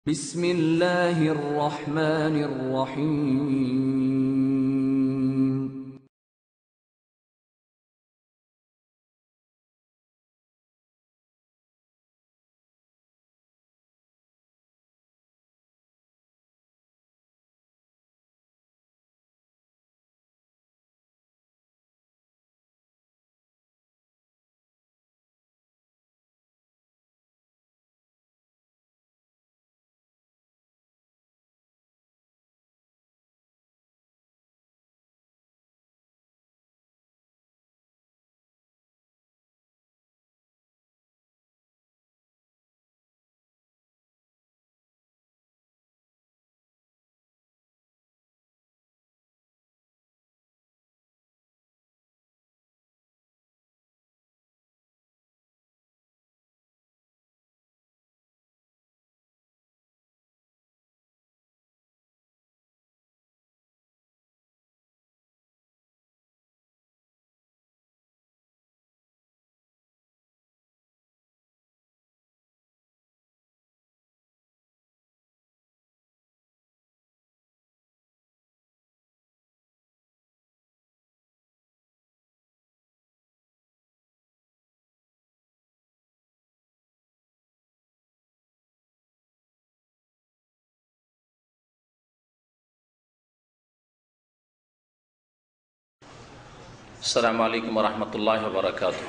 بسم الله الرحمن الرحيم. السلام عليكم ورحمة الله وبركاته.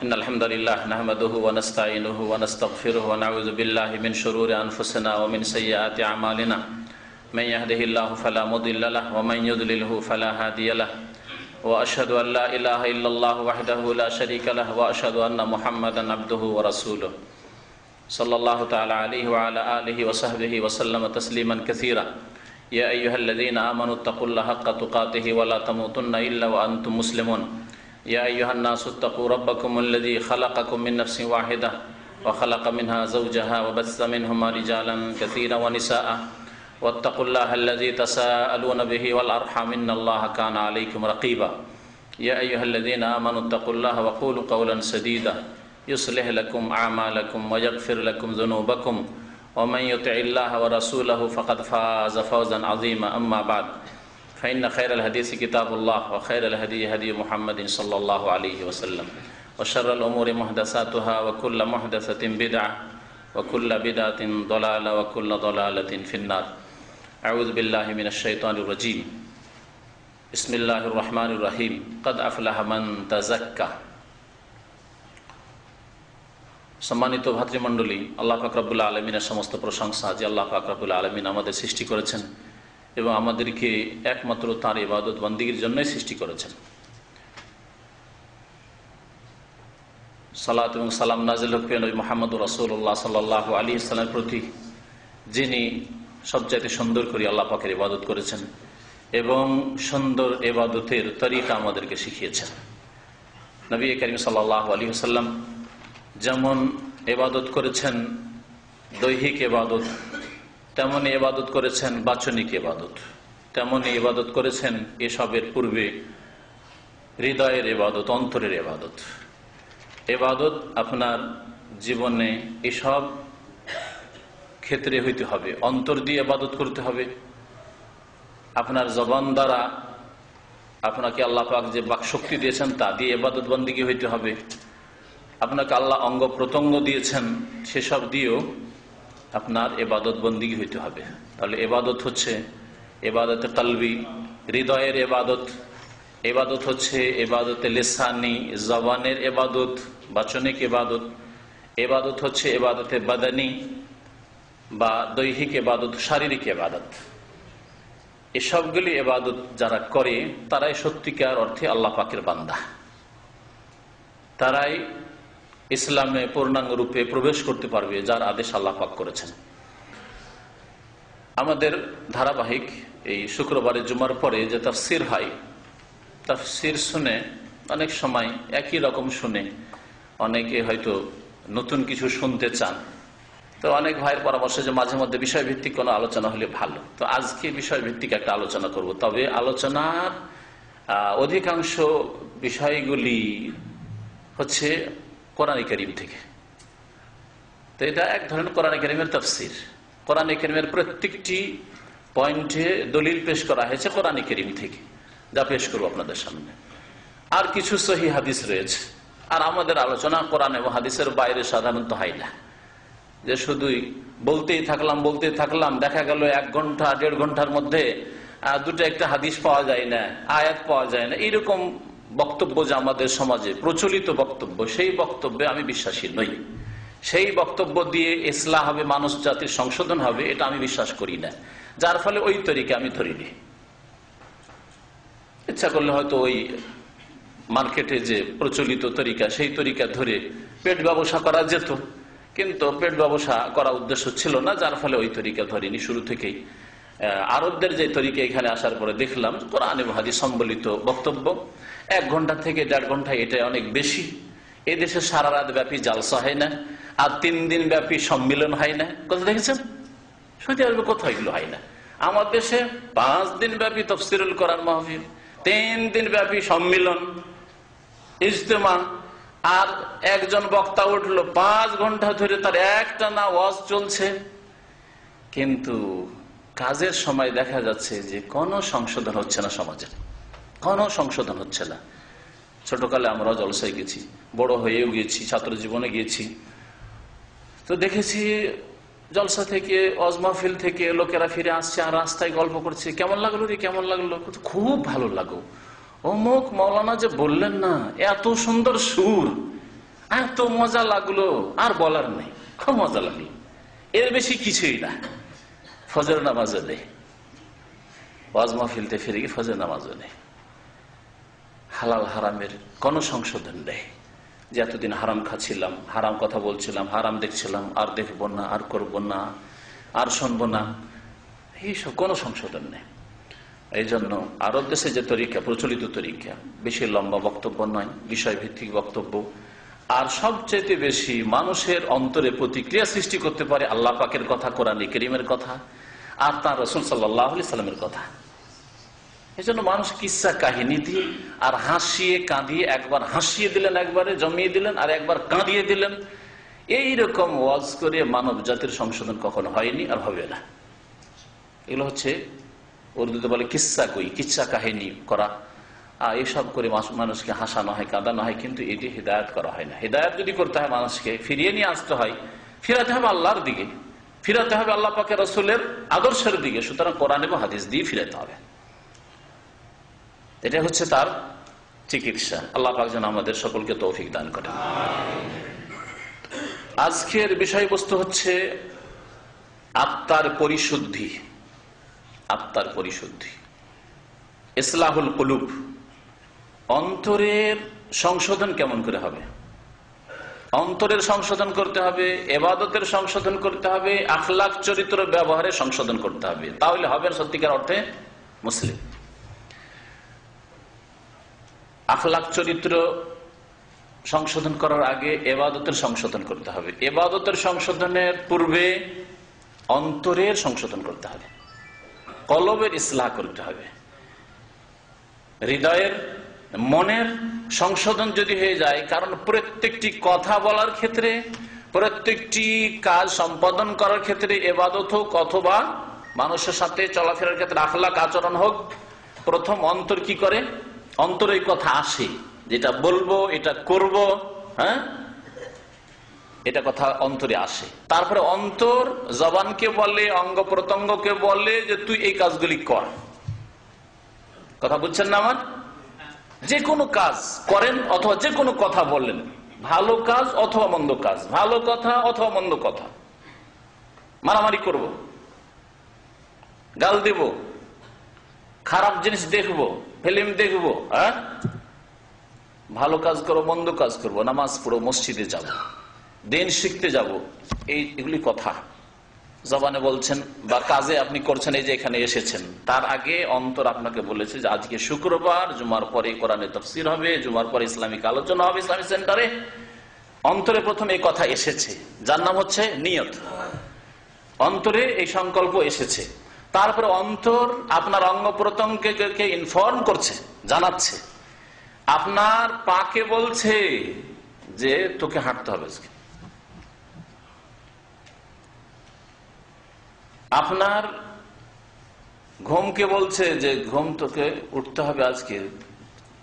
إن الحمد لله نحمده ونستعينه ونستغفره ونعوذ بالله من شرور أنفسنا ومن سيئات أعمالنا. من يهده الله فلا مضل له ومن يضلله فلا هادي له. وأشهد أن لا إله إلا الله وحده لا شريك له وأشهد أن محمدا عبده ورسوله صلى الله تعالى عليه وعلى آله وصحبه وسلم تسليما كثيرا. يا أيها الذين آمنوا اتقوا الله حق تقاته ولا تموتن إلا وأنتم مسلمون. يا أيها الناس اتقوا ربكم الذي خلقكم من نفس واحدة وخلق منها زوجها وبث منهما رجالا كثيرا ونساء واتقوا الله الذي تساءلون به والأرحام إن الله كان عليكم رقيبا. يا أيها الذين آمنوا اتقوا الله وقولوا قولا سديدا يصلح لكم أعمالكم ويغفر لكم ذنوبكم ومن يطع الله ورسوله فقد فاز فوزا عظيما. أما بعد فإن خير الحديث كتاب الله وخير الهدي هدي محمد صلى الله عليه وسلم وشر الأمور محدثاتها وكل محدثة بدعة وكل بدعة ضلالة وكل ضلالة في النار. أعوذ بالله من الشيطان الرجيم. بسم الله الرحمن الرحيم. قد أفلح من تزكى. সম্মানিত ভাতৃমণ্ডলী, আল্লাহ পাক রব্বুল আলামিনের সমস্ত প্রশংসা যে আল্লাহ পাক রব্বুল আলামিন আমাদের সৃষ্টি করেছেন এবং আমাদেরকে একমাত্র তাঁর ইবাদত বন্দেগীর জন্যই সৃষ্টি করেছেন। সালাত এবং সালাম নাজিল হোক নবী মুহাম্মদ রাসূলুল্লাহ সাল্লাল্লাহু আলাইহি ওয়াসাল্লামের প্রতি, যিনি সবচাইতে সুন্দর করে আল্লাহ পাকের ইবাদত করেছেন এবং সুন্দর ইবাদতের তরিকা আমাদেরকে শিখিয়েছেন। নবী করিম সাল্লাল্লাহু আলাইহি ওয়াসাল্লাম যেমন ইবাদত করেছেন দৈহিক ইবাদত, তেমনই ইবাদত করেছেন বাচনিক ইবাদত, তেমনই ইবাদত করেছেন এসবের পূর্বে হৃদয়ের ইবাদত, অন্তরের ইবাদত। ইবাদত আপনার জীবনে এসব ক্ষেত্রে হইতে হবে। অন্তর দিয়ে ইবাদত করতে হবে। আপনার জবান দ্বারা আপনাকে আল্লাহ পাক যে বাকশক্তি দিয়েছেন তা দিয়ে ইবাদত বন্দেগী হইতে হবে। আপনাকে আল্লাহ অঙ্গ প্রত্যঙ্গ দিয়েছেন সেসব দিয়েও আপনার ইবাদত বন্দেগী হইতে হবে। তাহলে ইবাদত হচ্ছে ইবাদতে কলবি, হৃদয়ের ইবাদত। ইবাদত হচ্ছে ইবাদতে লিসানি, জবানের ইবাদত, বাচনিক ইবাদত। ইবাদত হচ্ছে ইবাদতে বাদানি বা দৈহিক ইবাদত, শারীরিক ইবাদত। এসবগুলি ইবাদত যারা করে তারাই সত্যিকার অর্থে আল্লাহ পাকের বান্দা। তারাই ইসলামে পূর্ণাঙ্গ রূপে প্রবেশ করতে পারবে যার আদেশ আল্লাহ পাক করেছেন। আমাদের ধারাবাহিক এই শুক্রবারে জুমার পরে যে তাফসির হয়, তাফসির শুনে অনেক সময় একই রকম শুনে অনেকে হয়তো নতুন কিছু শুনতে চান। তো অনেক ভাইয়ের পরামর্শ যে মাঝে মধ্যে বিষয়ভিত্তিক কোনো আলোচনা হলে ভালো। তো আজকে বিষয়ভিত্তিক একটা আলোচনা করব। তবে আলোচনার অধিকাংশ বিষয়গুলি হচ্ছে কোরআন কারীম থেকে। তো এটা এক ধরনের কোরআন কারীমের তাফসীর। কোরআন কারীমের প্রত্যেকটি পয়েন্টে দলিল পেশ করা হয়েছে কোরআন কারীম থেকে, যা পেশ করবো আপনাদের সামনে। আর কিছু সহিহ হাদিস রয়েছে। আর আমাদের আলোচনা কোরআন এবং হাদিসের বাইরে সাধারণত হয় না, যে শুধুই বলতেই থাকলাম, দেখা গেল 1 ঘন্টা 1.5 ঘন্টার মধ্যে দুটো একটা হাদিস পাওয়া যায় না, আয়াত পাওয়া যায় না। এইরকম বক্তব্য যে আমাদের সমাজে প্রচলিত বক্তব্য, সেই বক্তব্যে আমি বিশ্বাসী নই। সেই বক্তব্য দিয়ে ইসলাহ হবে, মানুষ জাতির সংশোধন হবে, এটা আমি বিশ্বাস করি না। যার ফলে ওই তরিকা আমি ধরিনি। ইচ্ছা করলে হয়তো ওই মার্কেটে যে প্রচলিত তরিকা, সেই তরিকা ধরে পেট ব্যবসা করা যেত, কিন্তু পেট ব্যবসা করা উদ্দেশ্য ছিল না, যার ফলে ওই তরিকা ধরিনি শুরু থেকেই। আরবদের যে তরিকা এখানে আসার পরে দেখলাম কোরআন এবং হাদিস সম্বলিত বক্তব্য 1 ঘন্টা থেকে 1.5 ঘন্টা, এটা অনেক বেশি। এদেশে সারা রাত ব্যাপী জালসা হয় না, আর 3 দিন ব্যাপী সম্মিলন হয় না। কথা দেখেছেন? সৌদি আরবে কোথাও এগুলো হয় না। আমার দেশে 5 দিন ব্যাপী তাফসীরুল কোরআন মাহফিল, 3 দিন ব্যাপী সম্মিলন, ইজতেমা, আর একজন বক্তা উঠলো 5 ঘন্টা ধরে তার একটানা ওয়াজ চলছে। কিন্তু কাজের সময় দেখা যাচ্ছে যে কোনো সংশোধন হচ্ছে না, সমাজের কোনো সংশোধন হচ্ছে না। ছোটকালে আমরাও জলসায় গেছি, বড় হয়েও গিয়েছি, ছাত্র জীবনে গিয়েছি, তো দেখেছি জলসা থেকে, ওয়াজ মাহফিল থেকে লোকেরা ফিরে আসছে আর রাস্তায় গল্প করছে, কেমন লাগলো রে, কেমন লাগলো, খুব ভালো লাগলো, অমুক মৌলানা যে বললেন না, এত সুন্দর সুর, এত মজা লাগলো, আর বলার নেই, খুব মজা লাগলো। এর বেশি কিছুই না। ফজর নামাজও নেই, ওয়াজ মাহফিলতে ফিরে গিয়ে ফজর নামাজও নেই। হালাল হারামের কোনো সংশোধন নেই, যে এতদিন হারাম খাচ্ছিলাম, হারাম কথা বলছিলাম, হারাম দেখছিলাম, আর দেখবো না, আর করবো না, আর শুনবো না, এইসব কোনো সংশোধন নেই। এই জন্য আরব দেশে যে তরিকা, প্রচলিত তরিকা, বেশি লম্বা বক্তব্য নয়, বিষয়ভিত্তিক বক্তব্য, আর সবচেয়ে বেশি মানুষের অন্তরে প্রতিক্রিয়া সৃষ্টি করতে পারে আল্লাহ পাকের কথা, কোরআন কারীমের কথা, আর তার রাসূল সাল্লাল্লাহু আলাইহি সাল্লামের কথা। এই জন্য মানুষ কিসসা কাহিনী দিয়ে আর হাসিয়ে কাঁদিয়ে, একবার হাসিয়ে দিলেন, একবারে জমিয়ে দিলেন, আর একবার কাঁদিয়ে দিলেন, এইরকম ওয়াজ করে মানব জাতির সংশোধন কখনো হয়নি, আর হবে না। এগুলো হচ্ছে উর্দুতে বলে কিসসা কই, কিচ্ছা কাহিনী করা। এইসব করে মানুষকে হাসানো হয়, কাঁদানো হয়, কিন্তু এটি হিদায়াত করা হয় না। হিদায়াত যদি করতে হয়, মানুষকে ফিরিয়ে নিয়ে আসতে হয়, ফিরাতে হবে আল্লাহর দিকে, ফিরাতে হবে আল্লাহ পাকের রাসূলের আদর্শের দিকে। সুতরাং কোরআন এবং হাদিস দিয়ে ফিরাতে হবে, এটা হচ্ছে তার চিকিৎসা। আল্লাহ পাক যেন আমাদের সকলকে তৌফিক দান করেন। আজকের বিষয়বস্তু হচ্ছে আত্মার পরিশুদ্ধি। আত্মার পরিশুদ্ধি, ইসলাহুল কুলুব। অন্তরের সংশোধন কেমন করে হবে? অন্তরের সংশোধন করতে হবে, ইবাদতের সংশোধন করতে হবে, আখলাক চরিত্র ব্যবহারের সংশোধন করতে হবে, তাহলে হবেন সত্যিকার অর্থে মুসলিম। আখলাক চরিত্র সংশোধন করার আগে ইবাদতের সংশোধন করতে হবে। ইবাদতের সংশোধনের পূর্বে অন্তরের সংশোধন করতে হবে, কলবের ইসলাহ করতে হবে। হৃদয়ের, মনের সংশোধন যদি হয়ে যায়, কারণ প্রত্যেকটি কথা বলার ক্ষেত্রে, প্রত্যেকটি কাজ সম্পাদন করার ক্ষেত্রে, ইবাদত হোক অথবা মানুষের সাথে চলাফেরার ক্ষেত্রে আখলাক আচরণ হোক, প্রথম অন্তর কি করে? অন্তরে এই কথা আসে, যেটা বলবো, এটা করব, হ্যাঁ, এটা কথা অন্তরে আসে। তারপরে অন্তর জবানকে বলে, অঙ্গ প্রত্যঙ্গকে বলে যে তুই এই কাজগুলি কর। কথা বুঝছেন না? আমার যে কোনো কাজ করেন অথবা যে কোনো কথা বলেন, ভালো কাজ অথবা মন্দ কাজ, ভালো কথা অথবা মন্দ কথা, মারামারি করব, গাল দেব, খারাপ জিনিস দেখব, ফিল্ম দেখব, হ্যাঁ, ভালো কাজ করবো, মন্দ কাজ করবো, নামাজ পড়ো, মসজিদে যাব, দিন শিখতে যাব, এগুলি কথা জবানে বলছেন বা কাজে আপনি করছেন। এই যে এখানে এসেছেন, তার আগে অন্তর আপনাকে বলেছে যে আজকে শুক্রবার, জুমার পরে কোরআনের তাফসীর হবে, জুমার পরে ইসলামিক আলোচনা হবে ইসলামিক সেন্টারে। অন্তরে প্রথম এই কথা এসেছে, যার নাম হচ্ছে নিয়ত। অন্তরে এই সংকল্প এসেছে। তারপরে অন্তর আপনার অঙ্গ প্রত্যঙ্গকে ইনফর্ম করছে, জানাচ্ছে। আপনার পাকে বলছে যে তোকে হাঁটতে হবে, আপনার ঘুমকে বলছে যে ঘুম তোকে উঠতে হবে, আজকে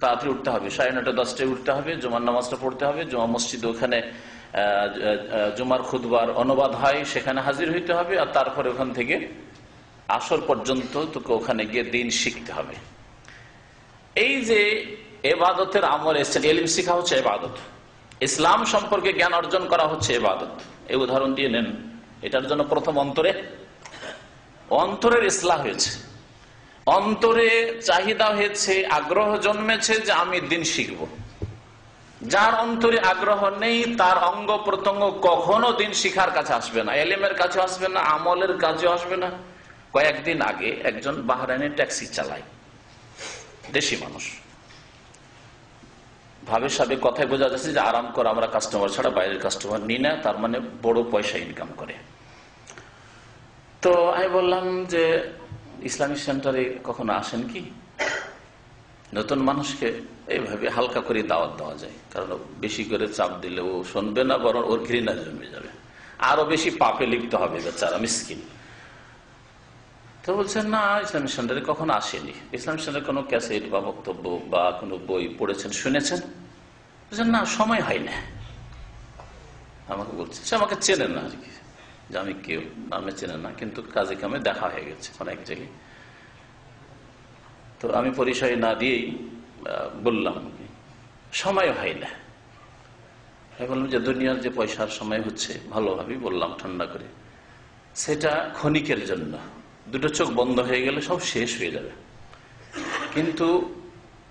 তাড়াতাড়ি উঠতে হবে, 9:30 10টায় উঠতে হবে, জুমার নামাজটা পড়তে হবে, জুমা মসজিদ ওখানে জুমার খুতবার অনুবাদ হয়, সেখানে হাজির হইতে হবে, আর তারপরে ওখান থেকে আসর পর্যন্ত তোকে ওখানে গিয়ে দিন শিখতে হবে। এই যে ইবাদতের আমল এসেছেন, ইলম শিখা হচ্ছে ইবাদত, ইসলাম সম্পর্কে জ্ঞান অর্জন করা হচ্ছে ইবাদত। এই উদাহরণ দিয়ে নেন, এটার জন্য প্রথম অন্তরের ইসলাহ হয়েছে, অন্তরে চাহিদা হয়েছে, আগ্রহ জন্মেছে যে আমি দিন শিখব। যার অন্তরে আগ্রহ নেই তার অঙ্গ প্রত্যঙ্গ কখনো দিন শিখার কাছে আসবে না, এলেমের কাছে আসবে না, আমলের কাছে আসবে না। কয়েকদিন আগে একজন বাহরাইনে ট্যাক্সি চালায়, দেশি মানুষ, ভাবে সাবে কথায় বোঝা যাচ্ছে যে আরাম করে আমরা কাস্টমার ছাড়া বাইরের কাস্টমার নিই না, তার মানে বড় পয়সা ইনকাম করে। তো আমি বললাম যে ইসলামিক সেন্টারে কখনো আসেন কি? নতুন মানুষকে এইভাবে হালকা করে দাওয়াত দেওয়া যায়, কারণ বেশি করে চাপ দিলে ও শুনবে না, বরং ওর ঘৃণা জন্মে যাবে, আরো বেশি পাপে লিপ্ত হবে বেচারা মিসকিন। তো বলছেন না, ইসলামিক সেন্টারে কখনো আসেনি। ইসলামিক সেন্টারে কোনো ক্যাসেট বা বক্তব্য বা কোনো বই পড়েছেন, শুনেছেন? বলছেন না, সময় হয় না। আমাকে বলছে, সে আমাকে চেনে না আর কি, যে আমি কেউ নামে চেনে না, কিন্তু কাজে কামে দেখা হয়ে গেছে অনেক জায়গায়। তো আমি পরিচয় না দিয়েই বললাম সময় হয় না। বললাম যে দুনিয়ার যে পয়সার সময় হচ্ছে, ভালোভাবেই বললাম ঠান্ডা করে, সেটা ক্ষণিকের জন্য, দুটো চোখ বন্ধ হয়ে গেলে সব শেষ হয়ে যাবে। কিন্তু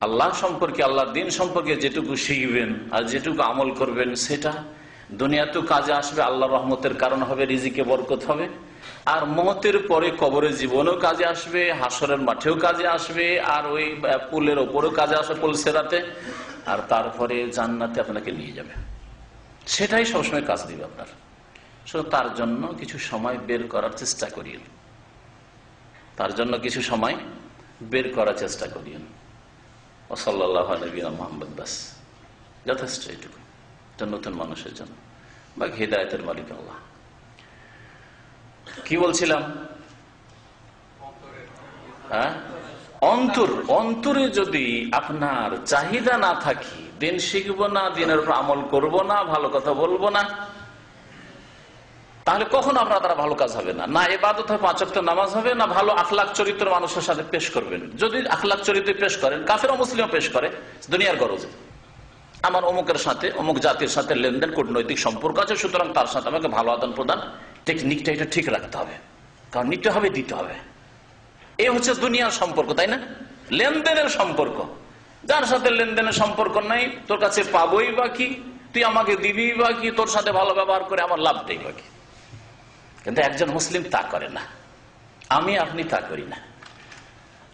আল্লাহ সম্পর্কে, আল্লাহর দিন সম্পর্কে যেটুকু শিখবেন আর যেটুকু আমল করবেন, সেটা দুনিয়াতেও কাজে আসবে, আল্লাহর রহমতের কারণ হবে, রিজিকে বরকত হবে, আর মওতের পরে কবরের জীবনেও কাজে আসবে, হাসরের মাঠেও কাজে আসবে, আর ওই পুলের ওপরেও কাজে আসবে, পুল সেরাতে, আর তারপরে জান্নাতে আপনাকে নিয়ে যাবে। সেটাই সবসময় কাজ দিবে আপনার। শুধু তার জন্য কিছু সময় বের করার চেষ্টা করিয়েন, তার জন্য কিছু সময় বের করার চেষ্টা করিয়েন। ও সাল্লাল্লাহু আলা নবিয়িনা মুহাম্মদ, বাস যথেষ্ট এটুকু নতুন মানুষের জন্য। বা হিদায়াতের মালিক আল্লাহ। কি বলছিলাম? হ্যাঁ, অন্তরে যদি আপনার চাহিদা না থাকি, দিন শিখবো না, দিনের উপর আমল করব না, ভালো কথা বলবো না, তাহলে কখনো আপনার দ্বারা ভালো কাজ হবে না। না ইবাদত হবে, 5 ওয়াক্ত নামাজ হবে, না ভালো আখলাক চরিত্র মানুষের সাথে পেশ করবেন। যদি আখলাক চরিত্র পেশ করেন, কাফের ও মুসলিম পেশ করে দুনিয়ার গরজে, আমার অমুকের সাথে, অমুক জাতির সাথে লেনদেন, কূটনৈতিক সম্পর্ক আছে, সুতরাং তার সাথে আমাকে ভালো আদান প্রদান, টেকনিকটা এটা ঠিক রাখতে হবে, কারণ নিতে হবে, দিতে হবে। এই হচ্ছে দুনিয়ার সম্পর্ক, তাই না? লেনদেনের সম্পর্ক। যার সাথে লেনদেনের সম্পর্ক নাই, তোর কাছে পাবোই বা কি, তুই আমাকে দিবি বা কি, তোর সাথে ভালো ব্যবহার করে আমার লাভটাই বা কি। কিন্তু একজন মুসলিম তা করে না, আপনি তা করি না।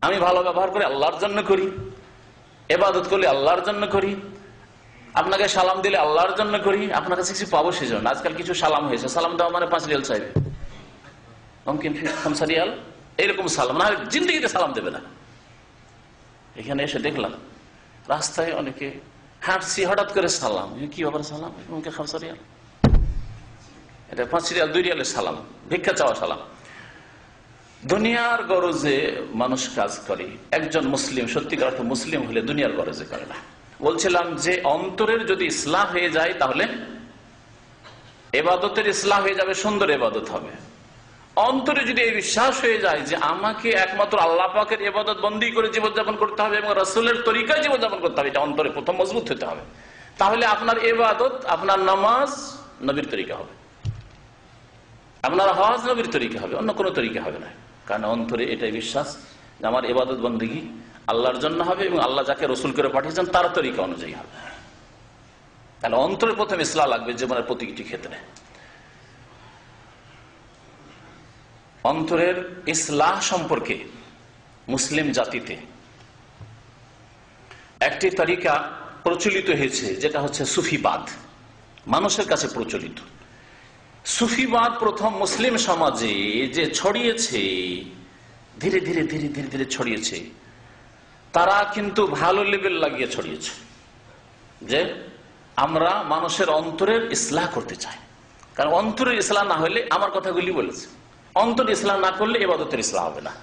আমি ভালো ব্যবহার করে আল্লাহর জন্য করি, ইবাদত করলে আল্লাহর জন্য করি, আপনাকে সালাম দিলে আল্লাহর জন্য করি, আপনার কাছে কিছু পাবো সেজন্য। আজকাল কিছু সালাম হয়েছে, সালাম দেওয়া মানে 5 রিয়াল চাইবে, মুমকিন 5 রিয়াল, এইরকম সালাম না জিন্দেগিতে সালাম দেবে না। এখানে এসে দেখলাম রাস্তায় অনেকে হাঁটছি, হঠাৎ করে সালাম, কি ব্যাপার সালাম, 5 রিয়াল, এটা 5 রিয়াল 2 রিয়ালের সালাম, ভিক্ষা চাওয়া সালাম। দুনিয়ার গরজে মানুষ কাজ করে। একজন মুসলিম সত্যিকার অর্থে মুসলিম হলে দুনিয়ার গরজে করে না। বলছিলাম যে অন্তরের যদি ইসলাহ হয়ে যায়, তাহলে ইবাদতের ইসলাহ হয়ে যাবে, সুন্দর ইবাদত হবে। অন্তরে যদি এই বিশ্বাস হয়ে যায় যে আমাকে একমাত্র আল্লাহ পাকের ইবাদত বন্দী করে জীবনযাপন করতে হবে এবং রাসূলের তরিকায় জীবনযাপন করতে হবে, এটা অন্তরে প্রথম মজবুত হতে হবে, তাহলে আপনার ইবাদত, আপনার নামাজ নবীর তরিকা হবে, আপনার হজ নবীর তরিকা হবে, অন্য কোনো তরিকা হবে না। কারণ অন্তরে এটাই বিশ্বাস যে আমার ইবাদত বন্দেগী আল্লাহর জন্য হবে এবং আল্লাহ যাকে রসুল করে পাঠিয়েছেন তার তরিকা অনুযায়ী হবে। তাহলে অন্তরের প্রথম ইসলাহ লাগবে জীবনের প্রতিটি ক্ষেত্রে। অন্তরের ইসলাহ সম্পর্কে মুসলিম জাতিতে একটি তরিকা প্রচলিত হয়েছে, যেটা হচ্ছে সুফিবাদ, মানুষের কাছে প্রচলিত। সুফিবাদ প্রথম মুসলিম সমাজে যে ছড়িয়েছে, ধীরে ধীরে ধীরে ধীরে ধীরে ছড়িয়েছে, তারা কিন্তু ভালো লেবেল লাগিয়ে ছড়িয়েছে যে আমরা মানুষের অন্তরের ইসলাহ করতে চাই। কারণ অন্তরের ইসলাহ না হলে, আমার কথাগুলি বলেছে, অন্তর ইসলাম না করলে ইবাদতের ইসলাম হবে না।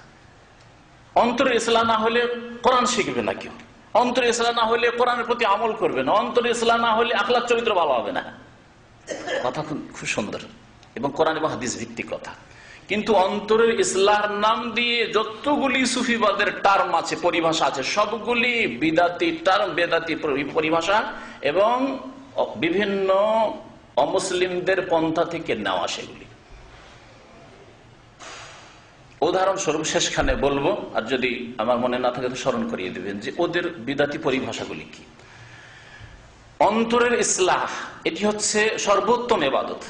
অন্তরের ইসলাম না হলে কোরআন শিখবে না কেউ, অন্তরের ইসলাম না হলে কোরআনের প্রতি আমল করবে না, অন্তরের ইসলাম না হলে আখলাক চরিত্র ভালো হবে না। কথা খুব সুন্দর এবং কোরআন এবং হাদিস ভিত্তিক কথা। কিন্তু অন্তরের ইসলামের নাম দিয়ে যতগুলি সুফিবাদের টার্ম আছে, পরিভাষা আছে, সবগুলি বিদাতি টার্ম, বেদাতি পরিভাষা এবং বিভিন্ন অমুসলিমদের পন্থা থেকে নেওয়া। সেগুলি উদাহরণস্বরূপ শেষখানে বলবো, আর যদি আমার মনে না থাকে তো স্মরণ করিয়ে দেবেন যে ওদের বিদাতি পরিভাষাগুলি কি। অন্তরের ইসলাহ এটি হচ্ছে সর্বোত্তম ইবাদত।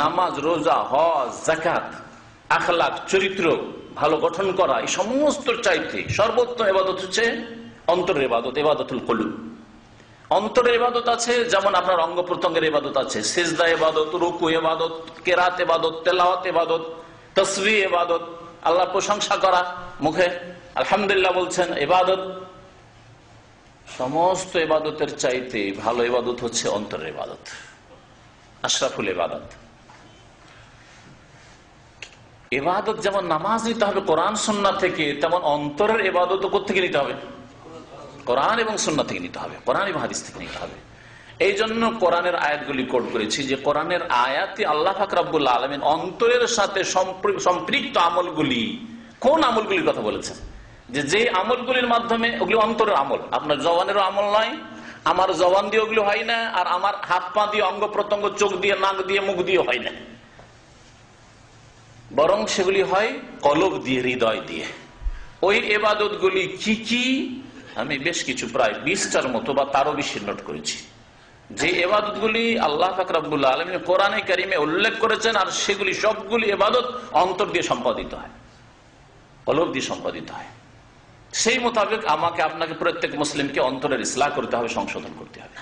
নামাজ, রোজা, হজ, যাকাত, আখলাক, চরিত্র ভালো গঠন করা, এই সমস্ত চাইতে সর্বোত্তম ইবাদত হচ্ছে অন্তরের ইবাদত, ইবাদতুল কুলুব। অন্তরের ইবাদত আছে যেমন আপনার অঙ্গ প্রত্যঙ্গের ইবাদত আছে, সিজদা ইবাদত, রুকু ইবাদত, কেরাত ইবাদত, তেলাওয়াত ইবাদত, তাসবিহ ইবাদত, আল্লাহর প্রশংসা করা, মুখে আলহামদুলিল্লাহ বলছেন ইবাদত। সমস্ত ইবাদতের চাইতে ভালো ইবাদত হচ্ছে অন্তরের ইবাদত, আশরাফুল ইবাদত। ইবাদত যেমন নামাজ নিতে হবে কোরআন সুন্নাহ থেকে, তেমন অন্তরের ইবাদত কোত্থেকে নিতে হবে? কোরআন এবং সুন্নাহ থেকে নিতে হবে, কোরআন এবং হাদিস থেকে নিতে হবে। এই জন্য কোরআনের আয়াতগুলি কোট করেছি যে কোরআনের আয়াতে আল্লাহ পাক রব্বুল আলামিন অন্তরের সাথে সম্পৃক্ত আমলগুলি, কোন আমলগুলির কথা বলেছেন, যে আমলগুলির মাধ্যমে, ওগুলি অন্তরের আমল, আপনার জবানেরও আমল নয়, আমার জবান দিয়ে ওগুলো হয় না, আর আমার হাত পা দিয়ে, অঙ্গ প্রত্যঙ্গ, চোখ দিয়ে, নাক দিয়ে, মুখ দিয়ে হয় না, বরং সেগুলি হয় কলব দিয়ে, হৃদয় দিয়ে। ওই ইবাদতগুলি কি কি আমি বেশ কিছু প্রায় 20টার মতো বা তারও বেশি নোট করেছি, যে ইবাদতগুলি আল্লাহ পাক রব্বুল আলামিন কোরআনে কারিমে উল্লেখ করেছেন, আর সেগুলি সবগুলি ইবাদত অন্তর দিয়ে সম্পাদিত হয়, কলব দিয়ে সম্পাদিত হয়। সেই মোতাবেক আমাকে আপনাকে প্রত্যেক মুসলিমকে অন্তরের ইসলাহ করতে হবে, সংশোধন করতে হবে।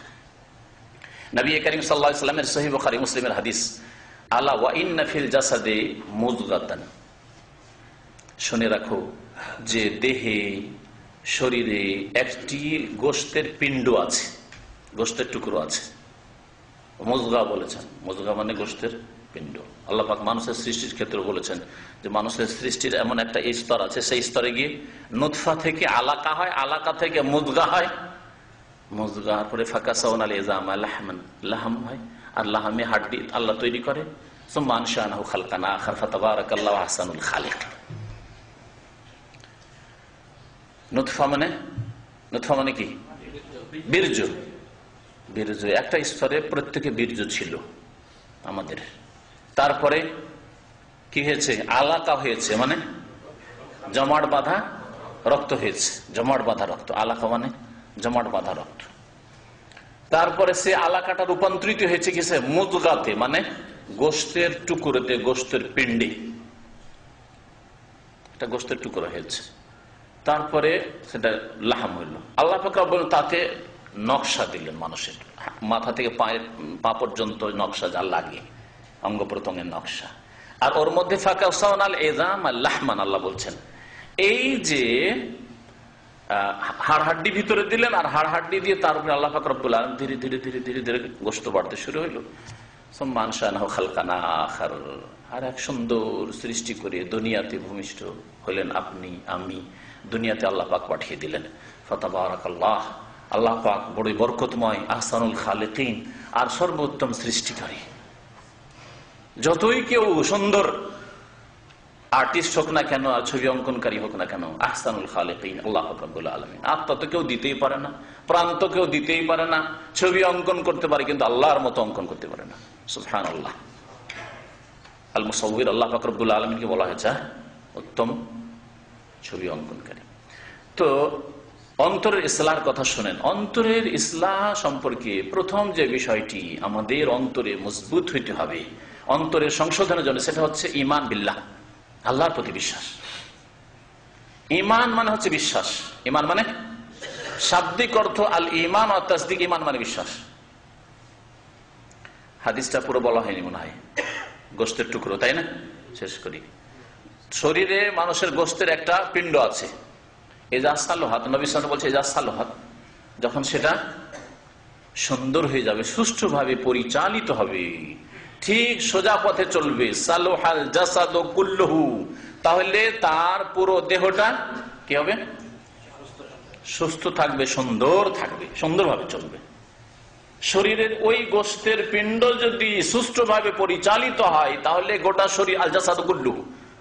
নবী করিম সাল্লাল্লাহু আলাইহি ওয়াসাল্লামের সহিহ বুখারী মুসলিমের হাদিস, আলা ওয়া ইন্না ফিল জাসাদি মুযগাতান, শুনে রাখো যে দেহে, শরীরে একটি গোশতের পিণ্ড আছে, গোশতের টুকরো আছে। মুযগা বলেছেন, মুযগা মানে গোশতের পিণ্ড। আল্লাহ পাক মানুষের সৃষ্টির ক্ষেত্রে বলেছেন যে মানুষের সৃষ্টির এমন একটা স্তর আছে, সেই স্তরে গিয়ে নুতফা থেকে আলাকা হয়, আলাকা থেকে মুযগা হয়, মুযগার পরে ফাকাসাউন আল ইজামা লাহমান, লাহাম হয়, আর লাহামে হাড্ডি আল্লাহ তৈরি করে। সুম্মা আনশানাহু খালকান আখার ফাতাবারাকাল্লাহু আহসানুল খালিক। নুতফা মানে কি? বীর্য। বীর্য একটা স্তরে প্রত্যেকে বীর্য ছিল আমাদের। তারপরে কি হয়েছে? আলাকা হয়েছে, মানে জমাট বাঁধা রক্ত হয়েছে, জমাট বাঁধা রক্ত। আলাকা মানে জমাট বাঁধা রক্ত। তারপরে সে আলাকাটা রূপান্তরিত হয়েছে কিসে? মুযগাতে, মানে গোশতের টুকরোতে, গোশতের পিণ্ডে একটা গোশতের টুকরো হয়েছে। তারপরে সেটা লাহাম হইল। আল্লাহ পাক রব্বুল তাতে নকশা দিলেন, মানুষের মাথা থেকে পা পর্যন্ত নকশা যা লাগে, অঙ্গ প্রত্যঙ্গের নকশা। আর ওর মধ্যে ফাকাসাউন আল ইজাম আল লাহমান, আল্লাহ বলছেন এই যে হাড় হাড্ডি ভিতরে দিলেন, আর হাড় হাড্ডি দিয়ে তার উপরে আল্লাহ পাক রব্বুল আলামিন ধীরে ধীরে ধীরে ধীরে ধীরে গোশত বাড়তে শুরু হইল। সুম্মা আনশানাহু খালকান আখার, আর এক সুন্দর সৃষ্টি করে দুনিয়াতে ভূমিষ্ঠ হলেন আপনি, আমি। দুনিয়াতে আল্লাহ পাক পাঠিয়ে দিলেন। ফাতাবারাকাল্লাহ, আল্লাহ পাক বড়ই বরকতময়, আহসানুল খালিকিন, আর সর্বোত্তম সৃষ্টিকারী। যতই কেউ সুন্দর আর্টিস্ট হোক না কেন, আর ছবি অঙ্কনকারী হোক না কেন, আহসানুল খালিকিন আল্লাহ রাব্বুল আলামিন। আত্মা তো কেউ দিতেই পারে না, প্রাণ তো কেউ দিতেই পারে না। ছবি অঙ্কন করতে পারে কিন্তু আল্লাহর মতো অঙ্কন করতে পারে না। সুবহানাল্লাহ। আল মুসাউবির, আল্লাহ পাক রব্বুল আলামিনকে বলা হয়েছে উত্তম ছবি অঙ্কনকারী। তো অন্তরের ইসলাহর কথা শুনেন। অন্তরের ইসলাহ সম্পর্কে প্রথম যে বিষয়টি আমাদের অন্তরে মজবুত হইতে হবে অন্তরের সংশোধনের জন্য, সেটা হচ্ছে ঈমান বিল্লাহ, আল্লাহর প্রতি বিশ্বাস। ঈমান মানে হচ্ছে বিশ্বাস। ঈমান মানে শাব্দিক অর্থ আল ঈমান ও তাসদীক। ঈমান মানে বিশ্বাস। হাদিসটা পুরো বলা হয়নি মনে হয়, গোশতের টুকরো, তাই না? শেষ করি। শরীরে মানুষের গোশতের একটা পিণ্ড আছে, এজা সালোহাত, নবী সাল্লাল্লাহু আলাইহি ওয়াসাল্লাম বলছে এজা সালোহাত, যখন সেটা সুন্দর হয়ে যাবে, সুষ্ঠুভাবে পরিচালিত হবে, ঠিক সোজা পথে চলবে, সালুহাল জাসাদু কুল্লুহু, তাহলে তার পুরো দেহটা কি হবে? সুস্থ থাকবে, সুন্দর থাকবে, সুন্দরভাবে চলবে। শরীরের ওই গোশতের পিণ্ড যদি সুষ্ঠুভাবে পরিচালিত হয় তাহলে গোটা শরীর, আল জাসাদু কুল্লুহু,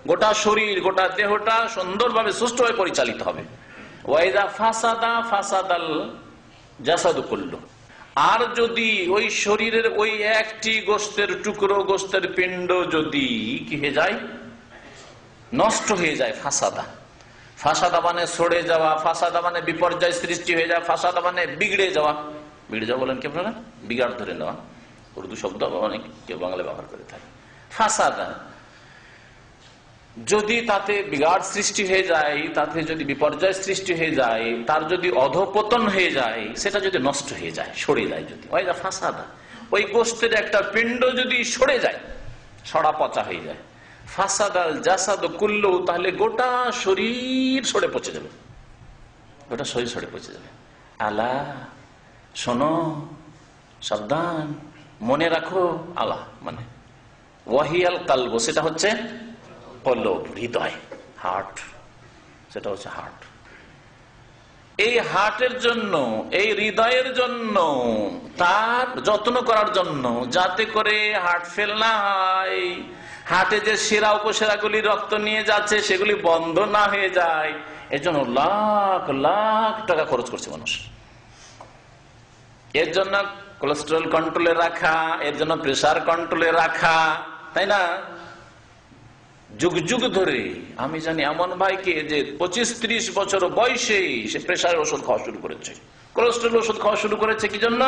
গোটা শরীর, গোটা দেহটা সুন্দরভাবে সুষ্ঠুভাবে পরিচালিত হবে। ওয়াইদা ফাসাদা ফাসাদাল জাসাদু কুল্লুহু, আর যদি ওই শরীরের ওই একটি গোশতের টুকরো, গোশতের পিণ্ড যদি কি হয়ে যায়? নষ্ট হয়ে যায়। ফাসাদা, ফাসাদা মানে সরে যাওয়া, ফাসাদা মানে বিপর্যয় সৃষ্টি হয়ে যাওয়া, ফাসাদা মানে বিগড়ে যাওয়া। বিগড়ে যাওয়া বলেন কি আপনারা? বিগাড় ধরে নেওয়া, উর্দু শব্দ অনেক কেউ বাংলায় ব্যবহার করে থাকে। ফাসাদা, যদি তাতে বিগাড় সৃষ্টি হয়ে যায়, তাতে যদি বিপর্যয় সৃষ্টি হয়ে যায়, তার যদি অধঃপতন হয়ে যায়, সেটা যদি নষ্ট হয়ে যায়, সরে যায়, যদি ওই ফাসাদা, ওই গোশতের একটা পিণ্ড যদি সরে যায়, সরা পচা হয়ে যায়, ফাসাদাল জাসাদু কুল্লুহু, তাহলে গোটা শরীর সরে পচে যাবে, গোটা শরীর সরে পচে যাবে। আলা, শোনো, সাবধান, মনে রাখো। আলা মানে ওয়াহিয়াল কালব, সেটা হচ্ছে কলব, হৃদয়, হার্ট, সেটা হচ্ছে হার্ট। এই হার্টের জন্য, এই হৃদয়ের জন্য তার যত্ন করার জন্য, যাতে করে হার্ট ফেল না হয়, হার্টে যে শিরা উপশিরাগুলি রক্ত নিয়ে যাচ্ছে সেগুলি বন্ধ না হয়ে যায়, এর জন্য লাখ লাখ টাকা খরচ করছে মানুষ। এর জন্য কোলেস্টেরল কন্ট্রোলে রাখা, এর জন্য প্রেসার কন্ট্রোলে রাখা, তাই না? যুগ যুগ ধরে আমি জানি এমন ভাইকে যে 25-30 বছর বয়সেই সে প্রেসারের ওষুধ খাওয়া শুরু করেছে, কোলেস্টেরল ওষুধ খাওয়া শুরু করেছে। কি জন্য?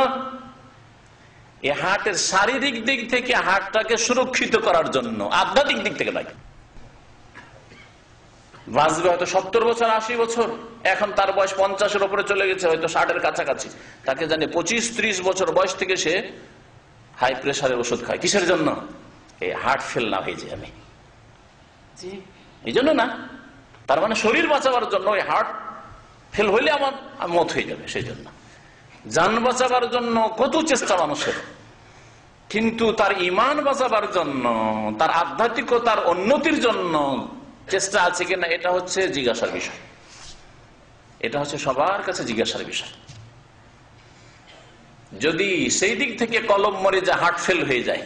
এই হার্টের শারীরিক দিক থেকে হার্টটাকে সুরক্ষিত করার জন্য, আধ্যাত্মিক দিক থেকে নয়। বাঁচবে হয়তো 70 বছর, 80 বছর, এখন তার বয়স 50-এর উপরে চলে গেছে, হয়তো 60-এর কাছাকাছি। তাকে জানি 25-30 বছর বয়স থেকে সে হাই প্রেসারের ওষুধ খায়। কিসের জন্য? এই হার্ট ফেল না হয়ে যায়। আমি এই জন্য না, তার মানে শরীর বাঁচাবার জন্য। ওই হার্ট ফেল হইলে আমার মত হয়ে যাবে, সেই জন্য জান বাঁচাবার জন্য কত চেষ্টা মানুষের, কিন্তু তার ঈমান বাঁচাবার জন্য, তার আধ্যাত্মিকতার উন্নতির জন্য চেষ্টা আছে কিনা, এটা হচ্ছে জিজ্ঞাসার বিষয়। এটা হচ্ছে সবার কাছে জিজ্ঞাসার বিষয়। যদি সেই দিক থেকে কলম মরে যায়, হার্ট ফেল হয়ে যায়,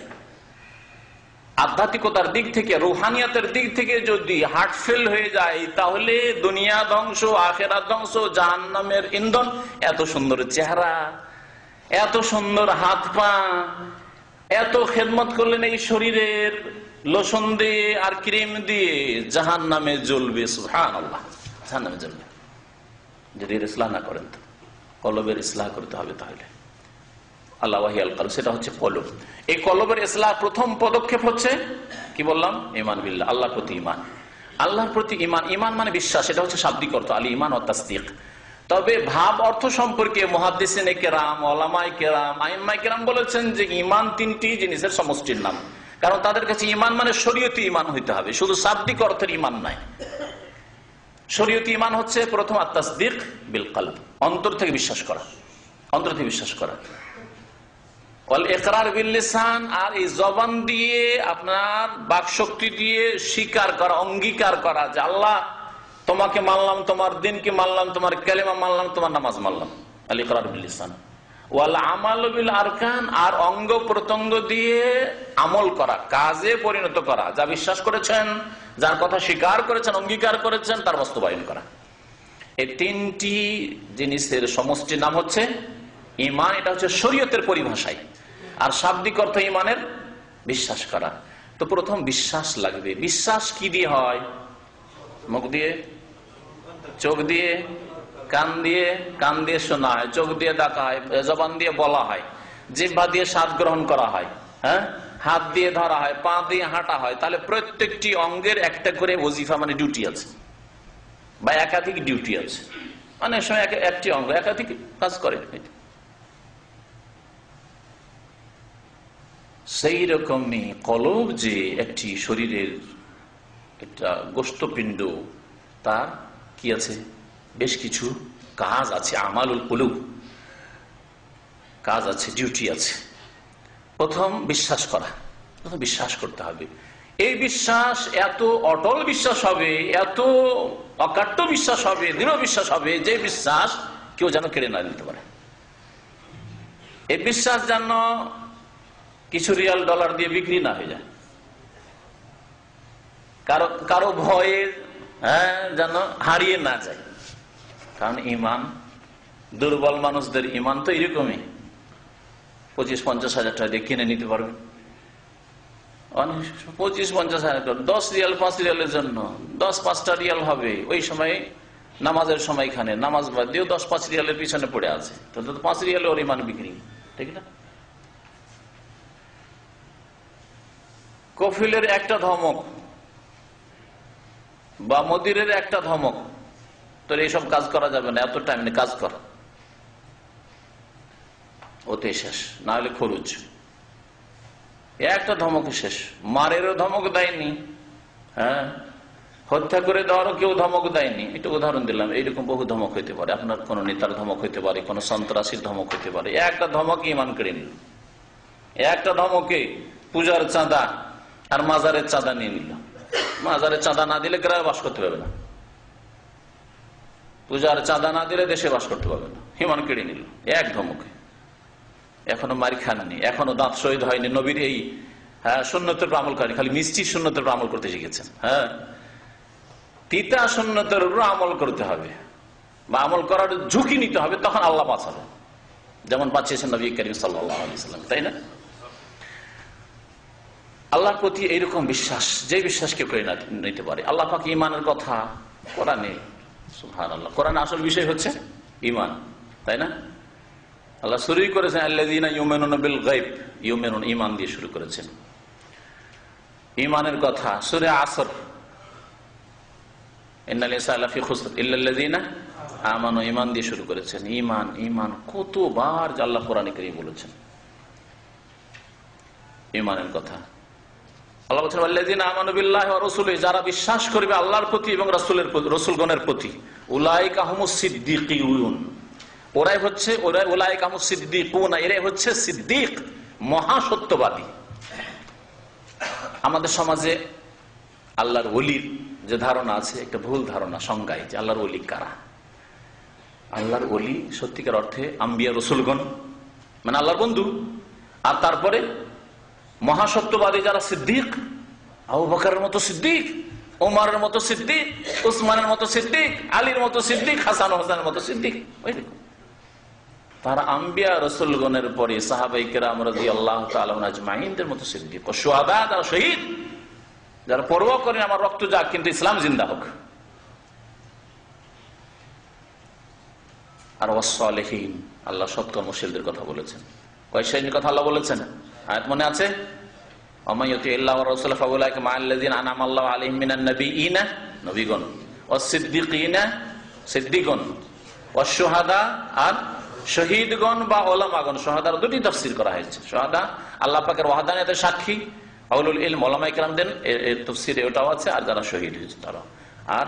আধ্যাত্মিকতার দিক থেকে, রুহানিয়াতের দিক থেকে যদি হার্ট ফেল হয়ে যায়, তাহলে দুনিয়া ধ্বংস, আখিরাত ধ্বংস, জাহান্নামের ইন্ধন। এত সুন্দর চেহারা, এত সুন্দর হাত পা, এত খেদমত করলেন এই শরীরের, লোশন দিয়ে আর ক্রিম দিয়ে, জাহান্নামে জ্বলবে। সুবহানাল্লাহ, জাহান্নামে জ্বলবে যদি এর ইসলাহ না করেন। তো কলবের ইসলাহ করতে হবে। তাহলে আল্লাহ ওয়াহিয়াল কালব, সেটা হচ্ছে কলব। এই কলবের ইসলাহ প্রথম পদক্ষেপ হচ্ছে কি বললাম? ঈমান বিল্লাহ, আল্লাহর প্রতি ঈমান। আল্লাহর প্রতি ঈমান, ঈমান মানে বিশ্বাস, এটা হচ্ছে শাব্দিক অর্থ, আল ঈমান ওয়া তাসদীক। তবে ভাব অর্থ সম্পর্কে মুহাদ্দিসিনে কেরাম, উলামায়ে কেরাম, আইম্মায়ে কেরাম বলেছেন যে ঈমান 3টি জিনিসের সমষ্টির নাম। কারণ তাদের কাছে ঈমান মানে শরীয়তি ঈমান হইতে হবে, শুধু শাব্দিক অর্থের ঈমান নয়। শরীয়তি ঈমান হচ্ছে প্রথম আত-তাসদীক বিল কলব, অন্তর থেকে বিশ্বাস করা, অন্তর থেকে বিশ্বাস করা। ওয়াল ইকরার বিল লিসান, আর এই জবান দিয়ে, আপনার বাকশক্তি দিয়ে স্বীকার করা, অঙ্গীকার করা যে আল্লাহ তোমাকে মানলাম, তোমার দিনকে মানলাম, তোমার কালেমা মানলাম, তোমার নামাজ মানলাম। আল ইকরার বিল লিসান। ওয়াল আমাল বিল আরকান, আর অঙ্গ প্রত্যঙ্গ দিয়ে আমল করা, কাজে পরিণত করা, যা বিশ্বাস করেছেন, যার কথা স্বীকার করেছেন, অঙ্গীকার করেছেন, তার বাস্তবায়ন করা। এই 3টি জিনিসের সমষ্টির নাম হচ্ছে ঈমান। এটা হচ্ছে শরীয়তের পরিভাষায়। আর শাব্দিক অর্থ ঈমানের বিশ্বাস করা। তো প্রথম বিশ্বাস লাগবে। বিশ্বাস কি দিয়ে হয়? মুখ দিয়ে, চোখ দিয়ে, কান দিয়ে। কান দিয়ে শোনা হয়, চোখ দিয়ে দেখা হয়, জবান দিয়ে বলা হয়, জিহ্বা দিয়ে স্বাদ গ্রহণ করা হয়, হ্যাঁ, হাত দিয়ে ধরা হয়, পা দিয়ে হাঁটা হয়। তাহলে প্রত্যেকটি অঙ্গের একটা করে ওজিফা মানে ডিউটি আছে, বা একাধিক ডিউটি আছে। অনেক সময় একটি অঙ্গ একাধিক কাজ করে। সেই রকমই কলব যে একটি শরীরের একটা গোশতপিণ্ড, তার কি আছে? বেশ কিছু কাজ আছে, আমালুল কুলুব, কাজ আছে, ডিউটি আছে। প্রথম বিশ্বাস করা, বিশ্বাস করতে হবে। এই বিশ্বাস এত অটল বিশ্বাস হবে, এত অকাট্য বিশ্বাস হবে, দৃঢ় বিশ্বাস হবে, যে বিশ্বাস কেউ যেন কেড়ে না নিতে পারে। এই বিশ্বাস যেন কিছু রিয়াল ডলার দিয়ে বিক্রি না হয়ে যায়, কারো ভয়ে যেন হারিয়ে না যায়। কারণ ইমান, দুর্বল মানুষদের ইমান তো এরকমই, 25-50 হাজার টাকা দিয়ে কিনে নিতে পারবে। 25-50 হাজার, 10 রিয়াল 5 রিয়ালের জন্য 10-5টা রিয়াল হবে। ওই সময় নামাজের সময়খানে নামাজ বাদ দিয়েও 10-5 রিয়ালের পিছনে পড়ে আছে, তো 5 রিয়ালে ওর ইমান বিক্রি, ঠিক না? কফিলের একটা ধমক বা মদিরের একটা ধমক, তোর এইসব কাজ করা যাবে না, এত টাইম নেই, কাজ কর, ওতে শেষ, না হলে খরচ। একটা ধমকে শেষ। মারেরও ধমক দেয়নি, হত্যা করে দেওয়ারও কেউ ধমক দেয়নি। একটু উদাহরণ দিলাম, এইরকম বহু ধমক হইতে পারে। আপনার কোন নেতার ধমক হইতে পারে, কোন সন্ত্রাসীর ধমক হইতে পারে। একটা ধমক ইমান কেড়ে নিল, একটা ধমকে পূজার চাঁদা আর মাজারের চাঁদা নিয়ে নিল। মাজারের চাঁদা না দিলে গ্রামে বাস করতে পারবে না, পূজার চাঁদা না দিলে দেশে বাস করতে পারবে না। ইমান কেড়ে নিল এক ধমকে। এখনো মার খাননি, এখনো দাঁত শহীদ হয়নি। নবীর এই সুন্নতের আমল করেনি, খালি মিষ্টি সুন্নতের আমল করতে শিখেছেন। তিতা সুন্নতের উপর আমল করতে হবে বা আমল করার ঝুঁকি নিতে হবে, তখন আল্লাহ বাঁচাবে, যেমন বাঁচিয়েছেন নবী করিম সাল্লাল্লাহু আলাইহি ওয়াসাল্লাম, তাই না? আল্লাহর প্রতি এইরকম বিশ্বাস, যে বিশ্বাস কেউ করে নিতে পারে। আল্লাহ পাক ইমানের কথা কোরআনে, সুবহানাল্লাহ, কোরআনে আসল বিষয় হচ্ছে ইমান, তাই না? আল্লাহ শুরুই করেছেন আল্লাযীনা ইউমিনুনা বিল গায়ব, ইউমিনুন, ইমান দিয়ে শুরু করেছেন ইমানের কথা। সূরা আসর, ইন্নাল ইনসানা লাফি খুসর ইল্লাল্লাযীনা আমানু, ইমান দিয়ে শুরু করেছেন। ইমান, ইমান কতবার আল্লাহ কোরআনে কারীমে বলেছেন ইমানের কথা। আল্লাহ বলেছেন আল্লাযীনা আমানু বিল্লাহি ওয়া রাসূলিহি, যারা বিশ্বাস করবে আল্লাহর প্রতি এবং রাসূলগণের প্রতি, উলাইকা হুমুস সিদ্দীকুন, ওরাই হচ্ছে উলাইকা হুমুস সিদ্দীকুন, এরাই হচ্ছে সিদ্দীক, মহাসত্যবাদী। আমাদের সমাজে আল্লাহর ওলির যে ধারণা আছে, একটা ভুল ধারণা সংজ্ঞায়, যে আল্লাহর ওলি কারা। আল্লাহর ওলি সত্যিকার অর্থে আম্বিয়া রসুলগণ, মানে আল্লাহর বন্ধু। আর তারপরে মহাসত্যবাদী যারা সিদ্দিক, আবু বকরের মতো সিদ্দিক, ওমরের মতো সিদ্দিক, উসমানের মতো সিদ্দিক, আলীর মতো সিদ্দিক, হাসান হোসেনের মতো সিদ্দিক, তারা আম্বিয়া রসুলগণের পরে সাহাবায়ে কেরাম রাদিয়াল্লাহু তাআলা আজমাইনদের মতো সিদ্দিক। ও শুহাদা, যারা শহীদ, যারা পরোয়া করেন আমার রক্ত যাক কিন্তু ইসলাম জিন্দা হোক। আর ওয়াসসালিহিন, আল্লাহ সৎকর্মশীলদের কথা বলেছেন। কয় শ্রেণীর কথা আল্লাহ বলেছেন আয়াত মনে আছে? ওমাইয়ুতিল্লাহি ওয়া রাসূলাহু ফাউলাইকা মাআল্লাযীনা আনআমা আল্লাহু আলাইহিম মিনান নাবিয়্যিনা, নবীগণ, ওয়াস-সিদ্দীকিনা, সিদ্দীকগণ, ওয়াশ-শুহাদা, আর শহীদগণ বা ওলামাগণ। শুহাদার দুটি তাফসীর করা হয়েছে। শুহাদা আল্লাহ পাকের ওয়াহদানিয়তের সাক্ষী, আউলুল ইলম ওলামায়ে কেরামদের তাফসীরে ওটাও আছে, আর যারা শহীদ হয়েছে তারা। আর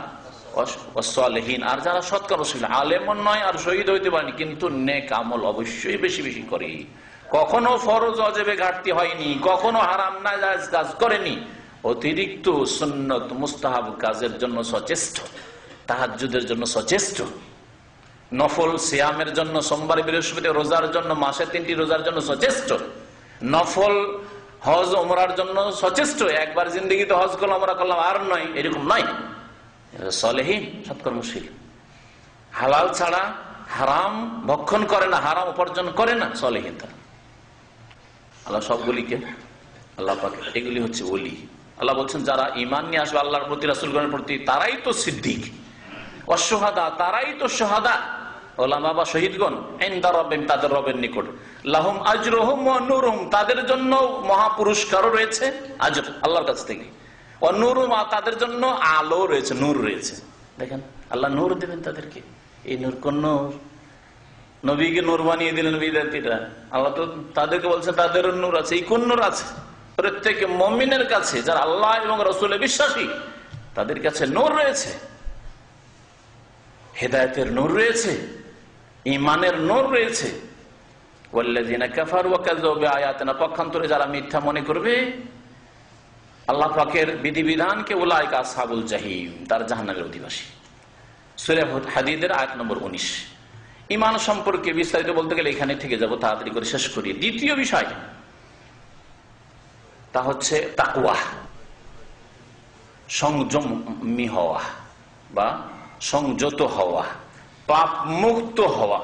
ওয়াসসালিহিন, আর যারা সৎকর্মশীল, আলেমও নয় আর শহীদ হইতে পারেনি, কিন্তু নেক আমল অবশ্যই বেশি বেশি করে, কখনো ফরজ ওয়াজিবে ঘাটতি হয়নি, কখনো হারাম নাজায়েজ কাজ করেনি, অতিরিক্ত সুন্নত মুস্তাহাব কাজের জন্য সচেষ্ট, তাহাজ্জুদের জন্য সচেষ্ট, নফল সিয়ামের জন্য, সোমবার বৃহস্পতি রোজার জন্য, মাসে 3টি রোজার জন্য সচেষ্ট, নফল হজ ওমরার জন্য সচেষ্ট। একবার জিন্দেগিতে হজ করলাম, ওমরা করলাম, আর নয়, এরকম নয়। সালেহীন, সৎকর্মশীল, হালাল ছাড়া হারাম ভক্ষণ করে না, হারাম উপার্জন করে না, সালেহীন তারা। আল্লাহ সবগুলিকে আল্লাহ পাকে, এগুলি হচ্ছে ওলি। আল্লাহ বলছেন যারা ঈমান নিয়ে আসবে আল্লাহর প্রতি, রাসূলগণের প্রতি, তারাই তো সিদ্দিক। ওয়াশ-শুহাদা, তারাই তো শুহাদা, ওলামা বা শহীদগণ, ইনদা রাব্বিহিম, তাদের রবের নিকট, লাহুম আজরুহুম ওয়া নূরুহুম, তাদের জন্য মহা পুরস্কারও রয়েছে, আজর আল্লাহর কাছ থেকে, ওয়া নূরুহুম, তাদের জন্য আলো রয়েছে, নূর রয়েছে। দেখেন আল্লাহ নূর দেবেন তাদেরকে। এই নূর কোন নূর? নবীকে নূর বানিয়ে দিলেন বিদ্যার্থীরা। আল্লাহ তো তাদেরকে বলছে তাদের নূর আছে। এই কোন নূর আছে? প্রত্যেক মুমিনের কাছে, যারা আল্লাহ এবং রাসূলে বিশ্বাসী, তাদের কাছে নূর রয়েছে, হেদায়েতের নূর রয়েছে, ঈমানের নূর রয়েছে। ওয়াল্লাযীনা কাফারু ওয়া কাযযাবু বিআয়াতিনা, পক্ষান্তরে যারা মিথ্যা মনে করবে আল্লাহ পাকের বিধিবিধানকে উলাইকা আসহাবুল জাহিম, তার জাহান্নামের অধিবাসী। সূরা হাদীদের আয়াত নম্বর 19। ঈমান সম্পর্কে বিস্তারিত বলতে গেলে এখানে থেকে যাব, তাড়াতাড়ি করে শেষ করি। দ্বিতীয় বিষয় তা হচ্ছে তাকওয়া, সংযমী হওয়া বা সংযত হওয়া, পাপ মুক্ত হওয়া।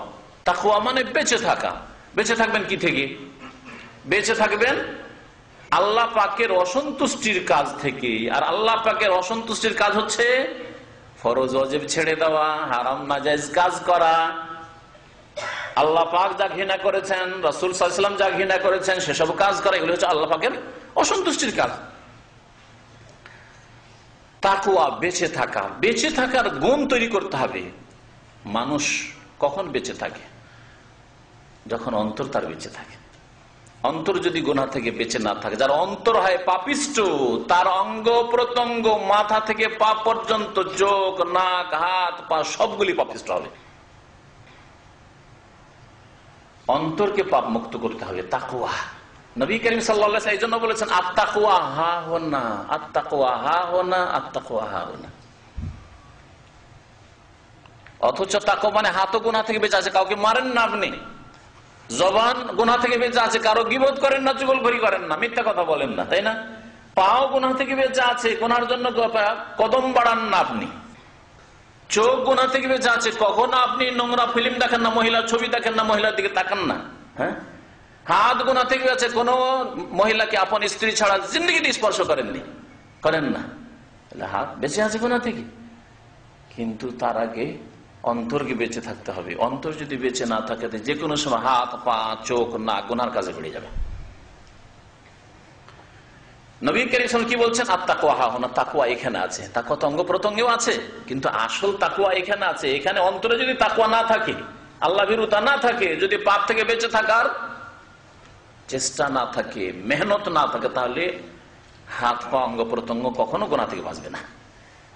তাকওয়া মানে বেঁচে থাকা। বেঁচে থাকবেন কি থেকে? বেঁচে থাকবেন আল্লাহ পাকের অসন্তুষ্টির কাজ থেকে। আর আল্লাহ পাকের অসন্তুষ্টির কাজ হচ্ছে ফরজ ওয়াজিব ছেড়ে দেওয়া, হারাম নাজায়েজ কাজ করা। আল্লাহ পাক যা ঘৃণা করেছেন, রাসূল সাল্লাল্লাহু আলাইহি ওয়াসাল্লাম যা ঘৃণা করেছেন, সেসব কাজ করা, এগুলো হচ্ছে আল্লাহ পাকের অসন্তুষ্টির কাজ। তাকওয়া বেঁচে থাকা, বেঁচে থাকার গুণ তৈরি করতে হবে। মানুষ কখন বেঁচে থাকে? যখন অন্তর তার বেঁচে থাকে। অন্তর যদি গুনাহ থেকে বেঁচে না থাকে, যার অন্তর হয় পাপিষ্ট, তার অঙ্গ প্রত্যঙ্গ মাথা থেকে পা পর্যন্ত, চোখ, নাক, হাত, পা সবগুলি পাপিষ্ট হবে। অন্তরকে পাপ মুক্ত করতে হবে। তাকওয়া, নবী করিম সাল্লাল্লাহু আলাইহি ওয়াসাল্লাম এই জন্য বলেছেন আত-তাকওয়া হা হুনা, আত-তাকওয়া হা হুনা, আত-তাকওয়া হা হুনা। অথচ তাকওয়া মানে হাতও গুনাহ থেকে বেঁচে আছে, কাউকে মারেন না আপনি। জবান গুনাহ থেকে বেঁচে আছে, কারো গীবত করেন না, চুগলখড়ি করেন না, মিথ্যা কথা বলেন না, তাই না? পাও গুনাহ থেকে বেঁচে আছে, গুনাহর জন্য কদম বাড়ান না আপনি। চোখ গুনাহ থেকে বেঁচে আছে, কখনো আপনি নোংরা ফিল্ম দেখেন না, মহিলার ছবি দেখেন না, মহিলার দিকে তাকান না। হ্যাঁ, হাত গুনাহ থেকে বেঁচে, কোন মহিলাকে আপন স্ত্রী ছাড়া জিন্দেগিতে স্পর্শ করেননি, করেন না। হাত বেঁচে আছে গুনাহ থেকে, কিন্তু তার আগে অন্তরকে বেঁচে থাকতে হবে। অন্তর যদি বেঁচে না থাকে, যে কোনো সময় হাত, পা, চোখ, নাক গুনার কাজে বেড়ে যাবে। নবী কারীম সাল্লাল্লাহু আলাইহি ওয়াসাল্লাম কি বলছেন? আত-তাকওয়া হা হুনা, তাকওয়া এখানে আছে। তাকওয়া তো অঙ্গ প্রত্যঙ্গেও আছে, কিন্তু আসল তাকওয়া এখানে আছে। এখানে অন্তরে যদি তাকওয়া না থাকে, আল্লাহ ভীরুতা না থাকে, যদি পাপ থেকে বেঁচে থাকার চেষ্টা না থাকে, মেহনত না থাকে, তাহলে হাত পা অঙ্গ প্রত্যঙ্গ কখনো গুনাহ থেকে বাঁচবে না,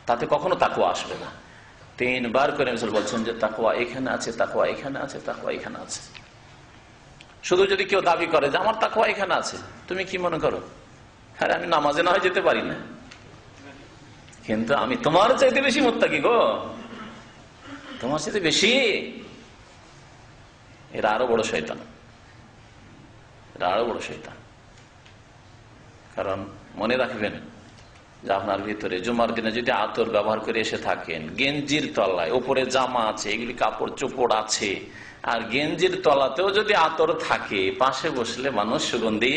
তাতে কখনো তাকওয়া আসবে না। 3 বার করে রাসূল বলছেন যে তাকওয়া এখানে আছে, তাকওয়া এখানে আছে, তাকওয়া এখানে আছে। শুধু যদি কেউ দাবি করে যে আমার তাকওয়া এখানে আছে, তুমি কি মনে করো? আরে আমি নামাজে না হয় যেতে পারি না, কিন্তু আমি তোমার চাইতে বেশি মুত্তাকি গো, তোমার চাইতে বেশি। এরা আরো বড় শয়তান, এরা আরো বড় শয়তান। কারণ মনে রাখবেন যে আপনার ভিতরে জুমার দিনে যদি আতর ব্যবহার করে এসে থাকেন, গেঞ্জির তলায় উপরে জামা আছে, এগুলি কাপড় চোপড় আছে, আর গেঞ্জির তলাতেও যদি আতর থাকে, পাশে বসলে মানুষ সুগন্ধি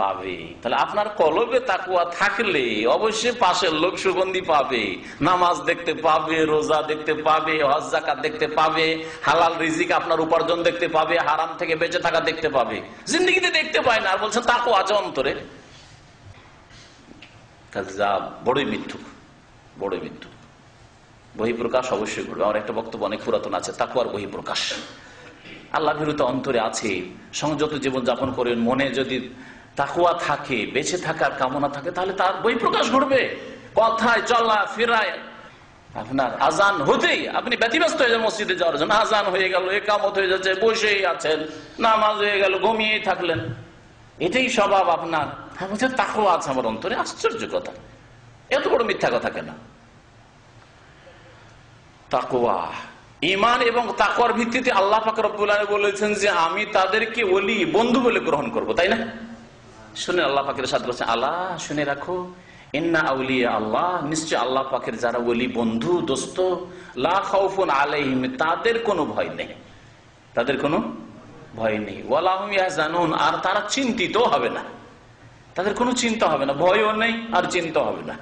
পাবে। তাহলে আপনার কলবে তাকওয়া থাকলে অবশ্যই পাশের লোক সুগন্ধি পাবে, নামাজ দেখতে পাবে, রোজা দেখতে পাবে, হজ যাকাত দেখতে পাবে, হালাল রিজিক আপনার উপার্জন দেখতে পাবে, হারাম থেকে বেঁচে থাকা দেখতে পাবে। জিন্দেগিতে দেখতে পায় না, আর বলছেন তাকওয়া আছে অন্তরে। বড়ই মিথ্যুক, বড়ই মিথ্যুক। বহিঃপ্রকাশ অবশ্যই করবে। আমার একটা বক্তব্য অনেক পুরাতন আছে, তাকওয়ার বহিঃপ্রকাশ। আল্লাহ ভীরুতা অন্তরে আছে, সংযত জীবন যাপন করেন, মনে যদি তাকওয়া থাকে, বেঁচে থাকার কামনা থাকে, তাহলে তার বহিঃপ্রকাশ ঘটবে। কথায়, চলা ফেরায়, আপনার আজান হতেই আপনি ব্যতিব্যস্ত হয়ে যান মসজিদে যাওয়ার জন্য। আজান হয়ে গেল, একামত হয়ে যাচ্ছে, বসেই আছেন, নামাজ হয়ে গেল, ঘুমিয়েই থাকলেন, এটাই স্বভাব আপনার। হ্যাঁ, বলছে তাকওয়া আছে আমার অন্তরে। আশ্চর্য কথা, এত বড় মিথ্যা কথা কেন? তাকওয়া, ঈমান এবং তাকওয়ার ভিত্তিতে আল্লাহ পাক রব্বুল আলামিন বলেছেন যে আমি তাদেরকে ওলি, বন্ধু বলে গ্রহণ করব, তাই না? শুনে আল্লাহ পাকের সাথে বলছেন, আল্লাহ শুনে রাখো, ইন্না আউলিয়া আল্লাহ, নিশ্চয় আল্লাহ পাকের যারা ওলি, বন্ধু, দোস্ত, লা খাউফুন আলাইহিম, তাদের কোনো ভয় নেই, তাদের কোনো ভয় নেই, ওয়ালা হুম ইয়াহজানুন, আর তারা চিন্তিত হবে না, তাদের কোনো চিন্তা হবে না, ভয়ও নেই আর চিন্তা হবে না।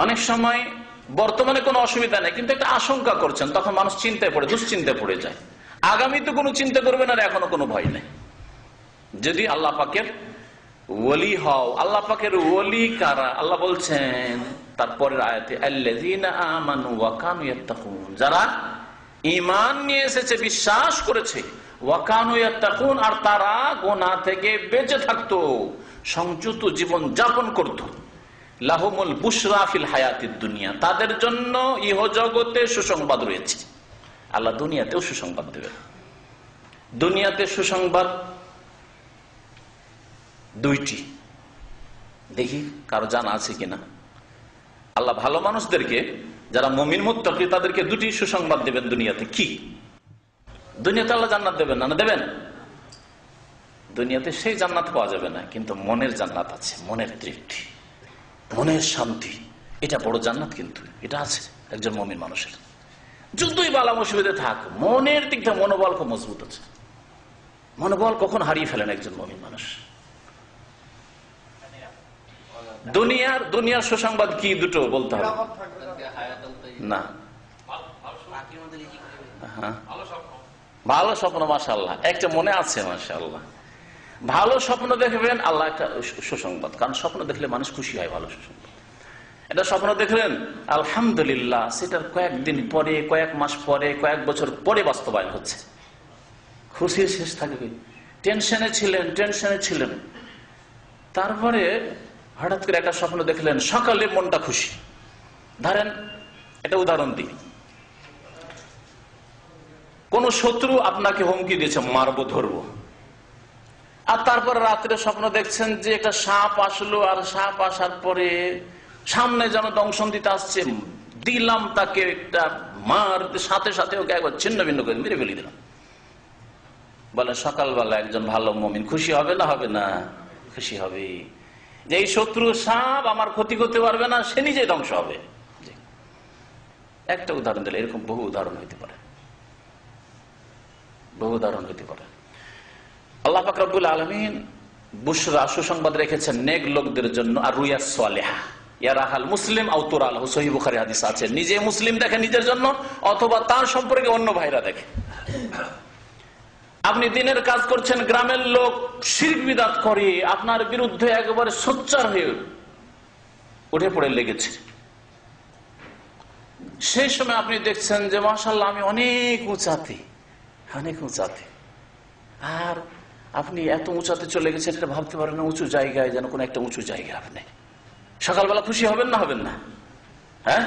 অনেক সময় বর্তমানে কোনো অসুবিধা নেই, কিন্তু একটা আশঙ্কা করছেন, তখন মানুষ চিন্তায় পড়ে, দুশ্চিন্তায় পড়ে যায়। আগামী তো কোনো চিন্তা করবে না, এখনো কোনো ভয় নেই। যদি আল্লাহ পাকের ওলি হও। আল্লাহ পাকের ওলি কারা? আল্লাহ বলছেন তারপরের আয়াতে, আল্লাযীনা আমানু ওয়া কানু ইয়াত্তাকুন, যারা ঈমান নিয়ে এসেছে, বিশ্বাস করেছে, ওয়া কানু ইয়াত্তাকুন, আর তারা গুনাহ থেকে বেঁচে থাকতো, সংযত জীবন যাপন করত। লাহুমুল বুশরা ফিল হায়াতিদ দুনিয়া, তাদের জন্য ইহজগতে সুসংবাদ রয়েছে। আল্লাহ দুনিয়াতেও সুসংবাদ দেবে। দুনিয়াতে সুসংবাদ দুইটি। দেখি কারো জানা আছে কিনা। আল্লাহ ভালো মানুষদেরকে, যারা মুমিন মুত্তাকি, তাদেরকে দুটি সুসংবাদ দেবেন দুনিয়াতে। কি? দুনিয়াতে আল্লাহ জান্নাত দেবেন না? দেবেন। দুনিয়াতে সেই জান্নাত পাওয়া যাবে না, কিন্তু মনের জান্নাত আছে, মনের তৃপ্তি, মনের শান্তি। এটা বড় জান্নাত, কিন্তু এটা আছে একজন মুমিন মানুষের। যতই বালা মুসিবতে থাক, মনের দিক থেকে মনোবল খুব মজবুত আছে। মনোবল কখন হারিয়ে ফেলেন একজন মুমিন মানুষ। দুনিয়ার সুসংবাদ কি? দুটো বলতে হবে না? হ্যাঁ, ভালো স্বপ্ন, মাশাআল্লাহ, একটা মনে আছে, মাশাআল্লাহ। ভালো স্বপ্ন দেখবেন, আল্লাহ একটা সুসংবাদ। কারণ স্বপ্ন দেখলে মানুষ খুশি হয়। ভালো সুসংবাদ, এটা স্বপ্ন দেখলেন, আলহামদুলিল্লাহ, সেটার কয়েকদিন পরে, কয়েক মাস পরে, কয়েক বছর পরে বাস্তবায়ন হচ্ছে, খুশির শেষ থাকবে। টেনশনে ছিলেন, তারপরে হঠাৎ করে একটা স্বপ্ন দেখলেন, সকালে মনটা খুশি। ধরেন একটা উদাহরণ দিই, কোন শত্রু আপনাকে হুমকি দিয়েছে, মারবো, ধরবো, আর তারপর রাত্রে স্বপ্ন দেখছেন যে একটা সাপ আসলো, আর সাপ আসার পরে সামনে যেন দংশন দিতে আসছে, দিলাম তাকে একটা মার, সাথে সাথে ওকে একবার ছিন্ন ভিন্ন করে মেরে ফেলে দিলাম। বলে সকালবেলা একজন ভালো মুমিন খুশি হবে না? হবে না? খুশি হবে যে এই শত্রু সাপ আমার ক্ষতি করতে পারবে না, সে নিজে ধ্বংস হবে। একটা উদাহরণ দিলে এরকম বহু উদাহরণ হইতে পারে, বহু উদাহরণ হইতে পারে। আল্লাহ পাক রব্বুল আলামিন বুশরা, সুসংবাদ রেখেছেন নেক লোকদের জন্য। আর রুইয়া সালেহা ইয়ারাহাল মুসলিম আও তুরালাহু, সহিহ বুখারী হাদিস আছে। নিজে মুসলিম দেখে নিজের জন্য, অথবা তার সম্পর্কে অন্য ভাইরা দেখে। আপনি দিনের কাজ করছেন, গ্রামের লোক শিরক বিদআত করে আপনার বিরুদ্ধে একেবারে সোচ্চার হয়ে উঠে পড়ে লেগেছে। সেই সময় আপনি দেখছেন যে মাশাআল্লাহ, আমি অনেক উঁচাতে, আর আপনি এত উঁচাতে চলে গেছেন, এটা ভাবতে পারেন না। উঁচু জায়গায়, যেন কোন একটা উঁচু জায়গা। আপনি সকালবেলা খুশি হবেন না? হবেন না? হ্যাঁ,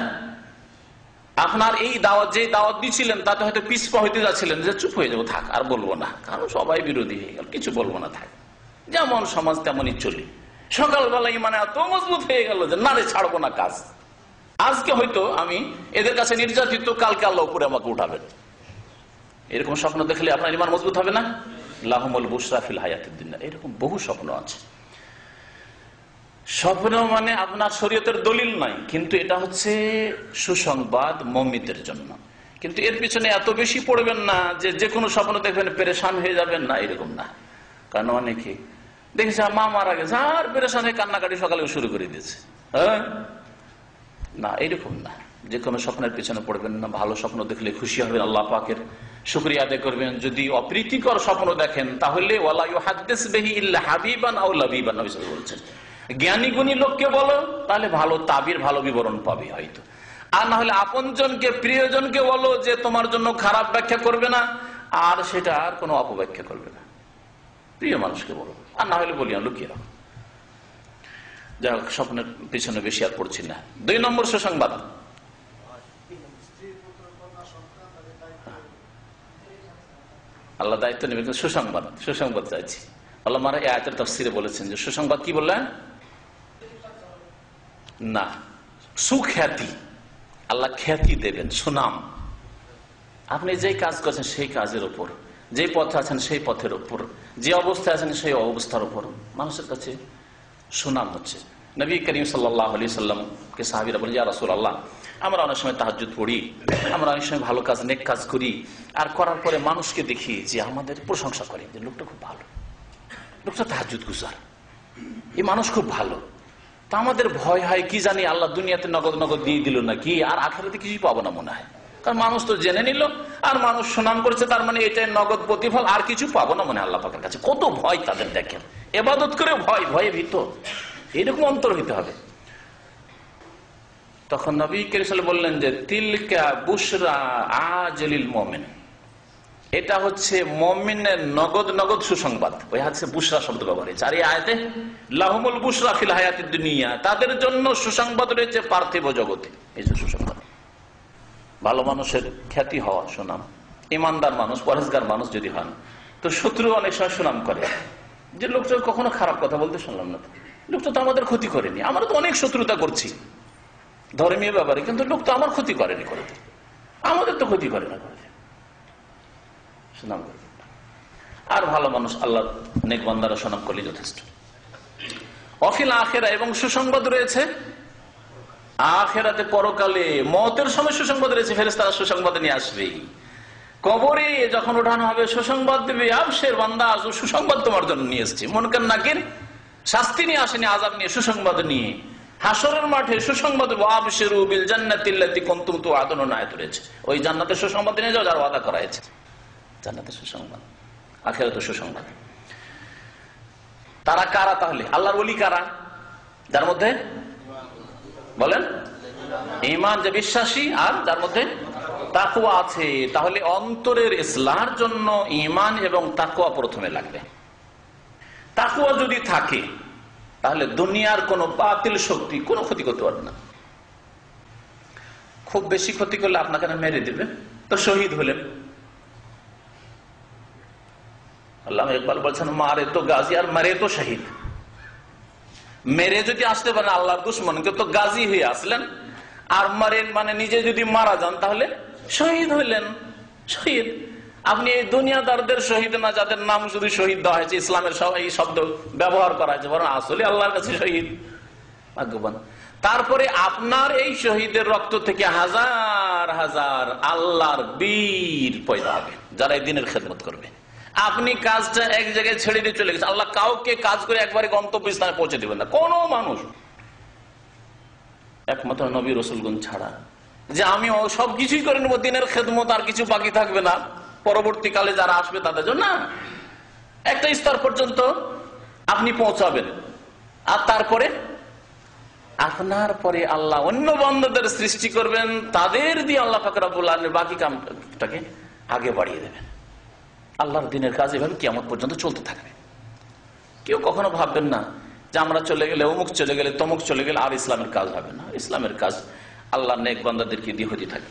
আপনার এই দাওয়াত, যে দাওয়াত দিয়েছিলেন, তাতে হয়তো পিছপা হইতে যাচ্ছিলেন, যে চুপ হয়ে যাবো, থাক আর বলবো না, কারণ সবাই বিরোধী হয়ে গেল, কিছু বলবো না, থাক, যেমন সমাজ তেমনই চলি। সকালবেলা মানে এত মজবুত হয়ে গেল যে না রে, ছাড়বো না কাজ। আজকে হয়তো আমি এদের কাছে নির্যাতিত, কালকে আল্লাহ উপরে আমাকে উঠাবেন। এরকম স্বপ্ন দেখলে আপনার ঈমান মজবুত হবে না? লাহুমুল বুশরা ফিল হায়াতিদ দুনিয়া, এরকম বহু স্বপ্ন আছে। স্বপ্ন মানে আপনার শরীয়তের দলিল নাই, কিন্তু এটা হচ্ছে সুসংবাদ মুমিনদের জন্য। কিন্তু এর পিছনে এত বেশি পড়বেন না যে কোনো স্বপ্ন দেখবেন পেরেশান হয়ে যাবেন, না, এরকম না। কারণ অনেকে দেখেছে মা মারা গেছে, আর পেরেশান হয়ে কান্নাকাটি সকালে শুরু করে দিয়েছে। হ্যাঁ, না, এরকম না। যে কোনো স্বপ্নের পিছনে পড়বেন না। ভালো স্বপ্ন দেখলে খুশি হবেন, আল্লাহ পাকের শুকরিয়া আদায় করবেন। যদি অপ্রীতিকর স্বপ্ন দেখেন, তাহলে ওয়ালা ইউহাদ্দিস বিহি ইল্লা হাবিবান আও লাবিবান, নবী সাল্লাল্লাহু আলাইহি ওয়াসাল্লাম বলেছেন। জ্ঞানী গুণী লোককে বলো, তাহলে ভালো তাবির, ভালো বিবরণ পাবে হয়তো। আর না হলে আপনজনকে, প্রিয়জনকে বলো যে তোমার জন্য খারাপ ব্যাখ্যা করবে না, আর সেটা আর কোনো অপব্যাখ্যা করবে না। প্রিয় মানুষকে বলো, আর না হলে বলিয়া লুকিয়ে রাখো। যাই হোক, স্বপ্নের পিছনে বেশি আর পড়ছি না। 2 নম্বর সুসংবাদ, আল্লাহ দায়িত্ব নেবেন। সুসংবাদ চাইছি। আল্লাহ মারা এই আয়াতের তাফসিরে বলেছেন যে সুসংবাদ কি বললেন? না, সুখ্যাতি। আল্লাহ খ্যাতি দেবেন, সুনাম। আপনি যেই কাজ করছেন সেই কাজের উপর, যে পথে আছেন সেই পথের উপর, যে অবস্থায় আছেন সেই অবস্থার উপর মানুষের কাছে সুনাম হচ্ছে। নবী করিম সাল্লাল্লাহু আলাইহি সাল্লামকে সাহাবীরা বলেন, ইয়া রাসূলুল্লাহ, আমরা অনেক সময় তাহাজ্জুদ পড়ি, আমরা অনেক সময় ভালো কাজ, নেক কাজ করি, আর করার পরে মানুষকে দেখি যে আমাদের প্রশংসা করে যে লোকটা খুব ভালো, লোকটা তাহাজ্জুদ গুজার, এই মানুষ খুব ভালো। তা আমাদের ভয় হয়, কি জানি আল্লাহ দুনিয়াতে নগদ নগদ দিয়ে দিল নাকি, আর আখিরাতে কিছুই পাবো না মনে হয়। কারণ মানুষ তো জেনে নিল, আর মানুষ সুনাম করেছে, তার মানে এটাই নগদ প্রতিফল, আর কিছু পাবো না মনে হয় আল্লাহ পাকের কাছে। কত ভয় তাদের, দেখেন, ইবাদত করে ভয়ে ভীত, এরকম অন্তর হইতে হবে। তখন নবী করিম সাল্লাল্লাহু আলাইহি ওয়াসাল্লাম বললেন যে তিলকা বুশরা আজলিল মুমিন, এটা হচ্ছে মুমিনের নগদ নগদ সুসংবাদ। ওই হাদিসে বুশরা শব্দ ব্যবহার হয়েছে। আর এই আয়াতে লাহুমুল বুশরা ফিল হায়াতিদ দুনিয়া, তাদের জন্য সুসংবাদ রয়েছে পার্থিব জগতে। এই যে সুসংবাদ, ভালো মানুষের খ্যাতি হওয়া, সুনাম। ইমানদার মানুষ, পরহেজগার মানুষ যদি হন, তো শত্রু অনেক সময় সুনাম করে যে লোকটা কখনো খারাপ কথা বলতে শুনলাম না, লোকটা তো আমাদের ক্ষতি করেনি, আমরা তো অনেক শত্রুতা করছি ধর্মীয় ব্যাপারে, কিন্তু লোক তো আমার ক্ষতি করেনি, করে আমাদের তো ক্ষতি করে না, করে সুনাম করবে। আর ভালো মানুষ আল্লাহ নেক বান্দারা সুনাম করলে যথেষ্ট। অফিল আখেরা, এবং সুসংবাদ রয়েছে আখেরাতে, পরকালে মওতের সময় সুসংবাদ রয়েছে, ফেরেশতারা সুসংবাদ নিয়ে আসবে। কবরে যখন ওঠানো হবে সুসংবাদ দেবে, আবশের বান্দা আজ সুসংবাদ তোমার জন্য নিয়ে এসেছি। মুনকার নাকির শাস্তি নিয়ে আসেনি, আযাব নিয়ে, সুসংবাদ নিয়ে। হাসরের মাঠে সুসংবাদ দেব, আবশিরু বিল জান্নাতিল্লাতী কুনতুম তুআদুন, আয়াত রয়েছে। ওই জান্নাতের সুসংবাদ নিয়ে যাও যার ওয়াদা করা হয়েছে। জান্নাতের সুসংবাদ, আখিরাতের সুসংবাদ। তারা কারা তাহলে? আল্লাহর ওলি কারা? যার মধ্যে বলেন ঈমান, যে বিশ্বাসী, আর যার মধ্যে তাকওয়া আছে। তাহলে অন্তরের ইসলাহের জন্য ঈমান এবং তাকওয়া প্রথমে লাগবে। তাকওয়া যদি থাকে তাহলে দুনিয়ার কোন বাতিল শক্তি কোনো ক্ষতি করতে পারবে না। খুব বেশি ক্ষতি করলে আপনাকে মেরে দিবে, তো শহীদ হলেন। আল্লামা ইকবাল বলছেন, মারে তো গাজী আর মারে তো শহীদ। মেরে যদি আসতে পারেন আল্লাহর দুশমনকে, তো গাজী হয়ে আসলেন। আর মারেন মানে নিজে যদি মারা যান তাহলে শহীদ হইলেন। শহীদ আপনি এই দুনিয়াদারদের শহীদ না, যাদের নাম শুধু শহীদ দেওয়া হয়েছে, ইসলামের এই শব্দ ব্যবহার করা হয়েছে, বরং আসলে আল্লাহর কাছে শহীদ, ভাগ্যবান। তারপরে আপনার এই শহীদের রক্ত থেকে হাজার হাজার আল্লাহর বীর পয়দা হবে, যারা এই দিনের খেদমত করবে। আপনি কাজটা এক জায়গায় ছেড়ে দিয়ে চলে গেছে। আল্লাহ কাউকে কাজ করে একবারে গন্তব্যস্থানে পৌঁছে দিবেন না, কোন মানুষ, একমাত্র নবী রাসূলগণ ছাড়া, যে আমি সবকিছুই করে নেবো দিনের খেদমত, আর কিছু বাকি থাকবে না পরবর্তীকালে যারা আসবে তাদের জন্য। একটা স্তর পর্যন্ত আপনি পৌঁছাবেন, আর তারপরে আপনার পরে আল্লাহ অন্য বান্দাদের সৃষ্টি করবেন, তাদের দিয়ে আল্লাহ পাক রব্বুল আলামিন বাকি কামটাকে আগে বাড়িয়ে দেবেন। আল্লাহর দিনের কাজ এভাবে কিয়ামত পর্যন্ত চলতে থাকবে। কেউ কখনো ভাববেন না যে আমরা চলে গেলে, অমুক চলে গেলে, তমুক চলে গেলে আর ইসলামের কাজ হবে না। ইসলামের কাজ আল্লাহর নেক বান্দাদেরকে দিয়ে হতে থাকে।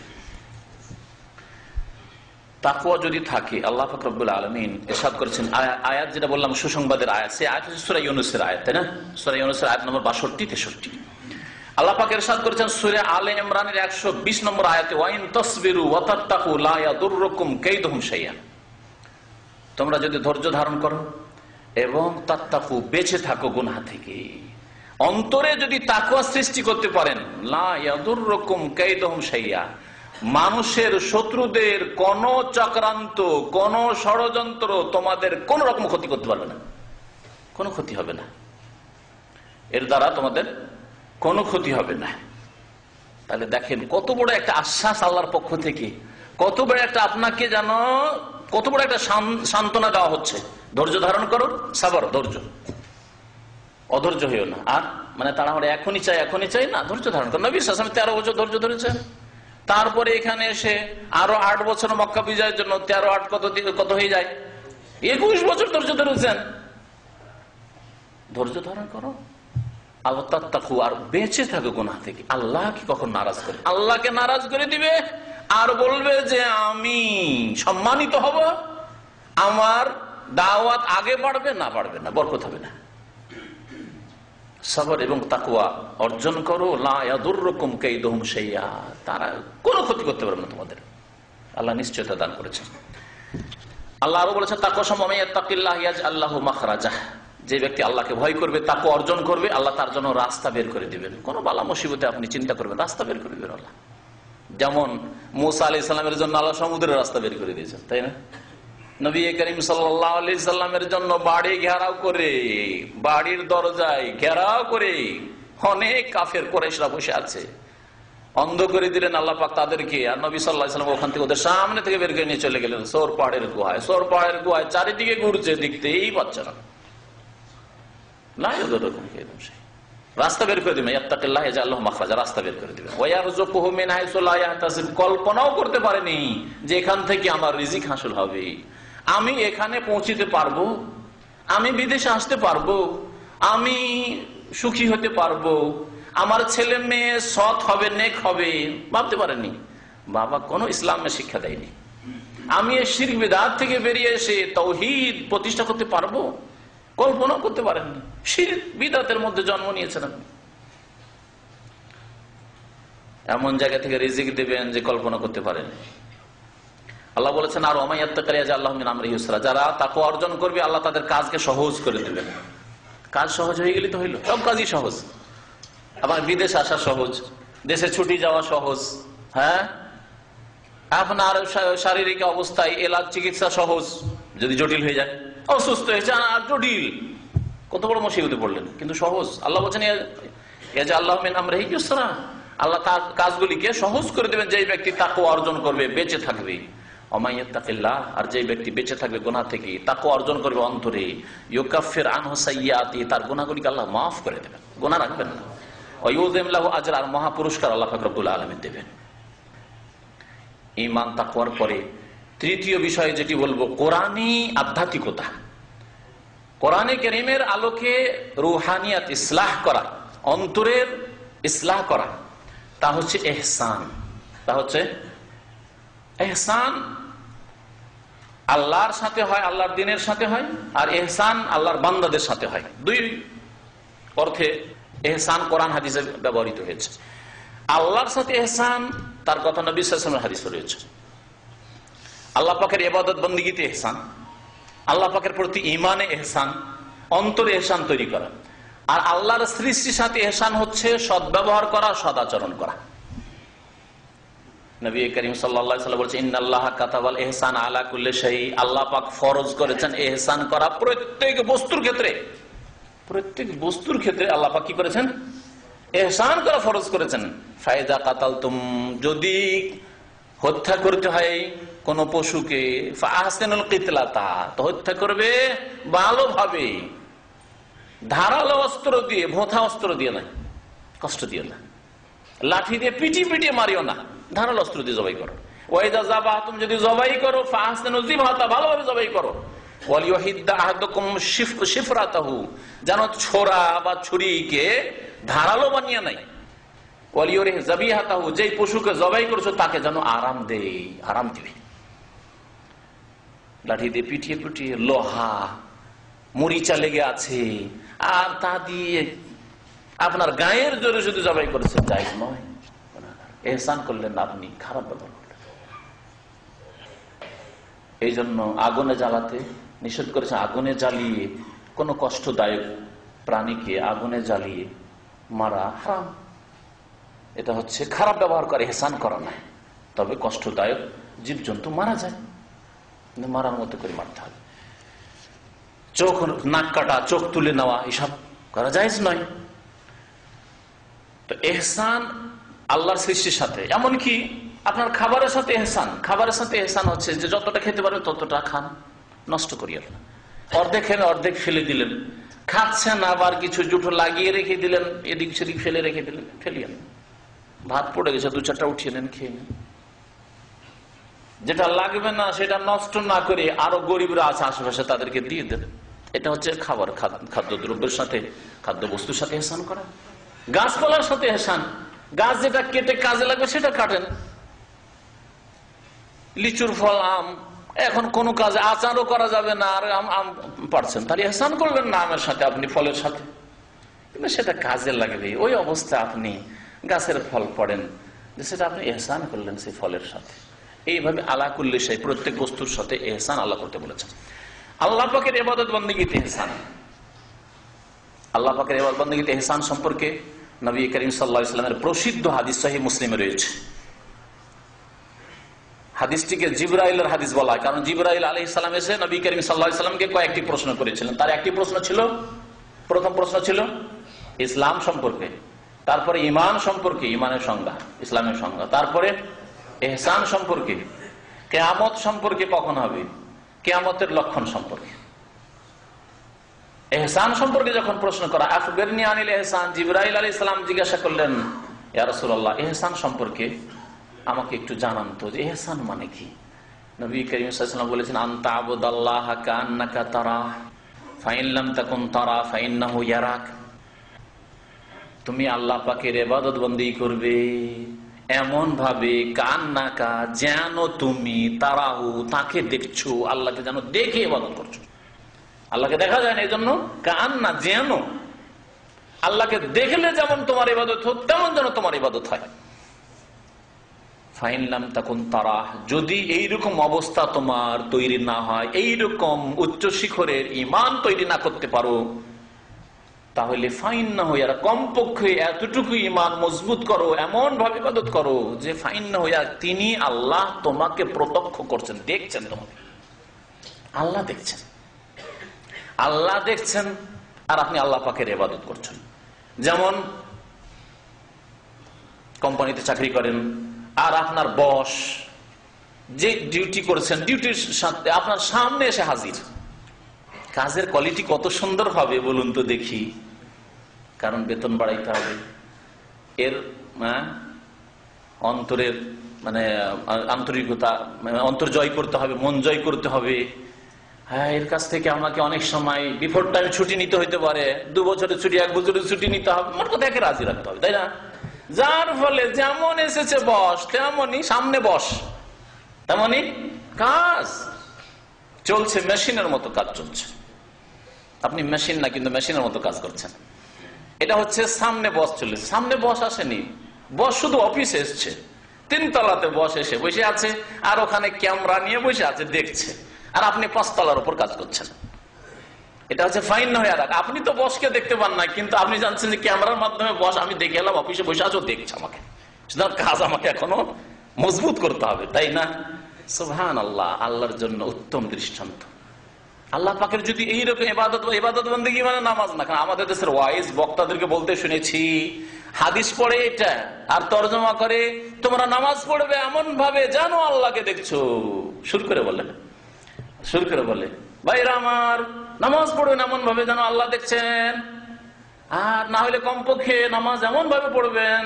তাকওয়া যদি থাকে, আল্লাহ পাক রব্বুল আলামিন ইরশাদ করেছেন, আয়াত যেটা বললাম সুসংবাদের আয়াত, সেই আয়াত হচ্ছে সূরা ইউনূসের আয়াত, তাই না? সূরা ইউনূসের আয়াত নম্বর 62-63। আল্লাহ পাক ইরশাদ করেছেন সূরা আলে ইমরানের 120 নম্বর আয়াতে, ওয়া ইন তাসবিরু ওয়া তাত্তাকু লা ইয়াদুররুকুম কাইদুহুম শাইআ। তোমরা যদি ধৈর্য ধারণ করো এবং তাত্তাকু, বেঁচে থাকো গুনাহ থেকে, অন্তরে যদি তাকওয়া সৃষ্টি করতে পারেন, লা ইয়াদুররুকুম কাইদুহুম শাইআ, মানুষের শত্রুদের কোন চক্রান্ত, কোন ষড়যন্ত্র তোমাদের কোন রকম ক্ষতি করতে পারবে না, কোনো ক্ষতি হবে না, এর দ্বারা তোমাদের কোনো ক্ষতি হবে না। তাহলে দেখেন কত বড় একটা আশ্বাস আল্লাহর পক্ষ থেকে, কত বড় একটা আপনাকে যেন কত বড় একটা সান্ত্বনা দেওয়া হচ্ছে। ধৈর্য ধারণ করো, সাবর, ধৈর্য, অধৈর্য হইও না। আর মানে তাড়াহুড়ো এখনই চাই না, ধৈর্য ধারণ করো। নবী সাল্লাল্লাহু আলাইহি ওয়াসাল্লাম 13 বছর ধৈর্য ধরেছেন। তারপরে এখানে এসে আরো 8 বছর মক্কা বিজয়ের জন্য, 13 8 কত হয়ে যায়, 21 বছর ধৈর্য ধরেছেন। ধৈর্য ধারণ করো, আল্লাহ তাত্তাকু, আর বেঁচে থাকো গুনাহ থেকে। আল্লাহকে কখন নারাজ করে, আল্লাহকে নারাজ করে দিবে আর বলবে যে আমি সম্মানিত হব, আমার দাওয়াত আগে বাড়বে না, বরকত হবে না। সবর এবং তাকওয়া অর্জন করো, লা ইয়াদুররুকুম কাইদুহুম শাইআ, তারা কোনো ক্ষতি করতে পারবে না তোমাদের। আল্লাহ নিশ্চয়তা দান করেছেন। আল্লাহ আরো বলেছেন তাকওয়া সম্পর্কে, ইয়াত্তাকিল্লাহ ইয়াজআল লাহু মাখরাজা, যে ব্যক্তি আল্লাহকে ভয় করবে, তাকওয়া অর্জন করবে, আল্লাহ তার জন্য রাস্তা বের করে দিবেন। কোন বালা মুসিবতে আপনি চিন্তা করবেন, রাস্তা বের করে দিবেন আল্লাহ। যেমন মূসা আলাইহিস সালামের জন্য আল্লাহ সমুদ্রের রাস্তা বের করে দিয়েছেন, তাই না? নবী করিম সাল্লাল্লাহু আলাইহি সাল্লামের জন্য বাড়ি ঘেরাও করে, বাড়ির দরজায় ঘেরাও করে অনেক কাফের কুরাইশরা বসে আছে, অন্ধ করে দিলেন আল্লাহ পাক তাদেরকে। আর নবী সাল্লাল্লাহু আলাইহি সাল্লাম ওখান থেকে ওদের সামনে থেকে বের করে নিয়ে চলে গেলেন সৌর পাহাড়ের গুহায়। চারিদিকে ঘুরছে, দেখতেই পাচ্ছে না। লা ইয়াদুররুকুম কাইদুহুম শাইআ, রাস্তা বের করে দিবেন। ইয়াত্তাকিল্লাহ ইয়াজআল লাহু মাখরাজা, রাস্তা বের করে দিবেন। ওয়া ইয়ারযুকুহু মিন হাইসু লা ইয়াহতাসিব, কল্পনাও করতে পারেনি যে এখান থেকে আমার রিজিক হাসিল হবে, আমি এখানে পৌঁছিতে পারবো, আমি বিদেশে আসতে পারবো, আমি সুখী হতে পারবো, আমার ছেলে মেয়ে সৎ হবে, নেক হবে, ভাবতে পারেনি। বাবা কোনো ইসলামের শিক্ষা দেয়নি। আমি এই শিরক বিদআত থেকে বেরিয়ে এসে তাওহীদ প্রতিষ্ঠা করতে পারবো, কল্পনা করতে পারেননি। শিরক বিদআতের মধ্যে জন্ম নিয়েছেন আপনি। এমন জায়গা থেকে রিজিক দেবেন যে কল্পনা করতে পারেন। আল্লাহ বলেছেন, আর আল্লাহ মিন আমরিহি ইউসরা, যারা তাকওয়া অর্জন করবে আল্লাহ তাদের কাজকে সহজ করে দেবেন। কাজ সহজ হয়ে গেলে তো হইল, সব কাজই সহজ। আবার বিদেশ আসা সহজ, দেশে ছুটি যাওয়া সহজ, হ্যাঁ, আপনার শারীরিক অবস্থায় এলাজ চিকিৎসা সহজ, যদি জটিল হয়ে যায়, অসুস্থ হয়েছে আর জটিল, কত বড় মুসিবতে পড়লেন, কিন্তু সহজ। আল্লাহ বলছেন আল্লাহ মিন আমরিহি ইউসরা, আল্লাহ তার কাজগুলিকে সহজ করে দেবেন যেই ব্যক্তি তাকওয়া অর্জন করবে, বেঁচে থাকবে। ওমাইয়াত্তাকিল্লাহ, আর যেই ব্যক্তি বেঁচে থাকবে গুনাহ থেকে, তাকওয়া অর্জন করবে অন্তরে, ইউকাফির আনহু সাইয়্যাতি, তার গুনাহগুলিকে আল্লাহ মাফ করে দেবেন, গুনাহ রাখবেন না। ওয়া ইউযিম লাহু আজরা, আর মহা পুরস্কার আল্লাহ পাক রব্বুল আলামিন দেবেন। ঈমান তাকওয়ার পরে তৃতীয় বিষয় যেটি বলবো, কোরআনী আধ্যাত্মিকতা। কোরআনে কারীমের আলোকে রুহানিয়াত ইসলাহ করা, অন্তরের ইসলাহ করা, তা হচ্ছে ইহসান। তা হচ্ছে ইহসান আল্লাহর সাথে হয়, আল্লাহর দ্বীনের সাথে হয়, আর ইহসান আল্লাহর বান্দাদের সাথে হয়। দুই অর্থে ইহসান কোরআন হাদিসে ব্যবহৃত হয়েছে। আল্লাহর সাথে ইহসান, তার কথা নবী সাল্লাল্লাহু আলাইহি ওয়াসাল্লামের হাদিসে রয়েছে। আল্লাহ পাকের ইবাদত বন্দেগীতে ইহসান, আল্লাহ পাকের প্রতি ঈমানে ইহসান, অন্তরে ইহসান তৈরি করা। আর আল্লাহর সৃষ্টির সাথে ইহসান হচ্ছে সদ্ব্যবহার করা, সদাচরণ করা। নবী করিম সাল্লাল্লাহু আলাইহি ওয়াসাল্লাম বলেছেন, ইন্নাল্লাহা কাতাবাল ইহসান আলা কুল্লি শাই, আল্লাহ পাক ফরজ করেছেন ইহসান করা প্রত্যেক বস্তুর ক্ষেত্রে। প্রত্যেক বস্তুর ক্ষেত্রে আল্লাহ পাক কি করেছেন? ইহসান করা ফরজ করেছেন। ফাইদা কাতালতুম, যদি হত্যা করতে হয় কোন পশুকে, ফাহসিনুল কিতলাতা, তো হত্যা করবে ভালোভাবে, ধারালো অস্ত্র দিয়ে, ভোঁতা অস্ত্র দিয়ে না, কষ্ট দিয়ে না, লাঠি দিয়ে পিটিয়ে পিটিয়ে মারিও না, ধারালো অস্ত্র দিয়ে জবাই করো। ওয়াইদা যাবাতুম, যদি জবাই করো, ফাহসিনুল যিবহাতা, ভালোভাবে জবাই করো। ওয়ালিয়াহিদ্দা আহাদুকুম শিফরাতাহু, যেন ছোরা বা ছুরিকে ধারালো বানিয়ে নাই। ওয়ালিয়ারিহ যাবিহাতাহু, যেই পশুকে জবাই করেছো তাকে যেন আরাম দেয়, আরাম দিবে। লাঠি দিয়ে পিটিয়ে পিটিয়ে, লোহা মরিচা লেগে আছে, আর তা দিয়ে আপনার গায়ের জোরে শুধু জবাই করেছেন, জায়েজ নয়। ইহসান করলেন না, আপনি খারাপ ব্যবহার করলেন। এই জন্য আগুনে জ্বালাতে নিষেধ করেছে। আগুনে জ্বালিয়ে কোনো কষ্টদায়ক প্রাণীকে আগুনে জ্বালিয়ে মারা হারাম। এটা হচ্ছে খারাপ ব্যবহার করে, ইহসান করা নাই। তবে কষ্টদায়ক জীবজন্তু মারা যায়, কিন্তু মারার মতো করে মারতে হবে। চোখ নাক কাটা, চোখ তুলে নেওয়া, এসব করা জায়েজ নয়। তো ইহসান আল্লাহর সৃষ্টির সাথে, এমনকি আপনার খাবারের সাথে ইহসান। খাবারের সাথে ইহসান হচ্ছে যে যতটা খেতে পারবেন ততটা খান, নষ্ট করিয়েন না। অর্ধেক খেলে অর্ধেক ফেলে দিলেন, খাচ্ছেন আবার কিছু জুটো লাগিয়ে রেখে দিলেন, এদিক সেদিক ফেলে রেখে দিলেন, ফেলিয়েন। ভাত পড়ে গেছে, দু চারটা উঠিয়ে নেন, খেয়ে নেন। যেটা লাগবে না সেটা নষ্ট না করে আরো গরিবরা আছে আশেপাশে, তাদেরকে দিয়ে দেন। এটা হচ্ছে খাবার, খাদ্যদ্রব্যের সাথে, খাদ্য বস্তুর সাথে ইহসান করা। গাছপালার সাথে ইহসান, গাছ যেটা কেটে কাজে লাগবে সেটা কাটেন। লিচুর ফল, আম, এখন কোন কাজে আচারও করা যাবে না, আর আম পারছেন, তাহলে ইহসান করলেন না আমের সাথে, আপনি ফলের সাথে, কিন্তু সেটা কাজে লাগবে। ওই অবস্থা আপনি গাছের ফল পড়েন, যে সেটা আপনি ইহসান করলেন সেই ফলের সাথে। এইভাবে আলা কুল্লি শাই, প্রত্যেক বস্তুর সাথে ইহসান আল্লাহ করতে বলেছেন। আল্লাহ পাকের ইবাদত বন্দেগীতে ইহসান। আল্লাহ পাকের ইবাদত বন্দেগীতে ইহসান সম্পর্কে নবী করিম সাল্লাল্লাহু আলাইহি ওয়াসাল্লামের প্রসিদ্ধ হাদিস সহিহ মুসলিমে রয়েছে। হাদিসটিকে জিবরাইলের হাদিস বলা হয়, কারণ জিবরাইল আলাইহিস সালাম এসে নবী করিম সাল্লাল্লাহু আলাইহি ওয়াসাল্লামকে কয়েকটি প্রশ্ন করেছিলেন। তার একটি প্রশ্ন ছিল, প্রথম প্রশ্ন ছিল ইসলাম সম্পর্কে, তারপরে ঈমান সম্পর্কে, ঈমানের সংজ্ঞা, ইসলামের সংজ্ঞা, তারপরে ইহসান সম্পর্কে, কিয়ামত সম্পর্কে কখন হবে, কিয়ামতের লক্ষণ সম্পর্কে। ইহসান সম্পর্কে যখন প্রশ্ন করা, আখবিরনি আনিল ইহসান, জিবরাইল আলাইহিস সালাম জিজ্ঞাসা করলেন, ইয়া রাসূলুল্লাহ, ইহসান সম্পর্কে আমাকে একটু জানান তো, যে ইহসান মানে কি। নবী করিম সাল্লাল্লাহু আলাইহি ওয়াসাল্লাম বলেছেন, আনতা আবুদাল্লাহ কান্নাকা তারাহ ফাইন লাম তাকুন তারা ফাইন্নাহু ইয়ারাক। তুমি আল্লাহ পাকের ইবাদত বন্দেগী করবে এমন ভাবে, কান্নাকা, যেন তুমি তারাহু, তাকে দেখছো, আল্লাহকে যেন দেখে ইবাদত করছো। আল্লাহকে দেখা যায় না, এই জন্য কান্না যেন আল্লাহকে দেখলে যেমন তোমার ইবাদত হোক তেমন যেন তোমার ইবাদত হয়। ফাইনলাম তখন তারা, যদি এইরকম অবস্থা তোমার তৈরি না হয়, এইরকম উচ্চ শিখরের ঈমান তৈরি না করতে পারো, তাহলে ফাইন না হইয়া কমপক্ষে এতটুকু ঈমান মজবুত করো, এমন ভাবে ইবাদত করো যে ফাইন না হইয়া তিনি আল্লাহ তোমাকে প্রত্যক্ষ করছেন, দেখছেন তোমাকে। আল্লাহ দেখছেন, আল্লাহ দেখছেন, আর আপনি আল্লাহ পাকের ইবাদত করছেন। যেমন কোম্পানিতে চাকরি করেন, আর আপনার বস যে ডিউটি করেছেন, ডিউটির সাথে আপনার সামনে এসে হাজির। কাজের কোয়ালিটি কত সুন্দর হবে বলুন তো দেখি, কারণ বেতন বাড়াইতে হবে, এর অন্তরের আন্তরিকতা, অন্তর জয় করতে হবে, মন জয় করতে হবে। হ্যাঁ, এর কাছ থেকে আমাকে অনেক সময় বিফোর টাইম ছুটি নিতে হইতে পারে, 2 বছরের ছুটি, 1 বছরের ছুটি নিতে হবে, আমার কথা একে রাজি রাখতে হবে, তাই না? যার ফলে যেমন এসেছে বস তেমনই সামনে বস, তেমনই কাজ চলছে, মেশিনের মতো কাজ চলছে। আপনি মেশিন না, কিন্তু মেশিনের মতো কাজ করছেন। এটা হচ্ছে সামনে বস চলেছে। সামনে বস আসেনি, বস শুধু অফিসে এসছে, 3 তলাতে বস এসে বসে আছে, আর ওখানে ক্যামেরা নিয়ে বসে আছে, দেখছে, আর আপনি 5 তলার উপর কাজ করছেন। এটা হচ্ছে ফাইন হয়ে রাখ। আপনি তো বসকে দেখতে পান না, কিন্তু আপনি জানছেন যে ক্যামেরার মাধ্যমে বস, আমি দেখে এলাম অফিসে বসে আছো, দেখছে আমাকে, সুতরাং কাজ আমাকে এখনো মজবুত করতে হবে, তাই না? সুবহানাল্লাহ, আল্লাহর জন্য উত্তম দৃষ্টান্ত। আল্লাহ পাকের যদি এইরকম ইবাদত বন্দেগী মানে নামাজ না, কারণ আমাদের দেশের ওয়াইজ বক্তাদেরকে বলতে শুনেছি, হাদিস পড়ে এটা আর তর্জমা করে, তোমরা নামাজ পড়বে এমন ভাবে জানো আল্লাহকে দেখছো, শুরু করে বলে ভাইরা আমার, নামাজ পড়বেন এমন ভাবে যেন আল্লাহ দেখছেন, আর না হলে কমপক্ষে নামাজ এমন ভাবে পড়বেন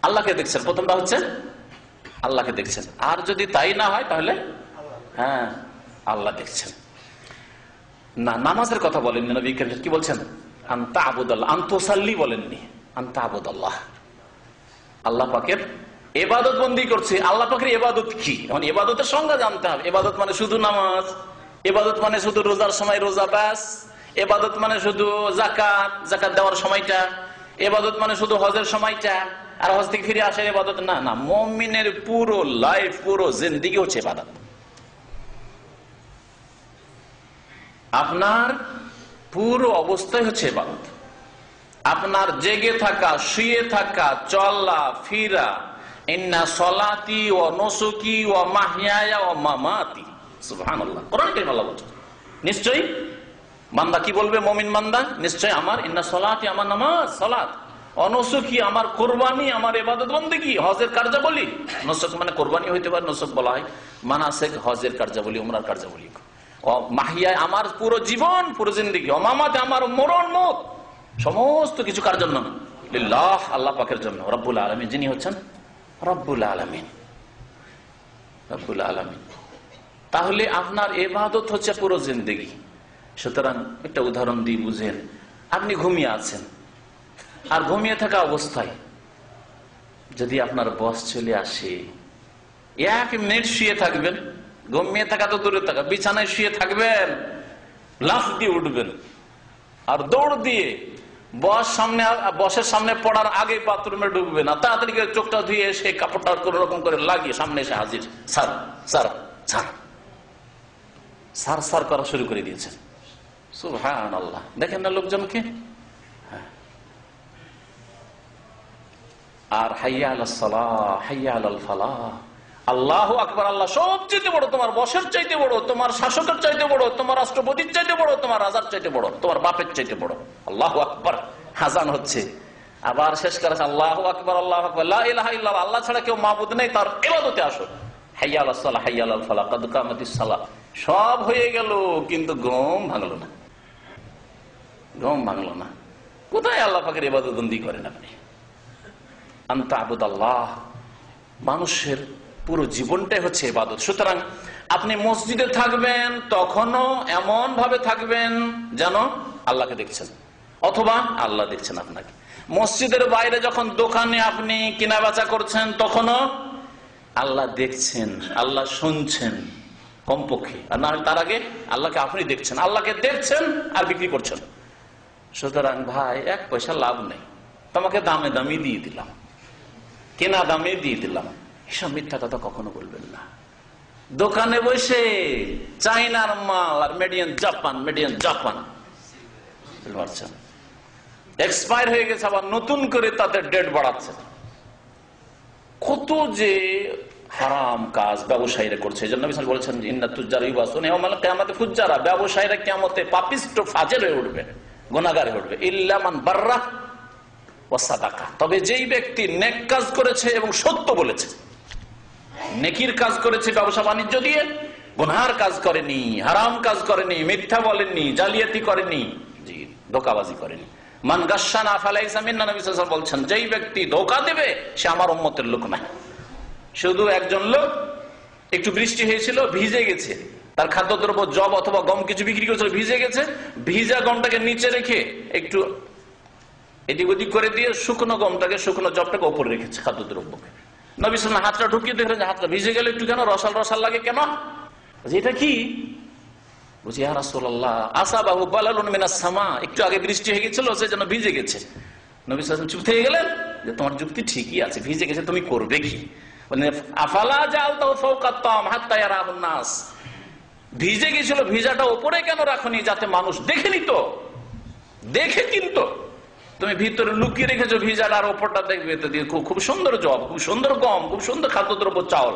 আল্লাহকে দেখছেন। প্রথমটা হচ্ছে আল্লাহকে দেখছেন, আর যদি তাই না হয় তাহলে হ্যাঁ আল্লাহ দেখছেন না। নামাজের কথা বলেননি নবী করিম, কি বলছেন? আনতা আবুদাল্লাহ, আনতুসাল্লি বলেননি, আনতা আবুদাল্লাহ। আল্লাহ পাকের ইবাদত বন্দি করছে। আল্লাহ পাকের ইবাদত কি? এখন ইবাদতের সংজ্ঞা জানতে হবে। ইবাদত মানে শুধু নামাজ, ইবাদত মানে শুধু রোজার সময় রোজা ব্যাস, ইবাদত মানে শুধু জাকাত দেওয়ার সময়টা, ইবাদত মানে শুধু হজের সময়টা, আর হজ থেকে ফিরে আসে ইবাদত না। না, মুমিনের পুরো লাইফ, পুরো জিন্দেগি হচ্ছে ইবাদত। আপনার পুরো অবস্থায় হচ্ছে ইবাদত। আপনার জেগে থাকা, শুয়ে থাকা, চলা ফিরা, ইন্না সলাতি ওয়া নুসুকি ওয়া মাহইয়ায়া ওয়া মামাতি, সুবহানাল্লাহ, কোরআন কারীমে আল্লাহ বলেন। নিশ্চয়ই বান্দা কি বলবে? মুমিন বান্দা নিশ্চয় আমার, ইন্না সলাতি, আমার নামাজ, সালাত, অনুসুকি আমার কুরবানি, আমার ইবাদত বন্দেগী, হজের কার্যাবলী। নুসুক মানে কুরবানি হইতে পারে, নুসুক বলা হয় মানাসিক, হজের কার্যাবলী, উমরার কার্যাবলী। ও মাহিয়া আমার পুরো জীবন, পুরো জিন্দেগি, ও মামাতে আমার মরণ মত, সমস্ত কিছু কার জন্য? লিল্লাহ, আল্লাহ পাকের জন্য। রব্বুল আলামিন, যিনি হচ্ছেন রব্বুল আলামিন, রব্বুল আলামিন। তাহলে আপনার ইবাদত হচ্ছে পুরো জিন্দেগি। সুতরাং একটা উদাহরণ দিয়ে বুঝেন। আপনি ঘুমিয়ে আছেন, আর ঘুমিয়ে থাকা অবস্থায় যদি আপনার বস চলে আসে, 1 মিনিট শুয়ে থাকবেন। ঘুমিয়ে থাকা তো দূরে থাকা, বিছানায় শুয়ে থাকবেন, লাফ দিয়ে উঠবেন আর দৌড় দিয়ে বসের সামনে পড়ার আগে বাথরুমে ঢুকবে না, তাড়াতাড়ি করে চোখটা ধুয়ে এসে কাপড়টা কোন রকম করে লাগিয়ে সামনে এসে হাজির, সার সার সার সার সার করা শুরু করে দিয়েছেন। সুবহানাল্লাহ, দেখেন না লোকজনকে। আর হাইয়া আলাস সালাহ, হাইয়া আলাল ফালাহ, আল্লাহু আকবার, আল্লাহ সবচেয়ে বড়, তোমার বসের চাইতে বড়, তোমার শাসকের চাইতে বড়, তোমার রাষ্ট্রপতির চাইতে বড়, তোমার রাজার চাইতে বড়, তোমার বাপের চাইতে বড়। আল্লাহু আকবার, আযান হচ্ছে, আবার শেষ করেছে আল্লাহু আকবার, আল্লাহু আকবার, লা ইলাহা ইল্লাল্লাহ, আল্লাহ ছাড়া কেউ মাবুদ নেই, তার ইবাদতে আসো। হাইয়া আলাস সালাহ, হাইয়া আলাল ফালাহ, কাদ কামাতিস সালাহ। সব হয়ে গেল, কিন্তু ঘুম ভাঙলো না, ঘুম ভাঙলো না। কোথায় আল্লাহ পাকের ইবাদত বন্দেগী করেন আপনি? আনতা আবুদাল্লাহ, মানুষের পুরো জীবনটাই হচ্ছে ইবাদত। সুতরাং আপনি মসজিদে থাকবেন, তখনও এমন ভাবে থাকবেন যেন আল্লাহকে দেখছেন, অথবা আল্লাহ দেখছেন আপনাকে। মসজিদের বাইরে যখন দোকানে আপনি কেনা বেচা করছেন, তখনও আল্লাহ দেখছেন, আল্লাহ শুনছেন, কমপক্ষে, আর না হলে তার আগে আল্লাহকে আপনি দেখছেন, আল্লাহকে দেখছেন আর বিক্রি করছেন। সুতরাং ভাই 1 পয়সা লাভ নেই, তোমাকে দামে দামি দিয়ে দিলাম, কেনা দামে দিয়ে দিলাম, এসব মিথ্যা কথা কখনো বলবেন না। দোকানে বসে চাইনার মাল আর মেডিয়ান জাপান পারছেন, এক্সপায়ার হয়ে গেছে, আবার নতুন করে তাদের ডেট বাড়াচ্ছে। কত যে হারাম কাজ ব্যবসায়ীরা করছে। এই জন্য বলছেন ব্যবসায়ীরা কিয়ামতে পাপিষ্ট ফাজের হয়ে উঠবে, গুনাহগার হয়ে উঠবে। ইল্লা মান বাররা ওয়া সাদাকা, তবে যেই ব্যক্তি নেক কাজ করেছে এবং সত্য বলেছে, নেকির কাজ করেছে ব্যবসা বাণিজ্য দিয়ে, গুনার কাজ করেনি, হারাম কাজ করেনি, মিথ্যা বলেননি, জালিয়াতি করেনি, জি ধোঁকাবাজি করেনি। মান গাশশানা ফালাইসা মিন্না, নবী সাল্লাল্লাহু আলাইহি ওয়াসাল্লাম বলছেন যেই ব্যক্তি ধোঁকা দেবে সে আমার উম্মতের লোক না। শুধু একজন লোক একটু বৃষ্টি হয়েছিল, ভিজে গেছে, তার খাদ্যদ্রব্য জব অথবা গম কিছু বিক্রি করেছিল, ভিজে গেছে, ভিজা গমটাকে নিচে রেখে একটু এদিক ওদিক করে দিয়ে শুকনো গমটাকে, শুকনো জবটাকে উপরে রেখেছে খাদ্যদ্রব্যকে। নবী সাল্লাল্লাহু আলাইহি ওয়াসাল্লাম হাতটা ঢুকিয়ে দেখলেন যে হাতটা ভিজে গেল একটু, কেন রসাল রসাল লাগে কেন? এটা কি? বুঝি ইয়া রাসূলুল্লাহ আসাবাহু বালালুন মিনাস সামা, একটু আগে বৃষ্টি হয়ে গেছিল সেজন্য ভিজে গেছে। নবী সাল্লাল্লাহু আলাইহি ওয়াসাল্লাম চুপ থেকে গেলেন যে তোমার যুক্তি ঠিকই আছে, ভিজে গেছে তুমি করবে কি? আফালা জাআলতাহু ফাওকা আত-তাম হাত্তা ইয়ারাহুন নাস, ভিজে গেছিল, ভিজাটা উপরে কেন রাখনি যাতে মানুষ দেখে নিত, দেখে কিনতো। তুমি ভিতরে লুকিয়ে রেখেছো ভিজাটা, আর ওপরটা দেখবে খুব সুন্দর জব, খুব সুন্দর গম, খুব সুন্দর খাদ্যদ্রব্য চাউল।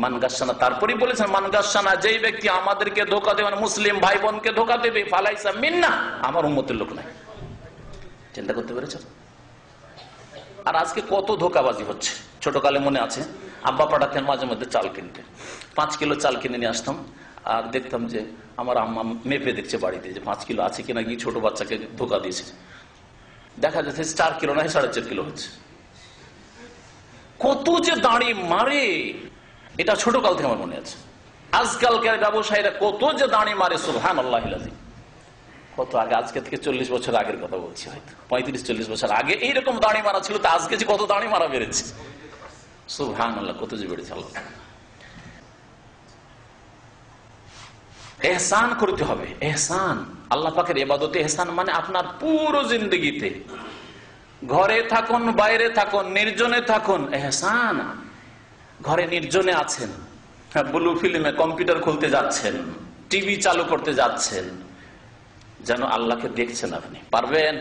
মান গাশশানা, তারপরেই বলেছেন মান গাশশানা, যেই ব্যক্তি আমাদেরকে ধোঁকা দেবে, মুসলিম ভাই বোনকে ধোঁকা দেবে, ফালাইসা মিন্না, আমার উম্মতের লোক নাই। চিন্তা করতে পেরেছেন? আর আজকে কত ধোঁকাবাজি হচ্ছে। ছোটকালে মনে আছে আব্বা পাঠাতেন মাঝে মধ্যে চাল কিনতে, 5 কিলো চাল কিনে নিয়ে আসতাম, আর দেখতাম যে আমার আম্মা মেপে দেখছে বাড়িতে যে 5 কিলো আছে কিনা, গিয়ে ছোট বাচ্চাকে ধোঁকা দিয়েছে, দেখা যাচ্ছে 4 কিলো না 4.5 কিলো হচ্ছে। কত যে দাঁড়ি মারে, এটা ছোটকাল থেকে আমার মনে আছে। আজকালকার ব্যবসায়ীরা কত যে দাঁড়ি মারে, সুবহানাল্লাহিল আযীম। কত আগে, আজকে থেকে 40 বছর আগের কথা বলছি, হয়তো 35-40 বছর আগে এইরকম দাঁড়ি মারা ছিল, তা আজকে যে কত দাঁড়ি মারা বেড়েছে, সুবহানাল্লাহ, কত যে বেড়েছে। আল্লাহ এহসান করতে হবে, এহসান। আল্লাহ পাকের ইবাদতে এহসান মানে আপনার পুরো জিন্দগিতে, ঘরে থাকুন, বাইরে থাকুন, নির্জনে থাকুন, এহসান। ঘরে নির্জনে আছেন, ব্লু ফিল্মে কম্পিউটার খুলতে যাচ্ছেন, টিভি চালু করতে যাচ্ছেন, যেন আল্লাহকে দেখছেন। আপনি পারবেন?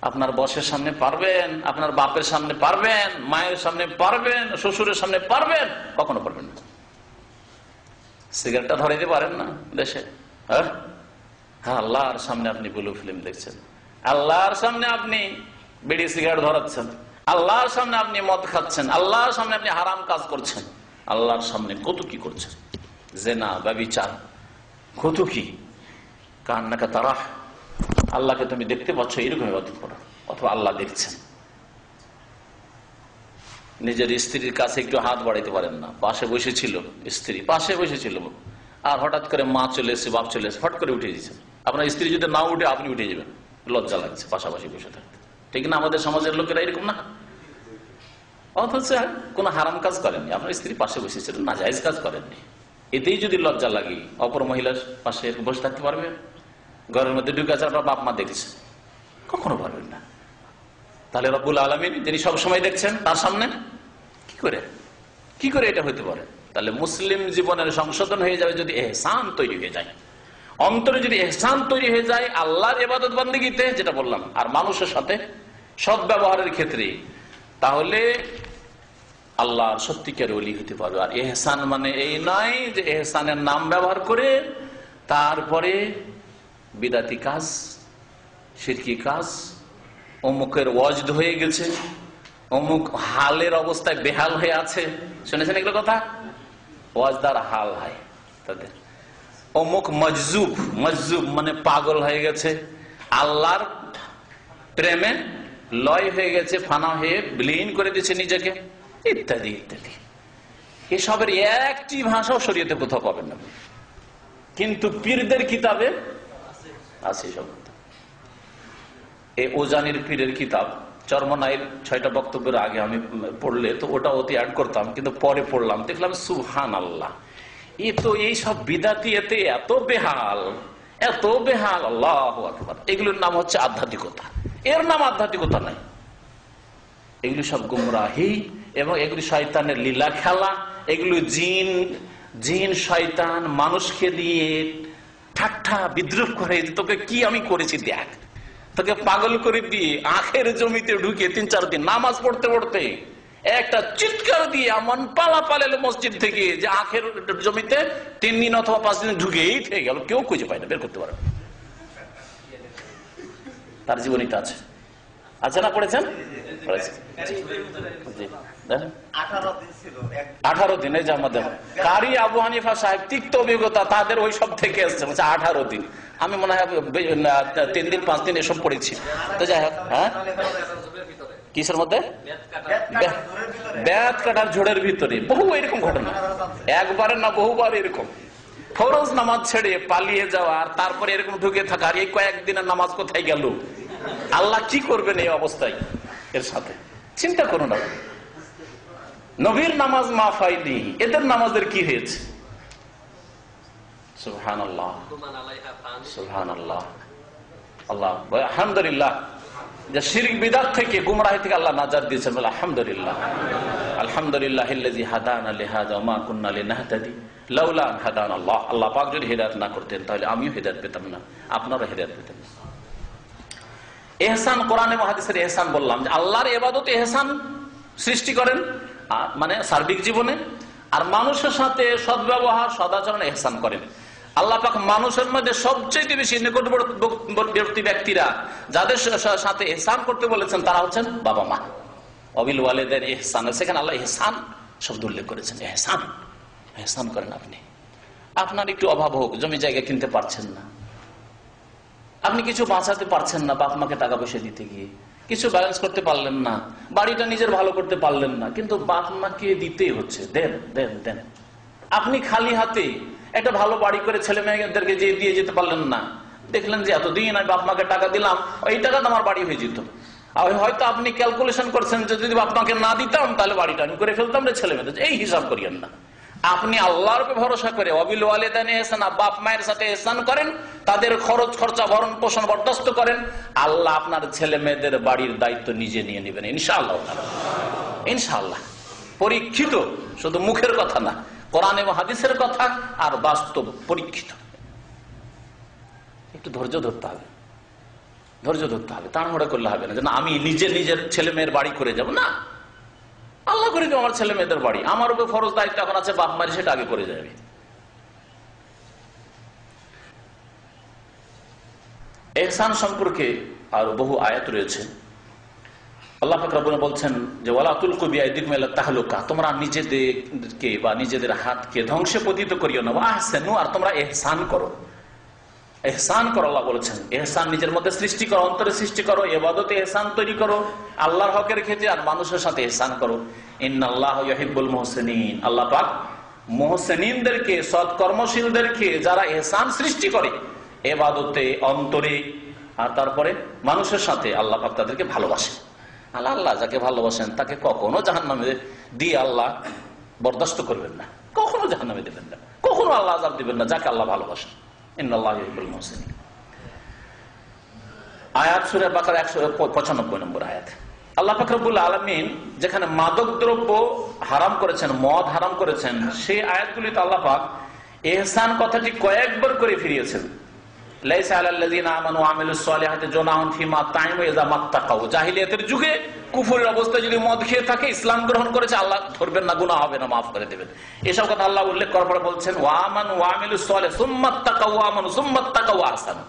আপনার বসের সামনে পারবেন, আপনার বাপের সামনে পারবেন, মায়ের সামনে পারবেন, শ্বশুরের সামনে পারবেন? কখনো পারবেন না। সিগারেটটা ধরাইতে পারেন না দেশে? হ্যাঁ, আল্লাহর সামনে আপনি ব্লু ফিল্ম দেখছেন, আল্লাহর সামনে আপনি বিড়ি সিগারেট ধরাচ্ছেন, আল্লাহর সামনে আপনি মদ খাচ্ছেন, আল্লাহর সামনে আপনি হারাম কাজ করছেন, আল্লাহর সামনে কত কি করছেন, জেনা, ব্যভিচার, কত কি। কান্নাকা তারা, আল্লাহকে তুমি দেখতে পাচ্ছ, এরকম ইবাদত করো, অথবা আল্লাহ দেখছেন। নিজের স্ত্রীর কাছে একটু হাত বাড়াইতে পারেন না, পাশে বসেছিল স্ত্রী, পাশে বসেছিল, আর হঠাৎ করে মা চলে এসে, বাপ চলে এসে ফট করে উঠে দিয়েছেন। আপনার স্ত্রী যদি না উঠে আপনি উঠে যাবেন, লজ্জা লাগছে পাশাপাশি বসে থাকতে, ঠিক না? আমাদের সমাজের লোকেরা এরকম না। অথচ কোন হারাম কাজ করেননি, আপনার স্ত্রী পাশে বসেছিলেন, নাজায়েজ কাজ করেননি, এতেই যদি লজ্জা লাগে, অপর মহিলার পাশে বসে থাকতে পারবেন? ঘরের মধ্যে ঢুকে আছে, আপনার বাপ মা দেখছে, কখনো পারবেন না। তাহলে রব্বুল আলামিন যিনি সবসময় দেখছেন, তার সামনে কি করে এটা হইতে পারে? তাহলে মুসলিম জীবনের সংশোধন হয়ে যাবে যদি ইহসান তৈরি হয়ে যায়, অন্তরে যদি ইহসান তৈরি হয়ে যায় আল্লাহর ইবাদত বন্দেগীতে, যেটা বললাম, আর মানুষের সাথে সদ্ব্যবহারের ক্ষেত্রে, তাহলে আল্লাহর সত্যিকার ওলি হতে পারবে। আর ইহসান মানে এই নয় যে ইহসানের নাম ব্যবহার করে তারপরে বিদাতি কাজ, শিরকি কাজ, অমুকের ওয়াজদ হয়ে গেছে, অমুক হালের অবস্থায় বেহাল হয়ে আছে, শুনেছেন এগুলো কথা? ওয়াজদার হাল হয় তাদের। অমুক মজজুব, মজজুব মানে পাগল হয়ে গেছে, আল্লাহর প্রেমে লয় হয়ে গেছে, ফানা হয়ে বিলীন করে দিয়েছে নিজেকে, ইত্যাদি ইত্যাদি। এসবের একটি ভাষাও শরীয়তে কোথাও পাবেন না, কিন্তু পীরদের কিতাবে আছে সব। এই ওজানির পীরের কিতাব চরমনাইয়ের 6টা বক্তব্যের আগে আমি পড়লে তো ওটা অতি অ্যাড করতাম, কিন্তু পরে পড়লাম, দেখলাম সুবহানাল্লাহ, এই সব বিদাতি এতে এত বেহাল, এত বেহাল। আল্লাহু আকবার। এগুলোর নাম হচ্ছে আধ্যাত্মিকতা, এর নাম আধ্যাত্মিকতা নাই। এগুলি সব গুমরাহি এবং এগুলি শয়তানের লীলা খেলা। এগুলো জিন শয়তান মানুষকে দিয়ে ঠাট্টা বিদ্রুপ করে, তোকে কি আমি করেছি দেখ, তোকে পাগল করে দিয়ে আখের জমিতে ঢুকে 3-4 দিন নামাজ পড়তে পড়তে একটা চিৎকার দিয়ে এমন পালা পালালো মসজিদ থেকে যে আখের জমিতে 3 দিন অথবা 5 দিন ঢুকেই থেকে গেল, কেউ খুঁজে পায় না, বের করতে পারে। তার জীবনীটা আছে, আছে না? পড়েছেন? 18 দিন। এই যে আমাদের কারি আবু হানিফা সাহেব তিক্ত অভিজ্ঞতা, তাদের ওই সব থেকে এসছে 18 দিন। আমি মনে হয় 3 দিন 5 দিন এসব পড়েছি। তো যাই হোক, হ্যাঁ, কিসের মধ্যে? বেত কাটার ঝোড়ের ভিতরে বহু এরকম ঘটনা, একবারে না বহুবার এরকম। ফরজ নামাজ ছেড়ে পালিয়ে যাওয়া, আর তারপরে এরকম ঢুকে থাকা, আর এই কয়েকদিনের নামাজ কোথায় গেল, আল্লাহ কি করবেন এই অবস্থায় এর সাথে? চিন্তা করুন না। নবীর নামাজ মাফ হয়নি, এদের নামাজের কি হয়েছে? সুবহানাল্লাহ, সুবহানাল্লাহ, আল্লাহ আলহামদুলিল্লাহ, যে শিরক বিদআত থেকে, গুমরাহি থেকে আল্লাহ নাজাত দিয়েছেন। আলহামদুলিল্লাহ, আলহামদুলিল্লাহিল্লাযী হাদানা লিহাযা ওয়া মা কুন্না লিনাহতাদি লাউলা আন হাদানাল্লাহ। আল্লাহ পাক যদি হিদায়াত না করতেন তাহলে আমিও হিদায়াত পেতাম না, আপনারা হিদায়াত পেতেন না। ইহসান, কোরআনে ও হাদিসের ইহসান বললাম যে আল্লাহর ইবাদতে ইহসান সৃষ্টি করেন, মানে সার্বিক জীবনে, আর মানুষের সাথে সদ্ব্যবহার সদাচরণে ইহসান করেন। আল্লাহ পাক মানুষের মধ্যে সবচেয়ে বেশি নিকটবর্তী ব্যক্তিরা যাদের সাথে ইহসান করতে বলেছেন তারা হচ্ছেন বাবা মা। অবিল ওয়ালিদাইন ইহসান, সেখানে আল্লাহ ইহসান শব্দ উল্লেখ করেছেন। ইহসান, ইহসান করেন আপনি। আপনার একটু অভাব হোক, জমি জায়গা কিনতে পারছেন না, আপনি কিছু বাঁচাতে পারছেন না, বাপ মাকে টাকা পয়সা দিতে গিয়ে কিছু ব্যালেন্স করতে পারলেন না, বাড়িটা নিজের ভালো করতে পারলেন না, কিন্তু বাপ মাকে দিতেই হচ্ছে, দেন দেন দেন। আপনি খালি হাতে একটা ভালো বাড়ি করে ছেলে মেয়েদেরকে দিয়ে যেতে পারলেন না, দেখলেন যে এতদিন আমি বাপ মাকে টাকা দিলাম, এই টাকা তো আমার বাড়ি হয়ে যেত। আর হয়তো আপনি ক্যালকুলেশন করছেন যে যদি বাপ মাকে না দিতাম তাহলে বাড়িটা আমি করে ফেলতাম রে ছেলে মেয়েদের। এই হিসাব করিয়েন না। আপনি আল্লাহর উপর ভরসা করে অবিল ওয়ালিদাইন ইহসান, বাপ মায়ের সাথে ইহসান করেন, তাদের খরচ খরচা ভরণ পোষণ বরদাস্ত করেন। আল্লাহ আপনার ছেলে মেয়েদের বাড়ির দায়িত্ব নিজে নিয়ে নেবেন ইনশাআল্লাহ, ইনশাআল্লাহ। পরীক্ষিত, শুধু মুখের কথা না, কোরআন এবং হাদিসের কথা আর বাস্তব পরীক্ষিত। একটু ধৈর্য ধরতে হবে, ধৈর্য ধরতে হবে, তাড়াহুড়া করলে হবে না যে না আমি নিজের ছেলে মেয়ের বাড়ি করে যাব। না, আল্লাহ করে দেব আমার ছেলে মেয়েদের বাড়ি, আমার উপর ফরজ দায়িত্ব এখন আছে বাপ মায়ের, সেটা আগে করে যাবে। ইহসান সম্পর্কে আরো বহু আয়াত রয়েছে। আল্লাহ পাক রব্বুল বলছেন যে ওয়ালা তুলকু বিআইদিকুম ইলা তাহলুকা, তোমরা নিজেদেরকে বা নিজেদের হাতকে ধ্বংসে পতিত করিও না। ওয়া আহসিনু, আর তোমরা ইহসান করো। ইহসান করো, আল্লাহ বলেছেন। ইহসান নিজের মধ্যে সৃষ্টি করো, অন্তরে সৃষ্টি করো, ইবাদতে ইহসান তৈরি করো, আল্লাহর হকের ক্ষেত্রে আর মানুষের সাথে ইহসান করো। ইন্নাল্লাহা ইউহিব্বুল মুহসিনিন, আল্লাহ পাক মুহসিনিনদেরকে, সৎকর্মশীলদেরকে, যারা ইহসান সৃষ্টি করে ইবাদতে, অন্তরে আর তারপরে মানুষের সাথে, আল্লাহ পাক তাদেরকে ভালোবাসেন। আল্লাহ যাকে ভালোবাসেন তাকে কখনো জাহান্নামে দিয়ে আল্লাহ বরদাস্ত করবেন না, কখনো জাহান্নামে দেবেন না, কখনো আল্লাহ আযাব দিবেন না যাকে আল্লাহ ভালোবাসেন। ইন্নাল্লাহা ইউহিব্বুল মুহসিনিন। আয়াত সূরা বাকারা 195 নম্বর আয়াত। আল্লাহ পাক রব্বুল আলামিন যেখানে মাদক দ্রব্য হারাম করেছেন, মদ হারাম করেছেন, সেই আয়াতগুলিতে আল্লাহ পাক ইহসান কথাটি কয়েকবার করে ফিরিয়েছেন। লাইসা আলাল্লাযিনা আমানু ওয়া আমিলুস সালিহাতি জুনাহুন ফিমা তাইমু ইযা মাত্তাকাউ, জাহিলিয়াতের যুগে কুফরের অবস্থায় যদি মদ খেয়ে থাকে, ইসলাম গ্রহণ করেছে, আল্লাহ ধরবেন না, গুনাহ হবে না, মাফ করে দেবেন। এসব কথা আল্লাহ উল্লেখ করার পরে বলছেন ওয়া আমানু ওয়া আমিলুস সালিহ সুম্মা তাকাউ ওয়া আমানু সুম্মা তাকাউ ওয়া আহসানু।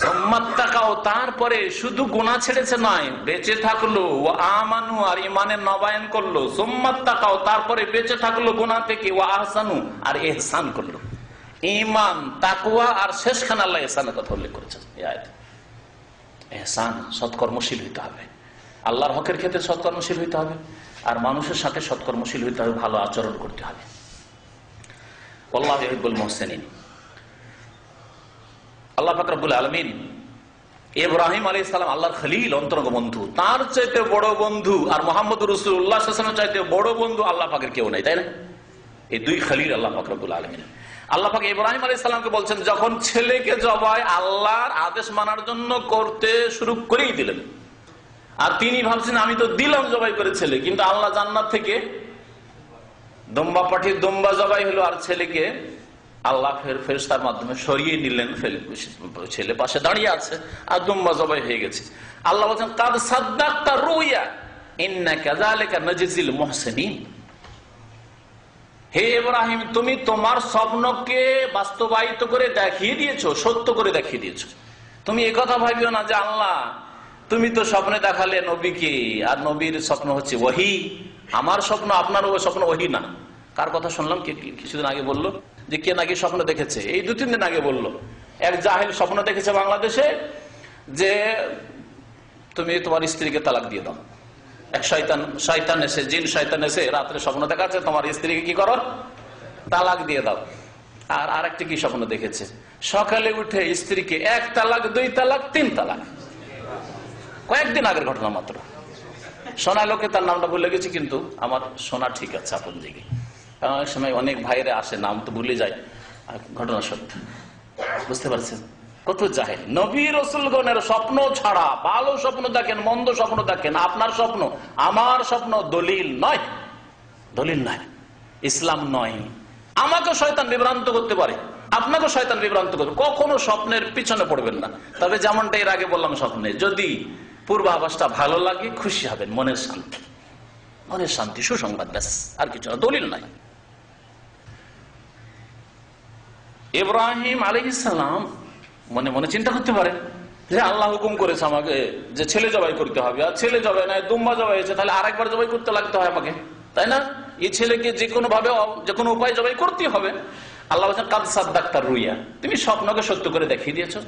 সুম্মা তাকাউ, তারপরে শুধু গুনাহ ছেড়েছে নয়, বেঁচে থাকলো, ওয়া আমানু, আর ঈমানের নবায়ন করলো, সুম্মা তাকাউ, তারপরে বেঁচে থাকলো গুনাহ থেকে, ওয়া আহসানু, আর ইহসান করলো। ঈমান, তাকওয়া আর শেষখানে আল্লাহ ইহসানের কথা উল্লেখ করেছেন এই আয়াতে। ইহসান, সৎকর্মশীল হইতে হবে, আল্লাহর হকের ক্ষেত্রে সৎকর্মশীল হইতে হবে, আর মানুষের সাথে সৎকর্মশীল হইতে হবে, ভালো আচরণ করতে হবে। আল্লাহু ইউহিব্বুল মুহসিনিন। আল্লাহ পাক রব্বুল আলামিন ইব্রাহিম আলাইহিস সালাম আল্লাহর খলিল, অন্তরঙ্গ বন্ধু, তার চাইতে বড় বন্ধু আর মুহাম্মদ রাসূলুল্লাহ সাল্লাল্লাহু আলাইহি ওয়াসাল্লামের চাইতে বড় বন্ধু আল্লাহ পাকের কেউ নাই, তাই না? এই দুই খলিল আল্লাহ পাক রব্বুল আলামিন। আল্লাহ পাক ইব্রাহিম আলাইহিস সালামকে বলছেন যখন ছেলেকে জবাই আল্লাহর আদেশ মানার জন্য করতে শুরু করেই দিলেন, আর তিনি ভাবছেন আমি তো দিলাম জবাই করে ছেলে, কিন্তু আল্লাহ জান্নাত থেকে দুম্বা পাঠিয়ে দুম্বা জবাই হলো, আর ছেলেকে আল্লাহ ফেরেশতার মাধ্যমে সরিয়ে নিলেন। ছেলে পাশে দাঁড়িয়ে আছে আর দুম্বা জবাই হয়ে গেছে। আল্লাহ বলছেন কাদ সাদ্দাকতা রুয়া ইন্না কাযালিকা নাজজিল মুহসিনিন। হে ইব্রাহিম, তুমি তোমার স্বপ্নকে বাস্তবায়িত করে দেখিয়ে দিয়েছো, সত্য করে দেখিয়ে দিয়েছো। তুমি একথা ভাবিও না যে আল্লাহ তুমি তো স্বপ্নে দেখালে নবীকে, আর নবীর স্বপ্ন হচ্ছে ওহী, আমার স্বপ্ন আপনার স্বপ্ন ওহী না। কার কথা শুনলাম কিছুদিন আগে বললো যে কে নাকি স্বপ্ন দেখেছে, এই 2-3 দিন আগে বললো এক জাহিল স্বপ্ন দেখেছে বাংলাদেশে যে তুমি তোমার স্ত্রীকে তালাক দিয়ে দাও। এক শয়তান এসে, জিন শয়তান এসে রাত্রে স্বপ্ন দেখাচ্ছে তোমার স্ত্রীকে কি করো, তালাক দিয়ে দাও। আর আরেকটা কি স্বপ্ন দেখেছে, সকালে উঠে স্ত্রীকে 1 তালাক 2 তালাক 3 তালাক। কয়েকদিন আগের ঘটনা মাত্র। শোনা লোকে তার নামটা ভুলে গেছি, কিন্তু আমার শোনা ঠিক আছে আপন দিকে। অনেক সময় অনেক ভাইরে আসে, নাম তো ভুলে যায়, ঘটনা সত্য। বুঝতে পারছেন কত জাহেল। নবী রাসূলগণের স্বপ্ন ছাড়া ভালো স্বপ্ন দেখেন, মন্দ স্বপ্ন দেখেন, আপনার স্বপ্ন আমার স্বপ্ন দলিল নয়, দলিল নয়, ইসলাম নয়। আমাকে শয়তান বিভ্রান্ত করতে পারে, আপনাকে শয়তান বিভ্রান্ত করবে, কখনো স্বপ্নের পিছনে পড়বেন না। তবে যেমনটা এর আগে বললাম, স্বপ্নে যদি পূর্বাভাসটা ভালো লাগে খুশি হবেন, মনের শান্তি, মনের শান্তি, সুসংবাদ, ব্যাস, আর কিছু না, দলিল নাই। ইব্রাহিম আলাইহিস সালাম মনে মনে চিন্তা করতে পারেন যে আল্লাহ হুকুম করেছে আমাকে যে ছেলে জবাই করতে হবে, আর ছেলে জবাই নাই দুম্বা জবাই হয়েছে, তাহলে আরেকবার জবাই করতে লাগতে হয় আমাকে, তাই না? এই ছেলেকে যে কোনো ভাবে, যে কোনো উপায় জবাই করতে হবে। আল্লাহ বলেন কাদ সাদ্দাকতা রুয়া, তুমি স্বপ্নকে সত্য করে দেখিয়ে দিয়েছো।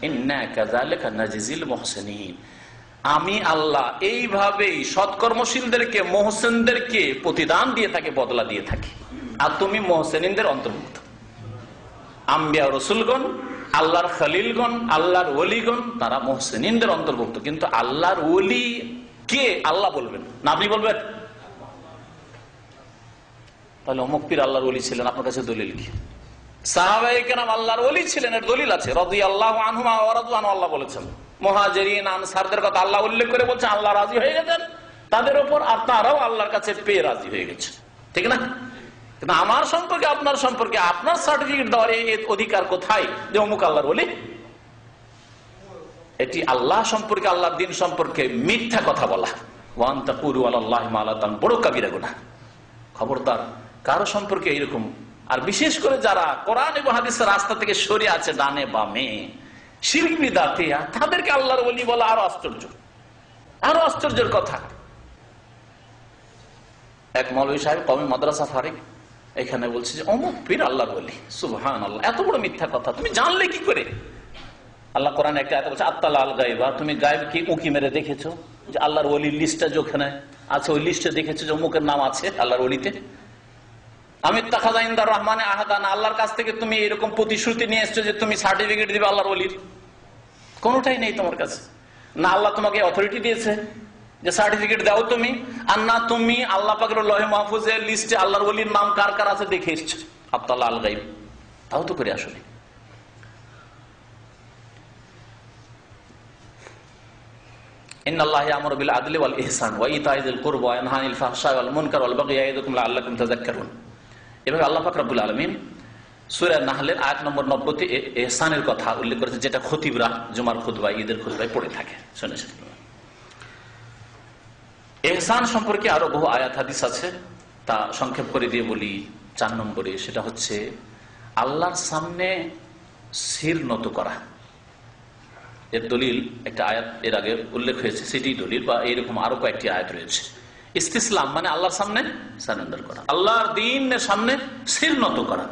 ইন্না কাযালিকা নাজজিল মুহসিনিন, আমি আল্লাহ এইভাবেই সৎকর্মশীলদেরকে, মুহসিনদেরকে প্রতিদান দিয়ে থাকি, বদলা দিয়ে থাকি। আর তুমি মুহসিনদের অন্তর্ভুক্ত। আম্বিয়া রাসূলগণ, আল্লাহর খলিলগণ, আল্লাহর ওলিগণ, তারা মুহসিনদের অন্তর্ভুক্ত। কিন্তু আল্লাহর ওলি কে আল্লাহ বলবেন না, আপনি বলবেন? তাহলে অমুক পীর আল্লাহর ওলি ছিলেন, আপনার কাছে দলিল কি? সাহাবায়ে কেরাম আল্লাহর ওলি ছিলেন, এর দলিল আছে। রাদিয়াল্লাহু আনহুম ওয়া রাদু আনহু, আল্লাহ বলেছেন। মুহাজিরিন আনসারদের কথা আল্লাহ উল্লেখ করে বলছেন আল্লাহ রাজি হয়ে গেছেন তাদের উপর, আর তারাও আল্লাহর কাছে পেয়ে রাজি হয়ে গেছে, ঠিক না? কিন্তু আমার সম্পর্কে, আপনার সম্পর্কে আপনার সার্টিফিকেট দেওয়ার এই অধিকার কোথায় যে অমুক আল্লাহর ওলি? এটি আল্লাহ সম্পর্কে, আল্লাহর দ্বীন সম্পর্কে মিথ্যা কথা বলা। ওয়া আন তাকুলু আলাল্লাহি মা লা তা'লামুন, বড় কাবিরা গুনাহ। খবরদার কারো সম্পর্কে এরকম, আর বিশেষ করে যারা কোরআন এবং হাদিসের রাস্তা থেকে সরে আছে, ডানে বামে, শিরক বিদআতিয়া, তাদেরকে আল্লাহর ওলি বলা আরো আশ্চর্য, আরো আশ্চর্যের কথা। এক মৌলভী সাহেব কওমি মাদ্রাসা ফারিক, এখানে বলছে যে অমুক পীর আল্লাহর ওলি। সুবহানাল্লাহ, এত বড় মিথ্যা কথা তুমি জানলে কি করে? আল্লাহ কোরআনে একটা আয়াত বলছে আত্তালা আল গায়বা, তুমি গায়েব কি উঁকি মেরে দেখেছো? যে আল্লাহর ওলির লিস্টটা যেখানে আছে ওই লিস্টে দেখেছো যে অমুকের নাম আছে আল্লাহর ওলিতে? আমি তাখাযা ইনদার রহমানে আহাদান, আল্লাহর কাছ থেকে তুমি এরকম প্রতিশ্রুতি নিয়ে এসছো যে তুমি সার্টিফিকেট দিবে আল্লাহর ওলির? কোনোটাই নেই তোমার কাছে। না আল্লাহ তোমাকে অথরিটি দিয়েছে যে সার্টিফিকেট দাও তুমি, আর না তুমি আল্লাহ পাকের লৌহে মাহফুজের লিস্টে আল্লাহর ওলির নাম কার কার আছে দেখে এসছো। আত্তালা আল গায়ব, তাও তো করে আসলে। ইন্নাল্লাহা ইয়া'মুরু বিল আদলি ওয়াল ইহসান ওয়া ইতা'i যিল কুরবা ওয়া ইয়ানহা আনিল ফাহশা'i ওয়াল মুনকার ওয়াল বাগই ইয়া'iদুকুম লাআল্লাকুম তাযাক্কারুন। এভাবে আল্লাহ পাক রব্বুল আলামিন সূরা নাহলের আয়াত নম্বর 90-তে ইহসানের কথা উল্লেখ করেছে, যেটা খতিবরা জুমার খুতবা, ঈদের খুতবায় পড়ে থাকে। শুনেছেন? ইহসান সম্পর্কে আরো বহু আয়াত হাদিস আছে, তা সংক্ষেপ করে দিয়ে বলি। 4 নম্বরে সেটা হচ্ছে আল্লাহর সামনে শির নত করা। এর দলিল একটা আয়াত এর আগে উল্লেখ হয়েছে, সেটি দলিল, বা এরকম আরো কয়েকটি আয়াত রয়েছে। ইস্তিসলাম মানে আল্লাহর সামনে সারেন্ডার করা, আল্লাহর দ্বীনের সামনে শির নত করা।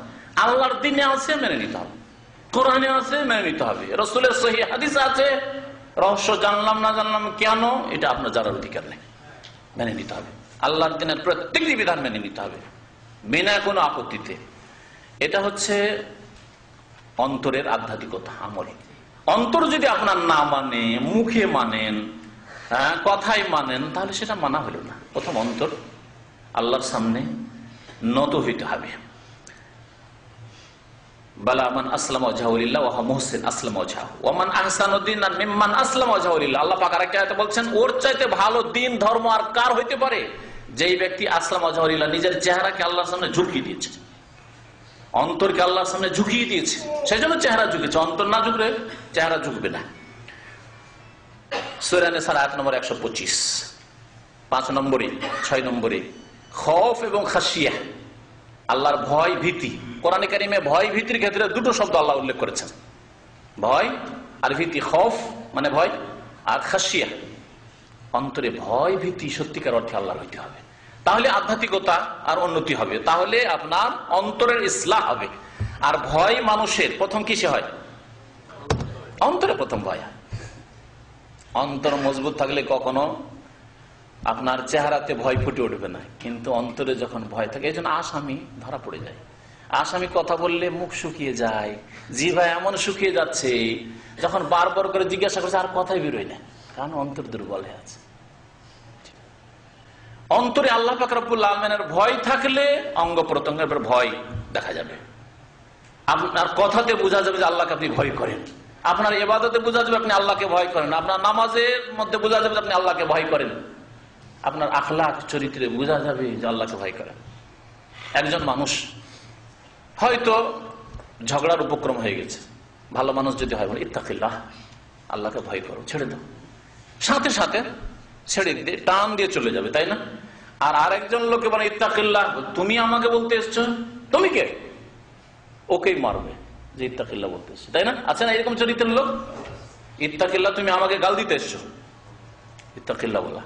আল্লাহর দ্বীনে আছে মেনে নিতে হবে, কোরআনে আছে মেনে নিতে হবে, রাসূলের সহিহ হাদিস আছে, রহস্য জানলাম না জানলাম কেন এটা আপনার জানার অধিকার নেই, মেনে নিতে হবে। আল্লাহর দ্বীনের প্রত্যেকটি বিধান মেনে নিতে হবে বিনা কোনো আপত্তিতে। এটা হচ্ছে অন্তরের আধ্যাত্মিকতা, আমল। অন্তর যদি আপনার না মানে, মুখে মানেন, কথায় মানেন, তাহলে সেটা মানা হলো না। প্রথম অন্তর আল্লাহর সামনে নত হইতে হবে। বালা মান আসলামা ওয়াজহাহু লিল্লাহ ওয়া হুয়া মুহসিন আসলামা ওয়াজহাহু ওয়া মান আহসানু দীনান মিম্মান আসলামা ওয়াজহাহু লিল্লাহ। আল্লাহ পাক আরেকটা আয়াতে বলছেন, ওর চাইতে ভালো দিন ধর্ম আর কার হইতে পারে? যেই ব্যক্তি আসলামা ওয়াজহাহু লিল্লাহ, নিজের চেহারাকে আল্লাহর সামনে ঝুঁকিয়ে দিয়েছে, অন্তরকে আল্লাহর সামনে ঝুঁকিয়ে দিয়েছে, সেই জন্য চেহারা ঝুঁকেছে। অন্তর না ঝুঁকলে চেহারা ঝুঁকবে না। সূরা নিসার আয়াত নম্বর 125, 5 নম্বরে 6 নম্বরে খৌফ এবং খাশিয়া, আল্লাহর ভয় ভীতি। কোরআনে কারিমে ভয় ভীতির ক্ষেত্রে দুটো শব্দ আল্লাহ উল্লেখ করেছেন, ভয় আর ভীতি। খৌফ মানে ভয়, আর খাশিয়া অন্তরে ভয় ভীতি সত্যিকার অর্থে আল্লাহর হইতে হবে, তাহলে আধ্যাত্মিকতা আর উন্নতি হবে, তাহলে আপনার অন্তরের ইসলাহ হবে। আর ভয় মানুষের প্রথম কিসে হয়? অন্তরে প্রথম ভয় হয়। অন্তর মজবুত থাকলে কখনো আপনার চেহারাতে ভয় ফুটে উঠবে না, কিন্তু অন্তরে যখন ভয় থাকে, এই জন্য আসামি ধরা পড়ে যায়। আসামি কথা বললে মুখ শুকিয়ে যায়, জিহ্বা এমন শুকিয়ে যাচ্ছে, যখন বারবার করে জিজ্ঞাসা করছে আর কথাই বেরোয় না, কারণ অন্তর দুর্বল হয়ে আছে। অন্তরে আল্লাহ পাক রব্বুল আলামিনের ভয় থাকলে অঙ্গ প্রত্যঙ্গের ভয় দেখা যাবে, আপনার কথাতে বোঝা যাবে যে আল্লাহকে আপনি ভয় করেন, আপনার ইবাদতে বোঝা যাবে আপনি আল্লাহকে ভয় করেন, আপনার নামাজের মধ্যে বোঝা যাবে যে আপনি আল্লাহকে ভয় করেন, আপনার আখলাক চরিত্রে বোঝা যাবে যে আল্লাহকে ভয় করেন। একজন মানুষ হয়তো ঝগড়ার উপক্রম হয়ে গেছে, ভালো মানুষ যদি হয় বলে ইত্তাকিল্লাহ, আল্লাহকে ভয় করো, ছেড়ে দাও, সাথে সাথে ছেড়ে দিয়ে টান দিয়ে চলে যাবে, তাই না? আর আরেকজন লোকে বলে ইত্তাকিল্লাহ, তুমি আমাকে বলতে এসছো, তুমি কে? ওকেই মারবে যে ইত্তাকিল্লাহ বলতে এসছো, তাই না? আছে না এরকম চরিত্রের লোক? ইত্তাকিল্লাহ, তুমি আমাকে গাল দিতে এসছো, ইত্তাকিল্লাহ বলা।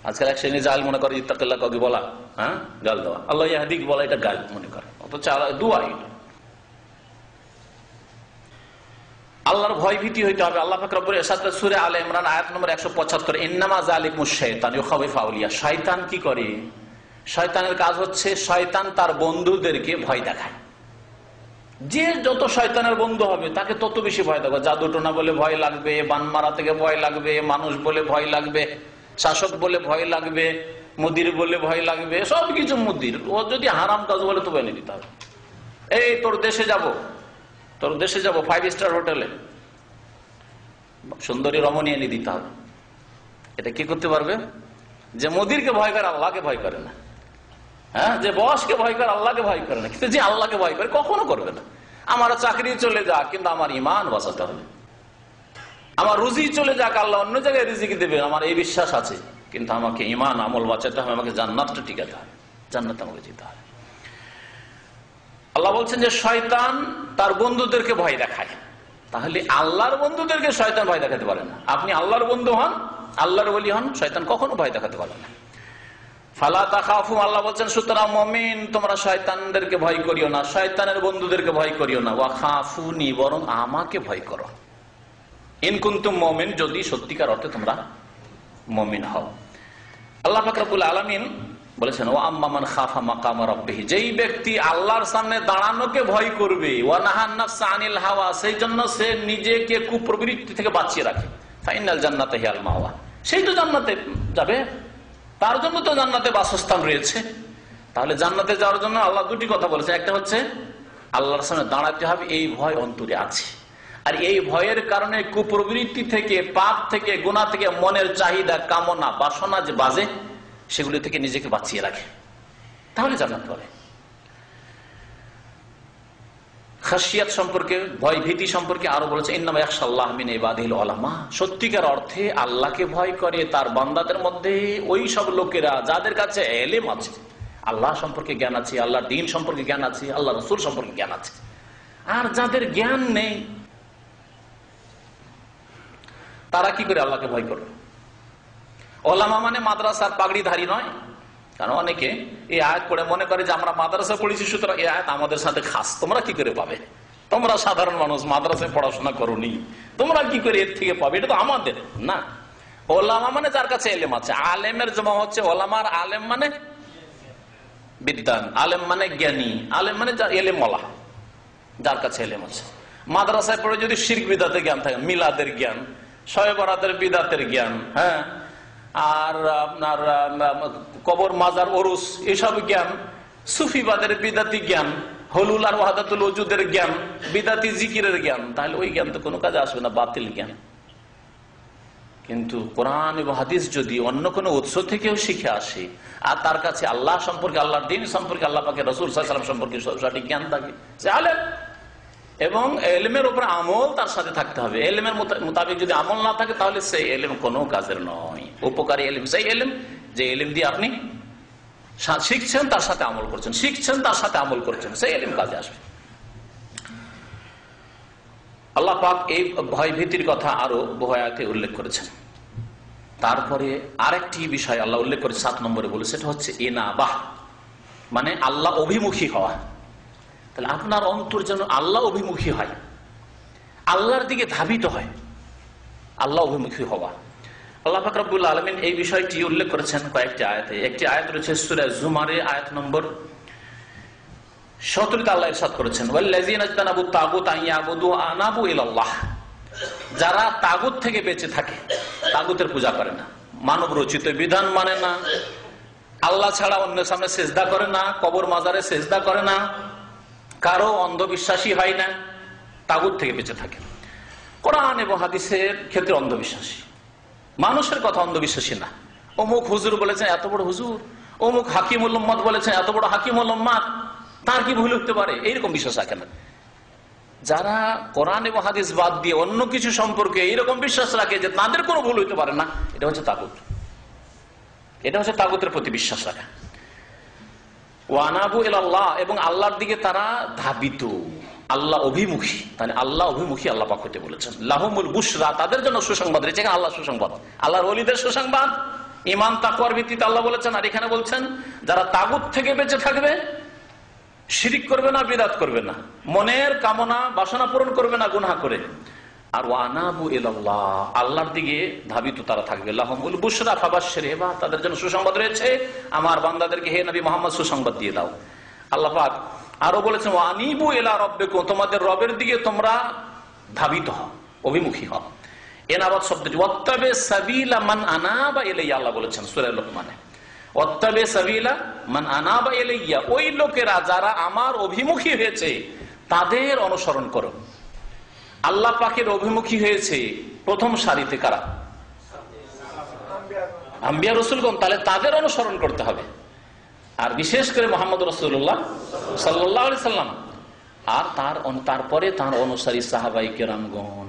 আজকাল এক শ্রেণী জাল মনে করে ইত্তাকিল্লাহ কাউকে বলা, হ্যাঁ, গাল দেওয়া, আল্লাহ ইয়াহদিক বলা, এটা গাল মনে করে, অথচ দুয়া। আল্লাহর ভয় ভীতি হইতে হবে। আল্লাহ পাক রব্বুল ইজ্জত সূরা আলে ইমরান আয়াত নম্বর 175, ইন্নামা যালিকুমুশ শাইতান ইউখাউফু আউলিয়া। শয়তান কি করে? শয়তানের কাজ হচ্ছে শয়তান তার বন্ধুদেরকে ভয় দেখায়। যে যত শয়তানের বন্ধু হবে তাকে তত বেশি ভয় দেখাবে। জাদুটোনা বলে ভয় লাগবে, বানমারা থেকে ভয় লাগবে, মানুষ বলে ভয় লাগবে, শাসক বলে ভয় লাগবে, মুদির বলে ভয় লাগবে, সবকিছু মুদির। ও যদি হারাম কাজ বলে তো বেনে দিতে হবে। এই তোর দেশে যাব 5 স্টার হোটেলে, সুন্দরী রমণী এনে দিতে হবে। এটা কি করতে পারবে? যে মুদিরকে ভয় করে আল্লাহকে ভয় করে না, হ্যাঁ, যে বসকে ভয় করে আল্লাহকে ভয় করে না, কিন্তু যে আল্লাহকে ভয় করে কখনো করবে না। আমার চাকরি চলে যাক, কিন্তু আমার ইমান বাঁচাতে হবে। আমার রুজি চলে যাক, আল্লাহ অন্য জায়গায় রিজিক দেবে, আমার এই বিশ্বাস আছে, কিন্তু আমাকে ইমান আমল বাঁচাতে হবে, আমাকে জান্নাতটা টিকাতে হবে, জান্নাতে আমাকে যেতে হবে। আল্লাহ বলছেন যে শয়তান তার বন্ধুদেরকে ভয় দেখায়, তাহলে আল্লাহর বন্ধুদেরকে শয়তান ভয় দেখাতে পারে না। আপনি আল্লাহর বন্ধু হন, আল্লাহর ওলি হন, শয়তান কখনো ভয় দেখাতে পারে না। ফালা তাখাফু, আল্লাহ বলছেন সুতরাং মুমিন তোমরা শয়তানদেরকে ভয় করিও না, শয়তানের বন্ধুদেরকে ভয় করিও না, ওয়া খাফুনি, বরং আমাকে ভয় করো, ইন কুনতুম মুমিন, যদি সত্যিকার অর্থে তোমরা মুমিন হও। আল্লাহ পাক রব্বুল আলামিন বলেছেন, ওয়া আম্মা মান খাফা মাকাম রাব্বিহি, যেই ব্যক্তি আল্লাহর সামনে দাঁড়ানোকে ভয় করবে, ওয়া নাহান নাফসা আনিল হাওয়া, সেই জন্য সে নিজেকে কুপ্রবৃত্তি থেকে বাঁচিয়ে রাখে, ফাইনাল জান্নাতে হিয়াল মাওয়া, সেই তো জান্নাতে যাবে, তার জন্য তো জান্নাতে বাসস্থান রয়েছে। তাহলে জান্নাতে যাওয়ার জন্য আল্লাহ দুটি কথা বলেছে, একটা হচ্ছে আল্লাহর সামনে দাঁড়াতে হবে, এই ভয় অন্তরে আছে, আর এই ভয়ের কারণে কুপ্রবৃত্তি থেকে, পাপ থেকে, গুনাহ থেকে, মনের চাহিদা, কামনা, বাসনা যে বাজে, সেগুলি থেকে নিজেকে বাঁচিয়ে রাখে, তাহলে জান্নাত পাবে। খাশিয়াত সম্পর্কে, ভয় ভীতি সম্পর্কে আরো বলেছে, ইন্নামা ইয়াখশাল্লাহ মিন ইবাদিহিল উলামা, সত্যিকার অর্থে আল্লাহকে ভয় করে তার বান্দাদের মধ্যে ওই সব লোকেরা যাদের কাছে ইলম আছে, আল্লাহ সম্পর্কে জ্ঞান আছে, আল্লাহর দ্বীন সম্পর্কে জ্ঞান আছে, আল্লাহ রাসূল সম্পর্কে জ্ঞান আছে। আর যাদের জ্ঞান নেই তারা কি করে আল্লাহকে ভয় করবে? ওলামা মানে মাদ্রাসার পাগড়িধারী নয়, কারণ অনেকে এই আয়াত পড়ে মনে করে যে আমরা মাদ্রাসা পড়েছি সুতরাং এই আয়াত আমাদের সাথে খাস, তোমরা কি করে পাবে? তোমরা সাধারণ মানুষ, মাদ্রাসায় পড়াশোনা করোনি, তোমরা কি করে এর থেকে পাবে? এটা তো আমাদের না। ওলামা মানে যার কাছে ইলম আছে, আলেমের জমা হচ্ছে ওলামার। আলেম মানে বিদ্বান, আলেম মানে জ্ঞানী, আলেম মানে ইলমওয়ালা, যার কাছে ইলম আছে। মাদ্রাসায় পড়ে যদি শিরক বিদআতের জ্ঞান থাকে, মিলাদের জ্ঞান, শবে বরাতের বিদআতের জ্ঞান, হ্যাঁ, আর আপনার কবর মাজার ওরুস এসব জ্ঞান সুফিবাদের বিদাতি জ্ঞান, হলুল আর ওয়াহাদাতুল ওজুদের জ্ঞান, বিদাতি জিকিরের জ্ঞান, তাহলে ওই জ্ঞান তো কোনো কাজে আসবে না, বাতিল জ্ঞান। কিন্তু কোরআন এবং হাদিস যদি অন্য কোনো উৎস থেকেও শিখে আসে আর তার কাছে আল্লাহ সম্পর্কে, আল্লাহর দিন সম্পর্কে, আল্লাহ পাকের রাসূল সাল্লাল্লাহু আলাইহি ওয়াসাল্লাম সম্পর্কে সঠিক জ্ঞান থাকে, সে আলেম। এবং এলমের উপর আমল তার সাথে থাকতে হবে। এলমের মোতাবেক যদি আমল না থাকে তাহলে সেই এলম কোনো কাজের নয়। উপকারী এলম সেই এলম যে এলম দিয়ে আপনি শিখছেন, তার সাথে আমল করছেন, শিখছেন, তার সাথে আমল করছেন, সেই এলম কাজে আসবে। আল্লাহ পাক এই ভয় ভীতির কথা আরো বহু আয়াতে উল্লেখ করেছেন। তারপরে আরেকটি বিষয় আল্লাহ উল্লেখ করে 7 নম্বরে বলে, সেটা হচ্ছে ইনাবাহ, মানে আল্লাহ অভিমুখী হওয়া। তাহলে আপনার অন্তর যেন আল্লাহ অভিমুখী হয়, আল্লাহর দিকে ধাবিত হয়, আল্লাহ অভিমুখী হওয়া। আল্লাহ পাক রব্বুল আলামিন এই বিষয়টি উল্লেখ করেছেন কয়েকটি আয়াতে। একটি আয়াত রয়েছে সূরা জুমারে আয়াত নম্বর 17 আল্লাহ ইরশাদ করেছেন, ওয়াল্লাযীনা ইজতানাবুত তাগুত আন ইয়াবুদু আনাবু ইলাল্লাহ, যারা তাগুত থেকে বেঁচে থাকে, তাগুতের পূজা করে না, মানব রচিত বিধান মানে না, আল্লাহ ছাড়া অন্যের সামনে সেজদা করে না, কবর মাজারে সেজদা করে না, কারো অন্ধবিশ্বাসী হয় না, তাগুত থেকে বেঁচে থাকে। কোরআন এবং হাদিসের ক্ষেত্রে অন্ধবিশ্বাসী, মানুষের কথা অন্ধবিশ্বাসী না। অমুক হুজুর বলেছেন এত বড় হুজুর, অমুক হাকিমুল উম্মাত বলেছেন এত বড় হাকিমুল উম্মাত, তার কি ভুল হতে পারে, এইরকম বিশ্বাস রাখে না। যারা কোরআন এবং হাদিস বাদ দিয়ে অন্য কিছু সম্পর্কে এইরকম বিশ্বাস রাখে যে তাদের কোনো ভুল হইতে পারে না, এটা হচ্ছে তাগুত। এটা হচ্ছে তাগুতের প্রতি বিশ্বাস রাখা। ওয়ানাবু ইলাল্লাহ, এবং আল্লাহর দিকে তারা ধাবিত, আল্লাহ অভিমুখী। তাহলে আল্লাহ অভিমুখী আল্লাহ পাক হতে বলেছেন। লাহুমুল বুশরা, তাদের জন্য সুসংবাদ রয়েছে। এখানে আল্লাহ সুসংবাদ, আল্লাহর ওলিদের সুসংবাদ, ঈমান তাকওয়ার ভিত্তিতে আল্লাহ বলেছেন। আর এখানে বলছেন যারা তাগুত থেকে বেঁচে থাকবে, শিরিক করবে না, বিদআত করবে না, মনের কামনা বাসনা পূরণ করবে না গুনাহ করে, আর ওয়ানাবু ইলাল্লাহ, আল্লাহর দিকে ধাবিত তারা থাকবে। লাহুমুল বুশরা ফাবাশশিরহুম, তাদের জন্য সুসংবাদ রয়েছে। আমার বান্দাদেরকে হে নবী মুহাম্মদ সুসংবাদ দিয়ে দাও। আল্লাহ পাক আরো বলেছেন, ওয়ানিবু ইলা রাব্বিকুম, তোমাদের রবের দিকে তোমরা ধাবিত হও, অভিমুখী হও। এনাবাত শব্দটি ওয়াত্তাবি সাবিলা মান আনাবা ইলাইয়া, আল্লাহ বলেছেন সূরা লুকমানে, ওয়াত্তাবি সাবিলা মান আনাবা ইলাইয়া, ওই লোকেরা যারা আমার অভিমুখী হয়েছে তাদের অনুসরণ করো। আল্লাহ পাকের অভিমুখী হয়েছে প্রথম সারিতে কারা? আম্বিয়া রাসূলগণ, তাহলে তাদের অনুসরণ করতে হবে। আর বিশেষ করে মুহাম্মদ রাসূলুল্লাহ সাল্লাল্লাহু আলাইহি সাল্লাম, আর তারপরে তার অনুসারী সাহাবায়ে কেরামগণ।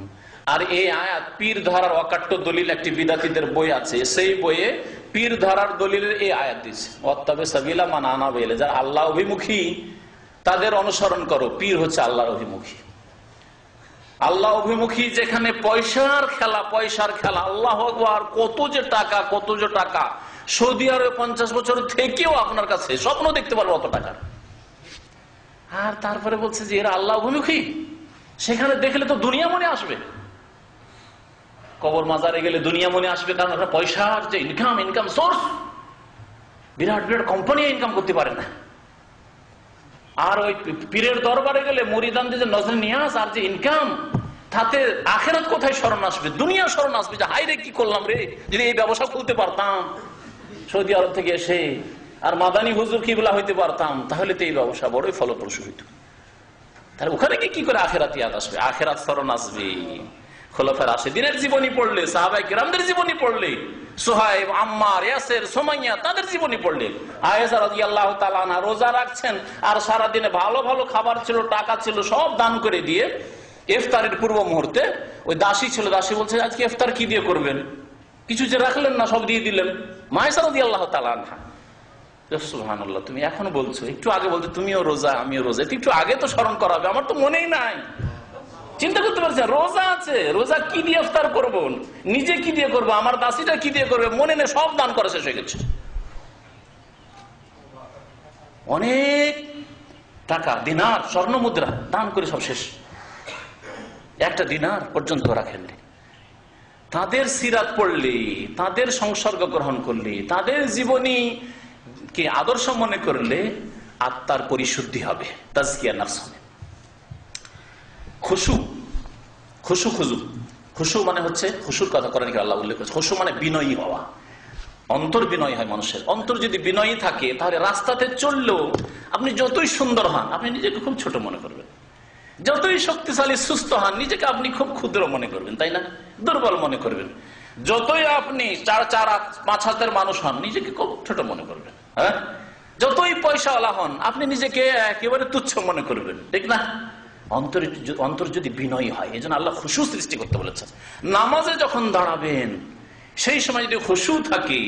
আর এই আয়াত পীর ধরার অকাট্য দলিল, একটি বিদাতীদের বই আছে, সেই বইয়ে পীর ধরার দলিলের এই আয়াত দিয়েছে, ওয়াত্তাবি সাবিলা মান আনাবা ইলাইহি, যারা আল্লাহ অভিমুখী তাদের অনুসরণ করো। পীর হচ্ছে আল্লাহর অভিমুখী, আল্লাহ অভিমুখী, যেখানে পয়সার খেলা, পয়সার খেলা, আল্লাহু আকবার, কত যে টাকা, কত যে টাকা। সৌদি আরবে 50 বছর থেকেও আপনার কাছে স্বপ্ন দেখতে পারবো অত টাকা। আর তারপরে বলছে যে এরা আল্লাহ অভিমুখী, সেখানে দেখলে তো দুনিয়া মনে আসবে, কবর মাজারে গেলে দুনিয়া মনে আসবে, কারণ আপনার পয়সার যে ইনকাম সোর্স, বিরাট বিরাট কোম্পানি ইনকাম করতে পারে না। আর ওই পীরের দরবারে গেলে মুরিদানদের যে নজরে নিয়াজ আর যে ইনকাম, তাতে আখিরাত কোথায় স্মরণ আসবে, দুনিয়া স্মরণ আসবে, যে হাই রে কি করলাম রে, যদি এই ব্যবসা খুলতে পারতাম সৌদি আরব থেকে এসে, আর মাদানী হুজুর কিবলা হইতে পারতাম, তাহলে তো এই ব্যবসা বড়ই ফলপ্রসূ হইত। তাহলে ওখানে কি করে আখিরাত ইয়াদ আসবে, আখিরাত স্মরণ আসবে। খোলাফায়ে রাশিদিনের জীবনী পড়লে, সাহাবায়ে কেরামদের জীবনী পড়লে, সুহাইব, আম্মার, ইয়াসির, সুমাইয়া, তাদের জীবনী পড়লে, আয়েশা রাদিয়াল্লাহু তাআলা আনহা রোজা রাখছেন আর সারা দিনে ভালো ভালো খাবার ছিল, টাকা ছিল, সব দান করে দিয়ে ইফতারের পূর্ব মুহূর্তে ওই দাসী ছিল, দাসী বলছে আজকে ইফতার কি দিয়ে করবেন, কিছু যে রাখলেন না, সব দিয়ে দিলেন। আয়েশা রাদিয়াল্লাহু তাআলা আনহা, সুবহানাল্লাহ, তুমি এখন বলছো, একটু আগে বলছো তুমিও রোজা আমিও রোজা, একটু আগে তো স্মরণ করাবে, আমার তো মনেই নাই। চিন্তা করতে পারছেন, রোজা আছে, রোজা কি দিয়ে ইফতার করবো, নিজে কি দিয়ে করবো, আমার দাসীটা কি দিয়ে করবে, মনে নেই, সব দান করা শেষ হয়ে গেছে। অনেক টাকা, দিনার, স্বর্ণ মুদ্রা দান করে সব শেষ, একটা দিনার পর্যন্ত রাখেননি। তাদের সিরাত পড়লে, তাদের সংসর্গ গ্রহণ করলে, তাদের জীবনী কে আদর্শ মনে করলে আত্মার পরিশুদ্ধি হবে, তাজকিয়া নাফস হবে। খুশু মানে হচ্ছে, খুশুর কথা কোরআনে আল্লাহ উল্লেখ করেছে, খুশু মানে বিনয়ী হওয়া, অন্তর বিনয় হয় মানুষের। অন্তর যদি বিনয়ী থাকে তাহলে রাস্তাতে চললেও আপনি যতই সুন্দর হন আপনি নিজেকে খুব ছোট মনে করবেন, যতই শক্তিশালী সুস্থ হন নিজেকে আপনি খুব ক্ষুদ্র মনে করবেন, তাই না? দুর্বল মনে করবেন। যতই আপনি 4-5 হাতের মানুষ হন নিজেকে খুব ছোট মনে করবেন। হ্যাঁ, যতই পয়সাওয়ালা হন আপনি নিজেকে একেবারে তুচ্ছ মনে করবেন, ঠিক না? অন্তর যদি বিনয়ী হয়, এই জন্য আল্লাহ খুশু সৃষ্টি করতে বলেছেন। নামাজে যখন দাঁড়াবেন সেই সময় যদি খুশু থাকে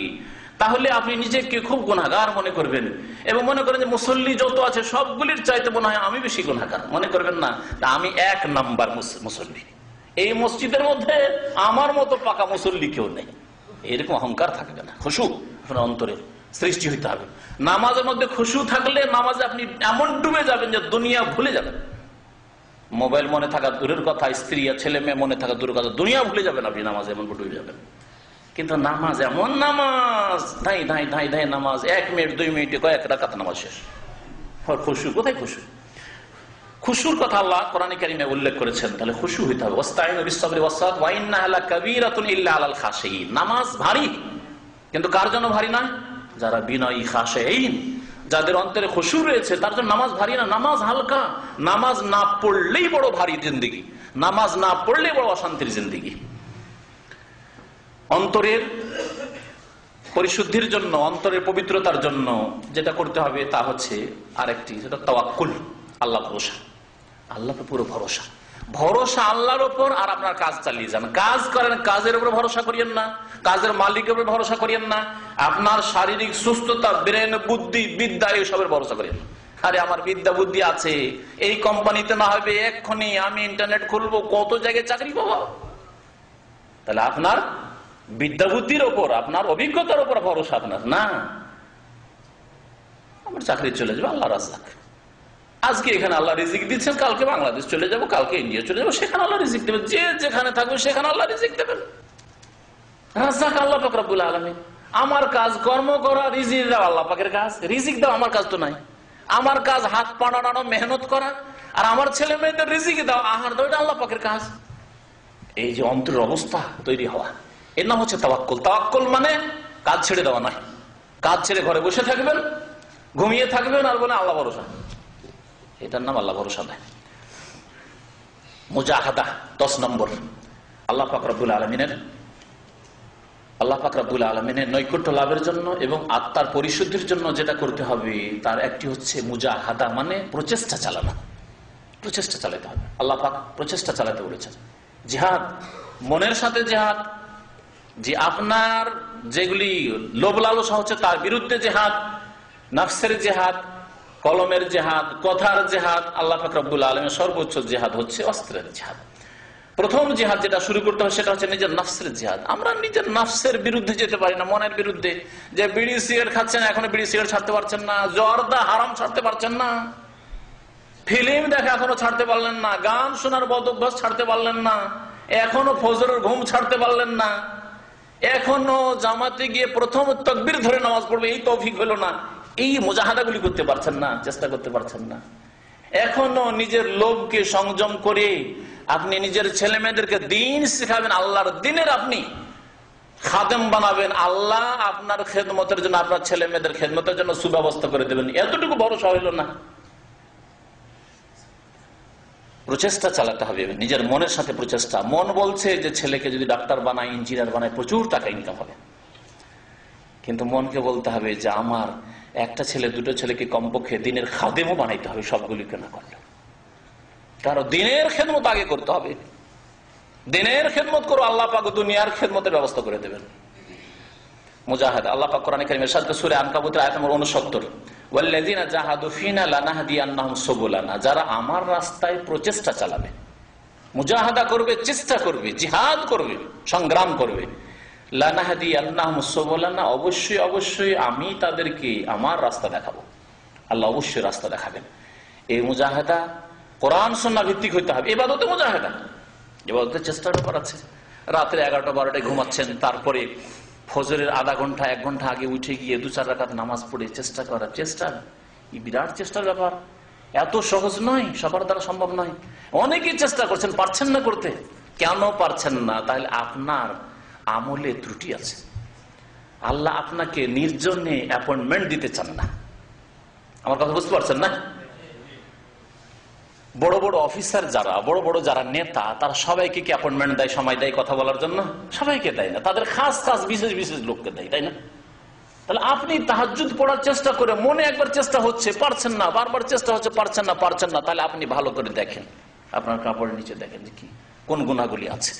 তাহলে আপনি নিজেকে খুব গুনাহগার মনে করবেন এবং মনে করেন যে মুসল্লি যত আছে সবগুলির চাইতে মনে হয় আমি বেশি গুনাহগার। মনে করবেন না আমি 1 নাম্বার মুসল্লি, এই মসজিদের মধ্যে আমার মতো পাকা মুসল্লি কেউ নেই, এরকম অহংকার থাকবে না। খুশু অন্তরে সৃষ্টি হইতে হবে। নামাজের মধ্যে খুশু থাকলে নামাজে আপনি এমন ডুবে যাবেন যে দুনিয়া ভুলে যাবেন। মোবাইল মনে থাকা দূরের কথা, স্ত্রী আর ছেলে মেয়ে মনে থাকা দূরের কথা, দুনিয়া ভুলে যাবেন আপনি নামাজে এমন ডুবে যাবেন। কিন্তু নামাজ এমন নামাজ, ধাই ধাই ধাই ধাই নামাজ, 1 মিনিট 2 মিনিটে কয়েক রাকাত নামাজ শেষ। খুশু কোথায়? খুশুর কথা আল্লাহ কোরআনে কারিমে উল্লেখ করেছেন। তাহলে খুশু হইতে হবে। ওয়াস্তাইনু বিস-সাবরি ওয়াস-সালাত ওয়া ইন্নাহা লাকাবীরাতুন ইল্লা আলাল খাশিয়িন। নামাজ ভারী, কিন্তু কার জন্য ভারী না? যারা বিনয়ী, খাশিয়িন, যাদের অন্তরে খুশু রয়েছে তার জন্য নামাজ ভারী না। নামাজ হালকা। নামাজ না পড়লেই বড় ভারী জিন্দেগি, নামাজ না পড়লেই বড় অশান্তির জিন্দেগি। অন্তরের পরিশুদ্ধির জন্য, অন্তরের পবিত্রতার জন্য যেটা করতে হবে তা হচ্ছে আরেকটি, সেটা তাওয়াক্কুল, আল্লাহ ভরসা। আল্লাহর পুরো ভরসা, ভরসা আল্লাহর উপর। আর আপনার কাজ চালিয়ে যান, কাজ করেন, কাজের উপর ভরসা করিয়েন না, কাজের মালিকের উপর ভরসা করিয়েন না, আপনার শারীরিক সুস্থতা, ব্রেন, বুদ্ধি, বিদ্যা এইসবের ভরসা করিয়েন না। আরে আমার বিদ্যা বুদ্ধি আছে, এই কোম্পানিতে না হবে এক্ষুনি আমি ইন্টারনেট খুলবো, কত জায়গায় চাকরি পাবো। তাহলে আপনার বিদ্যা বুদ্ধির ওপর, আপনার অভিজ্ঞতার উপর ভরসা আপনার না। আমার চাকরি চলে যাবে, আল্লাহ রাজ্জাক। আজকে এখানে আল্লাহ রিজিক দিচ্ছেন, কালকে বাংলাদেশ চলে যাব, কালকে ইন্ডিয়া চলে যাবো, সেখানে আল্লাহ রিজিক দেবেন। যে যেখানে থাকবে সেখানে আল্লাহ রিজিক দেবেন। রাজ্জাক আল্লাহ পাক রব্বুল আলামিন। আমার কাজ কর্ম করা, রিজিক দেওয়া আল্লাহ পাকের কাজ। রিজিক দেওয়া আমার কাজ তো নাই। আমার কাজ হাত পা নাড়ানো, মেহনত করা, আর আমার ছেলে মেয়েদের রিজিক দেওয়া, আহার দেওয়া, এটা আল্লাহ পাকের কাজ। এই যে অন্তরের অবস্থা তৈরি হওয়া, এর নাম হচ্ছে তাওয়াক্কুল। তাওয়াক্কুল মানে কাজ ছেড়ে দেওয়া নয়। কাজ ছেড়ে ঘরে বসে থাকবেন, ঘুমিয়ে থাকবেন আর বলে আল্লাহ ভরসা, এটার নাম আল্লাহ ভরসা দেয়। মুজাহাদা 10 নম্বর। আল্লাহ পাক রব্বুল আলামিনের নৈকট্য লাভের জন্য এবং আত্মার পরিশুদ্ধির জন্য যেটা করতে হবে তার একটি হচ্ছে মুজাহাদা, মানে প্রচেষ্টা চালানো। প্রচেষ্টা চালাতে হবে। আল্লাহ পাক প্রচেষ্টা চালাতে বলেছেন। জিহাদ, মনের সাথে জিহাদ, যে আপনার যেগুলি লোভ লালসা হচ্ছে তার বিরুদ্ধে জিহাদ, নফসের জিহাদ, কলমের জিহাদ, কথার জিহাদ। আল্লাহ পাক রব্বুল আলামিনের সর্বোচ্চ জিহাদ হচ্ছে অস্ত্রের জিহাদ। প্রথম জিহাদ যেটা শুরু করতে হবে সেটা হচ্ছে নিজের নফসের জিহাদ। আমরা নিজের নফসের বিরুদ্ধে যেতে পারি না, মনের বিরুদ্ধে। যে বিড়ি সিগারেট খাচ্ছেন, এখনো বিড়ি সিগারেট ছাড়তে পারছেন না, জর্দা হারাম ছাড়তে পারছেন না, ফিল্ম দেখা এখনো ছাড়তে পারলেন না, গান শোনার বদ অভ্যাস ছাড়তে পারলেন না, এখনো ফজরের ঘুম ছাড়তে পারলেন না, এখনো জামাতে গিয়ে প্রথম তাকবীর ধরে নামাজ পড়বে এই তৌফিক হলো না। এই মুজাহাদাগুলি করতে পারছেন না, চেষ্টা করতে পারছেন না। এখনো নিজের লোভকে সংযম করে আপনি নিজের ছেলে মেয়েদেরকে দিন শিখাবেন, আল্লাহর দিনের আপনি খাদেম বানাবেন, আল্লাহ আপনার খেদমতের জন্য, আপনার ছেলে মেয়েদের খেদমতের জন্য সুব্যবস্থা করে দেবেন, এতটুকু ভরসা হইল না। প্রচেষ্টা চালাতে হবে, নিজের মনের সাথে প্রচেষ্টা। মন বলছে যে ছেলেকে যদি ডাক্তার বানায়, ইঞ্জিনিয়ার বানায়, প্রচুর টাকা ইনকাম হবে। কিন্তু মনকে বলতে হবে যে আমার একটা ছেলে, দুটো ছেলেকে কমপক্ষে দিনের খাদেমও বানাইতে হবে, সবগুলিকে না করলে। কারণ দিনের খেদমত আগে করতে হবে। দিনের খেদমত করো, আল্লাহ পাক দুনিয়ার খেদমতের ব্যবস্থা করে দেবেন। মুজাহিদ, আল্লাহ পাক কোরআনে কারীমে ইরশাদ করেছেন সূরা আনকাবুতের আয়াত নম্বর 69, ওয়াল্লাযিনা জাহাদু ফিনা লানাহদিয়ান্নাহুম সুবুলানা। যারা আমার রাস্তায় প্রচেষ্টা চালাবে, মুজাহাদা করবে, চেষ্টা করবে, জিহাদ করবে, সংগ্রাম করবে, লানাহদিয়ান্নাহুম সুবুলানা, অবশ্যই অবশ্যই আমি তাদেরকে আমার রাস্তা দেখাবো। আল্লাহ অবশ্যই রাস্তা দেখাবেন। এই মুজাহাদা কোরআন সুন্নাহ ভিত্তিক হইতে হবে। ইবাদতে মুজাহাদা, ইবাদতের চেষ্টার ব্যাপার আছে। রাত্রে 11টা 12টায় ঘুমাচ্ছেন, তারপরে ফজরের আধা ঘন্টা 1 ঘন্টা আগে উঠে গিয়ে 2-4 রাকাত নামাজ পড়ে চেষ্টা করা, চেষ্টা এই বিরাট চেষ্টার ব্যাপার। এত সহজ নয়, সবার দ্বারা সম্ভব নয়। অনেকেই চেষ্টা করছেন, পারছেন না করতে। কেন পারছেন না? তাহলে আপনার আমলে ত্রুটি আছে, আল্লাহ আপনাকে নির্জনে অ্যাপয়েন্টমেন্ট দিতে চান না। আমার কথা বুঝতে পারছেন না? বড় বড় অফিসার যারা, বড় বড় যারা নেতা, তারা সবাইকে কি অ্যাপয়েন্টমেন্ট দেয়, সময় দেয় কথা বলার জন্য? সবাইকে দেয় না, তাদের খাস খাস বিশেষ বিশেষ লোককে দেয়, তাই না? তাহলে আপনি তাহাজ্জুদ পড়ার চেষ্টা করে মনে একবার চেষ্টা হচ্ছে, পারছেন না, বারবার চেষ্টা হচ্ছে, পারছেন না, তাহলে আপনি ভালো করে দেখেন, আপনার কাপড়ের নিচে দেখেন যে কি কোন গুনাহগুলি আছে,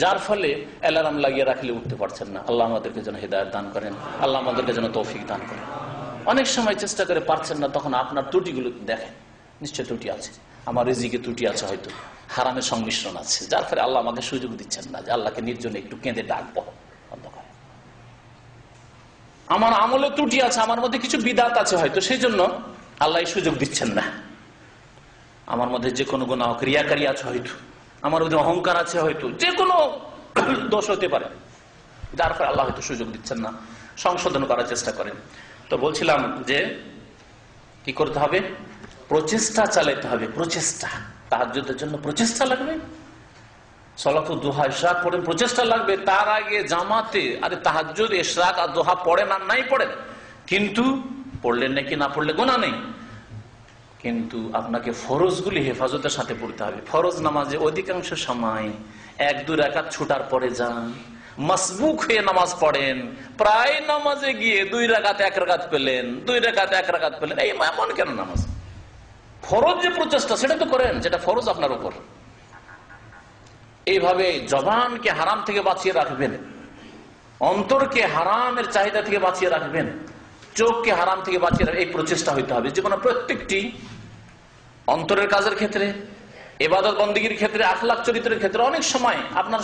যার ফলে অ্যালার্ম লাগিয়ে রাখলে উঠতে পারছেন না। আল্লাহ আমাদেরকে যেন হেদায়েত দান করেন, আল্লাহ আমাদেরকে যেন তৌফিক দান করেন। অনেক সময় চেষ্টা করে পারছেন না, তখন আপনার ত্রুটিগুলো দেখেন, নিশ্চয় ত্রুটি আছে, আমার রিজিকে ত্রুটি আছে, হয়তো হারামের সংমিশ্রণ আছে, যার ফলে আল্লাহ আমাকে সুযোগ দিচ্ছেন না যে আল্লাহকে নির্জনে একটু কেঁদে ডাকবো। আমার আমলে ত্রুটি আছে, আমার মধ্যে কিছু বিদাত আছে, হয়তো সেই জন্য আল্লাহ সুযোগ দিচ্ছেন না। আমার মধ্যে যে কোনো গুনাহ ক্রিয়াকারী আছে, হয়তো আমার মধ্যে অহংকার আছে, হয়তো যে কোনো দোষ হতে পারে, যার ফলে আল্লাহ হয়তো সুযোগ দিচ্ছেন না, সংশোধন করার চেষ্টা করেন। তো বলছিলাম যে কি করতে হবে, প্রচেষ্টা চালাতে হবে, প্রচেষ্টা, তাহাজ্জুদের জন্য প্রচেষ্টা লাগবে, সালাতুদ দুহা ইশরাক পড়েন, প্রচেষ্টা লাগবে। তার আগে জামাতে, আরে তাহাজ্জুদ ইশরাক আর দুহা পড়েন আর নাই পড়েন, কিন্তু পড়লেন নাকি না পড়লে গুনাহ নেই, কিন্তু আপনাকে ফরজগুলি হেফাজতের সাথে পড়তে হবে। ফরজ নামাজে অধিকাংশ সময় 1-2 রাকাত ছুটার পরে যান, মাসবুক হয়ে নামাজ পড়েন, প্রায় নামাজে গিয়ে 2 রাকাত 1 রাকাত পেলেন, 2 রাকাত 1 রাকাত পেলেন, এই এমন কেন নামাজ? ফরজ যে প্রচেষ্টা সেটা তো করেন, যেটা ফরজ আপনার উপর। এইভাবে জবানকে হারাম থেকে বাঁচিয়ে রাখবেন, অন্তরকে হারামের চাহিদা থেকে বাঁচিয়ে রাখবেন, চোখকে হারাম থেকে বাঁচিয়ে রাখবেন, এই প্রচেষ্টা হইতে হবে। যে কোনো প্রত্যেকটি অন্তরের কাজের ক্ষেত্রে, ইবাদত বন্দেগীর ক্ষেত্রে, আখলাক চরিত্রের ক্ষেত্রে অনেক সময় আপনার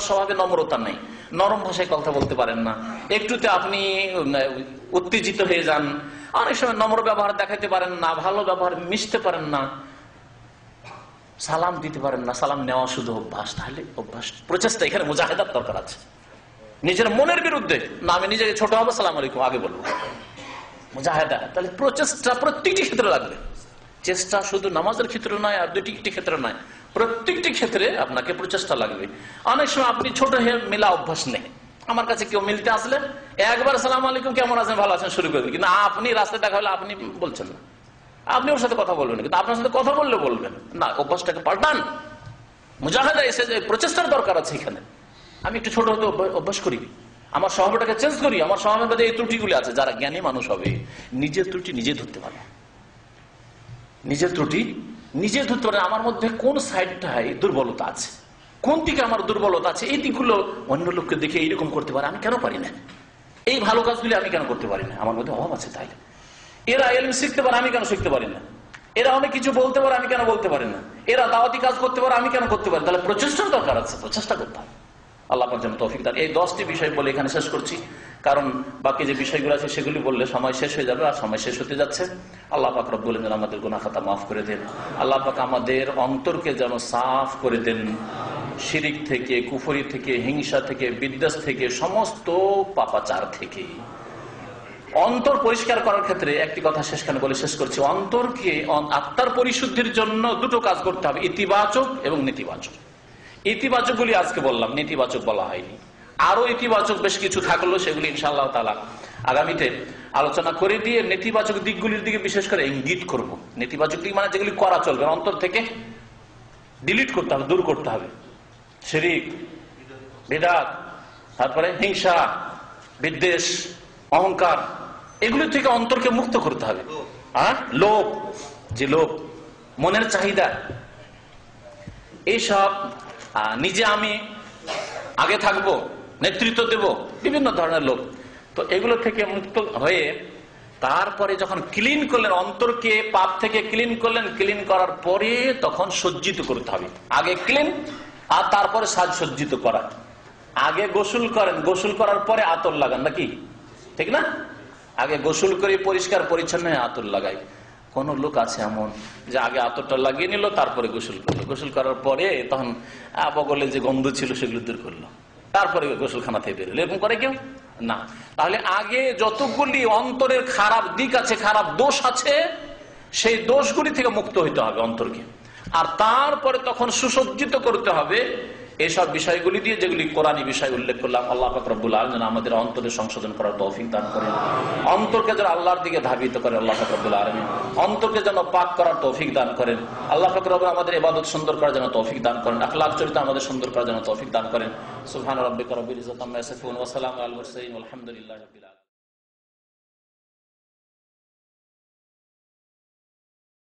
স্বভাবে নম্রতা নেই, নরম ভাষায় কথা বলতে পারেন না, একটুতে আপনি উত্তেজিত হয়ে যান, অনেক সময় নম্র ব্যবহার দেখাতে পারেন না, ভালো ব্যবহার মিশতে পারেন না, সালাম দিতে পারেন না, সালাম নেওয়া শুধু অভ্যাস। তাহলে অভ্যাস, প্রচেষ্টা, এখানে মুজাহিদার দরকার আছে। নিজের মনের বিরুদ্ধে না, আমি নিজেকে ছোট হবো, সালাম আলাইকুম আগে বলবো, মুজাহিদা। তাহলে প্রচেষ্টা প্রত্যেকটি ক্ষেত্রে লাগবে, চেষ্টা শুধু নামাজের ক্ষেত্রে নয় আর দুটি ক্ষেত্রে নয়, প্রত্যেকটি ক্ষেত্রে আপনাকে প্রচেষ্টা লাগবে। অনেক সময় আপনি ছোট হয়ে মেলা অভ্যাস নেই, আমার কাছে কেউ মিলতে আসলে একবার সালাম আলাইকুম কেমন আছেন ভালো আছেন শুরু করবেন, কিন্তু আপনি রাস্তায় দেখা হলে আপনি বলছেন না, আপনি ওর সাথে কথা বলবেন, কিন্তু আপনার সাথে কথা বললে বলবেন না, অভ্যাসটাকে পাল্টান। মুজাহিদা এসে যে প্রচেষ্টার দরকার আছে এখানে। আমি একটু ছোট হতে অভ্যাস করি, আমার স্বভাবটাকে চেঞ্জ করি, আমার স্বভাবের মধ্যে এই ত্রুটিগুলি আছে। যারা জ্ঞানী মানুষ হবে নিজের ত্রুটি নিজে ধরতে পারে, নিজের ত্রুটি নিজে ধরতে পারে, আমার মধ্যে কোন সাইডটায় দুর্বলতা আছে, কোন দিকে আমার দুর্বলতা আছে, এই দিকগুলো অন্য লোককে দেখে এইরকম করতে পারে, আমি কেন পারি না, এই ভালো কাজগুলি আমি কেন করতে পারি না, আমার মধ্যে অভাব আছে। তাই এরা ইলম শিখতে পারে, আমি কেন শিখতে পারি না, এরা অনেক কিছু বলতে পারে, আমি কেন বলতে পারি না, এরা দাওয়াতি কাজ করতে পারে, আমি কেন করতে পারি? তাহলে প্রচেষ্টার দরকার আছে, প্রচেষ্টা করতে হবে। আল্লাহ আপনার জন্য তৌফিক দান। এই 10টি বিষয় বলে এখানে শেষ করছি, কারণ বাকি যে বিষয়গুলো আছে সেগুলি বললে সময় শেষ হয়ে যাবে, আর সময় শেষ হতে যাচ্ছে। আল্লাহ পাক রব্বুল আলামিন আমাদের গুনাহ খাতা মাফ করে দেন, আল্লাহ পাক আমাদের অন্তরকে যেন সাফ করে দেন শিরিক থেকে, কুফরি থেকে, হিংসা থেকে, বিদ্বেষ থেকে, সমস্ত পাপাচার থেকে। অন্তর পরিষ্কার করার ক্ষেত্রে একটি কথা শেষখানে বলে শেষ করছি, অন্তরকে আত্মার পরিশুদ্ধির জন্য দুটো কাজ করতে হবে, ইতিবাচক এবং নেতিবাচক। ইতিবাচকগুলি আজকে বললাম, নেতিবাচক বলা হয়নি, আরো ইতিবাচক বেশ কিছু থাকলো, সেগুলি ইনশাআল্লাহ তাআলা আগামীতে আলোচনা করে দিয়ে নেতিবাচক দিকগুলির দিকে বিশেষ করে ইঙ্গিত করব। নেতিবাচক দিক মানে যেগুলি করা চলবে, অন্তর থেকে ডিলিট করতে হবে, দূর করতে হবে, শিরক, বিদআত, তারপরে হিংসা, বিদ্বেষ, অহংকার, এগুলি থেকে অন্তরকে মুক্ত করতে হবে। আর লোভ, যে লোভ, মনের চাহিদা, এইসব, নিজে আমি আগে থাকবো, নেতৃত্ব দেব, বিভিন্ন ধরনের লোভ, তো এগুলো থেকে মুক্ত হয়ে তারপরে যখন ক্লিন করলেন অন্তরকে, পাপ থেকে ক্লিন করলেন, ক্লিন করার পরে তখন সজ্জিত করতে হবে। আগে ক্লিন আর তারপরে সাজসজ্জিত করা। আগে গোসল করেন, গোসল করার পরে আতর লাগান, নাকি ঠিক না? আগে গোসল করে পরিষ্কার পরিচ্ছন্ন হয়ে আতর লাগাই। কোন লোক আছে এমন যে আগে আতরটা লাগিয়ে নিল, তারপরে গোসল করলো, গোসল করার পরে তখন বগলে যে গন্ধ ছিল সেগুলো দূর করলো, তারপরে গোসলখানা থেকে বেরোলো, এরকম করে কেউ না। তাহলে আগে যতগুলি অন্তরের খারাপ দিক আছে, খারাপ দোষ আছে, সেই দোষগুলি থেকে মুক্ত হইতে হবে অন্তরকে। আর তারপরে তখন সুসজ্জিত করতে হবে এইসব বিষয়গুলি দিয়ে, যেগুলি কোরআনী বিষয় উল্লেখ করলাম। আল্লাহ পাক রব্বুল আলামিন আমাদের অন্তরে সংশোধন করার তৌফিক দান করেন, অন্তরকে যেন আল্লাহর দিকে ধাবিত করে আল্লাহ পাক রব্বুল আলামিন, অন্তরকে যেন পাক করার তৌফিক দান করেন আল্লাহ পাক রব্বুল আমাদের ইবাদত সুন্দর করার জন্য তৌফিক দান করেন, আখলাক চরিত্র আমাদের সুন্দর করার জন্য তৌফিক দান করেন। সুবহান রাব্বিকা রাব্বিল ইজ্জাতি আম্মা ইয়াসিফুন ওয়া সালামুন আলাল মুরসালিন ওয়ালহামদুলিল্লাহি রাব্বিল আলামিন।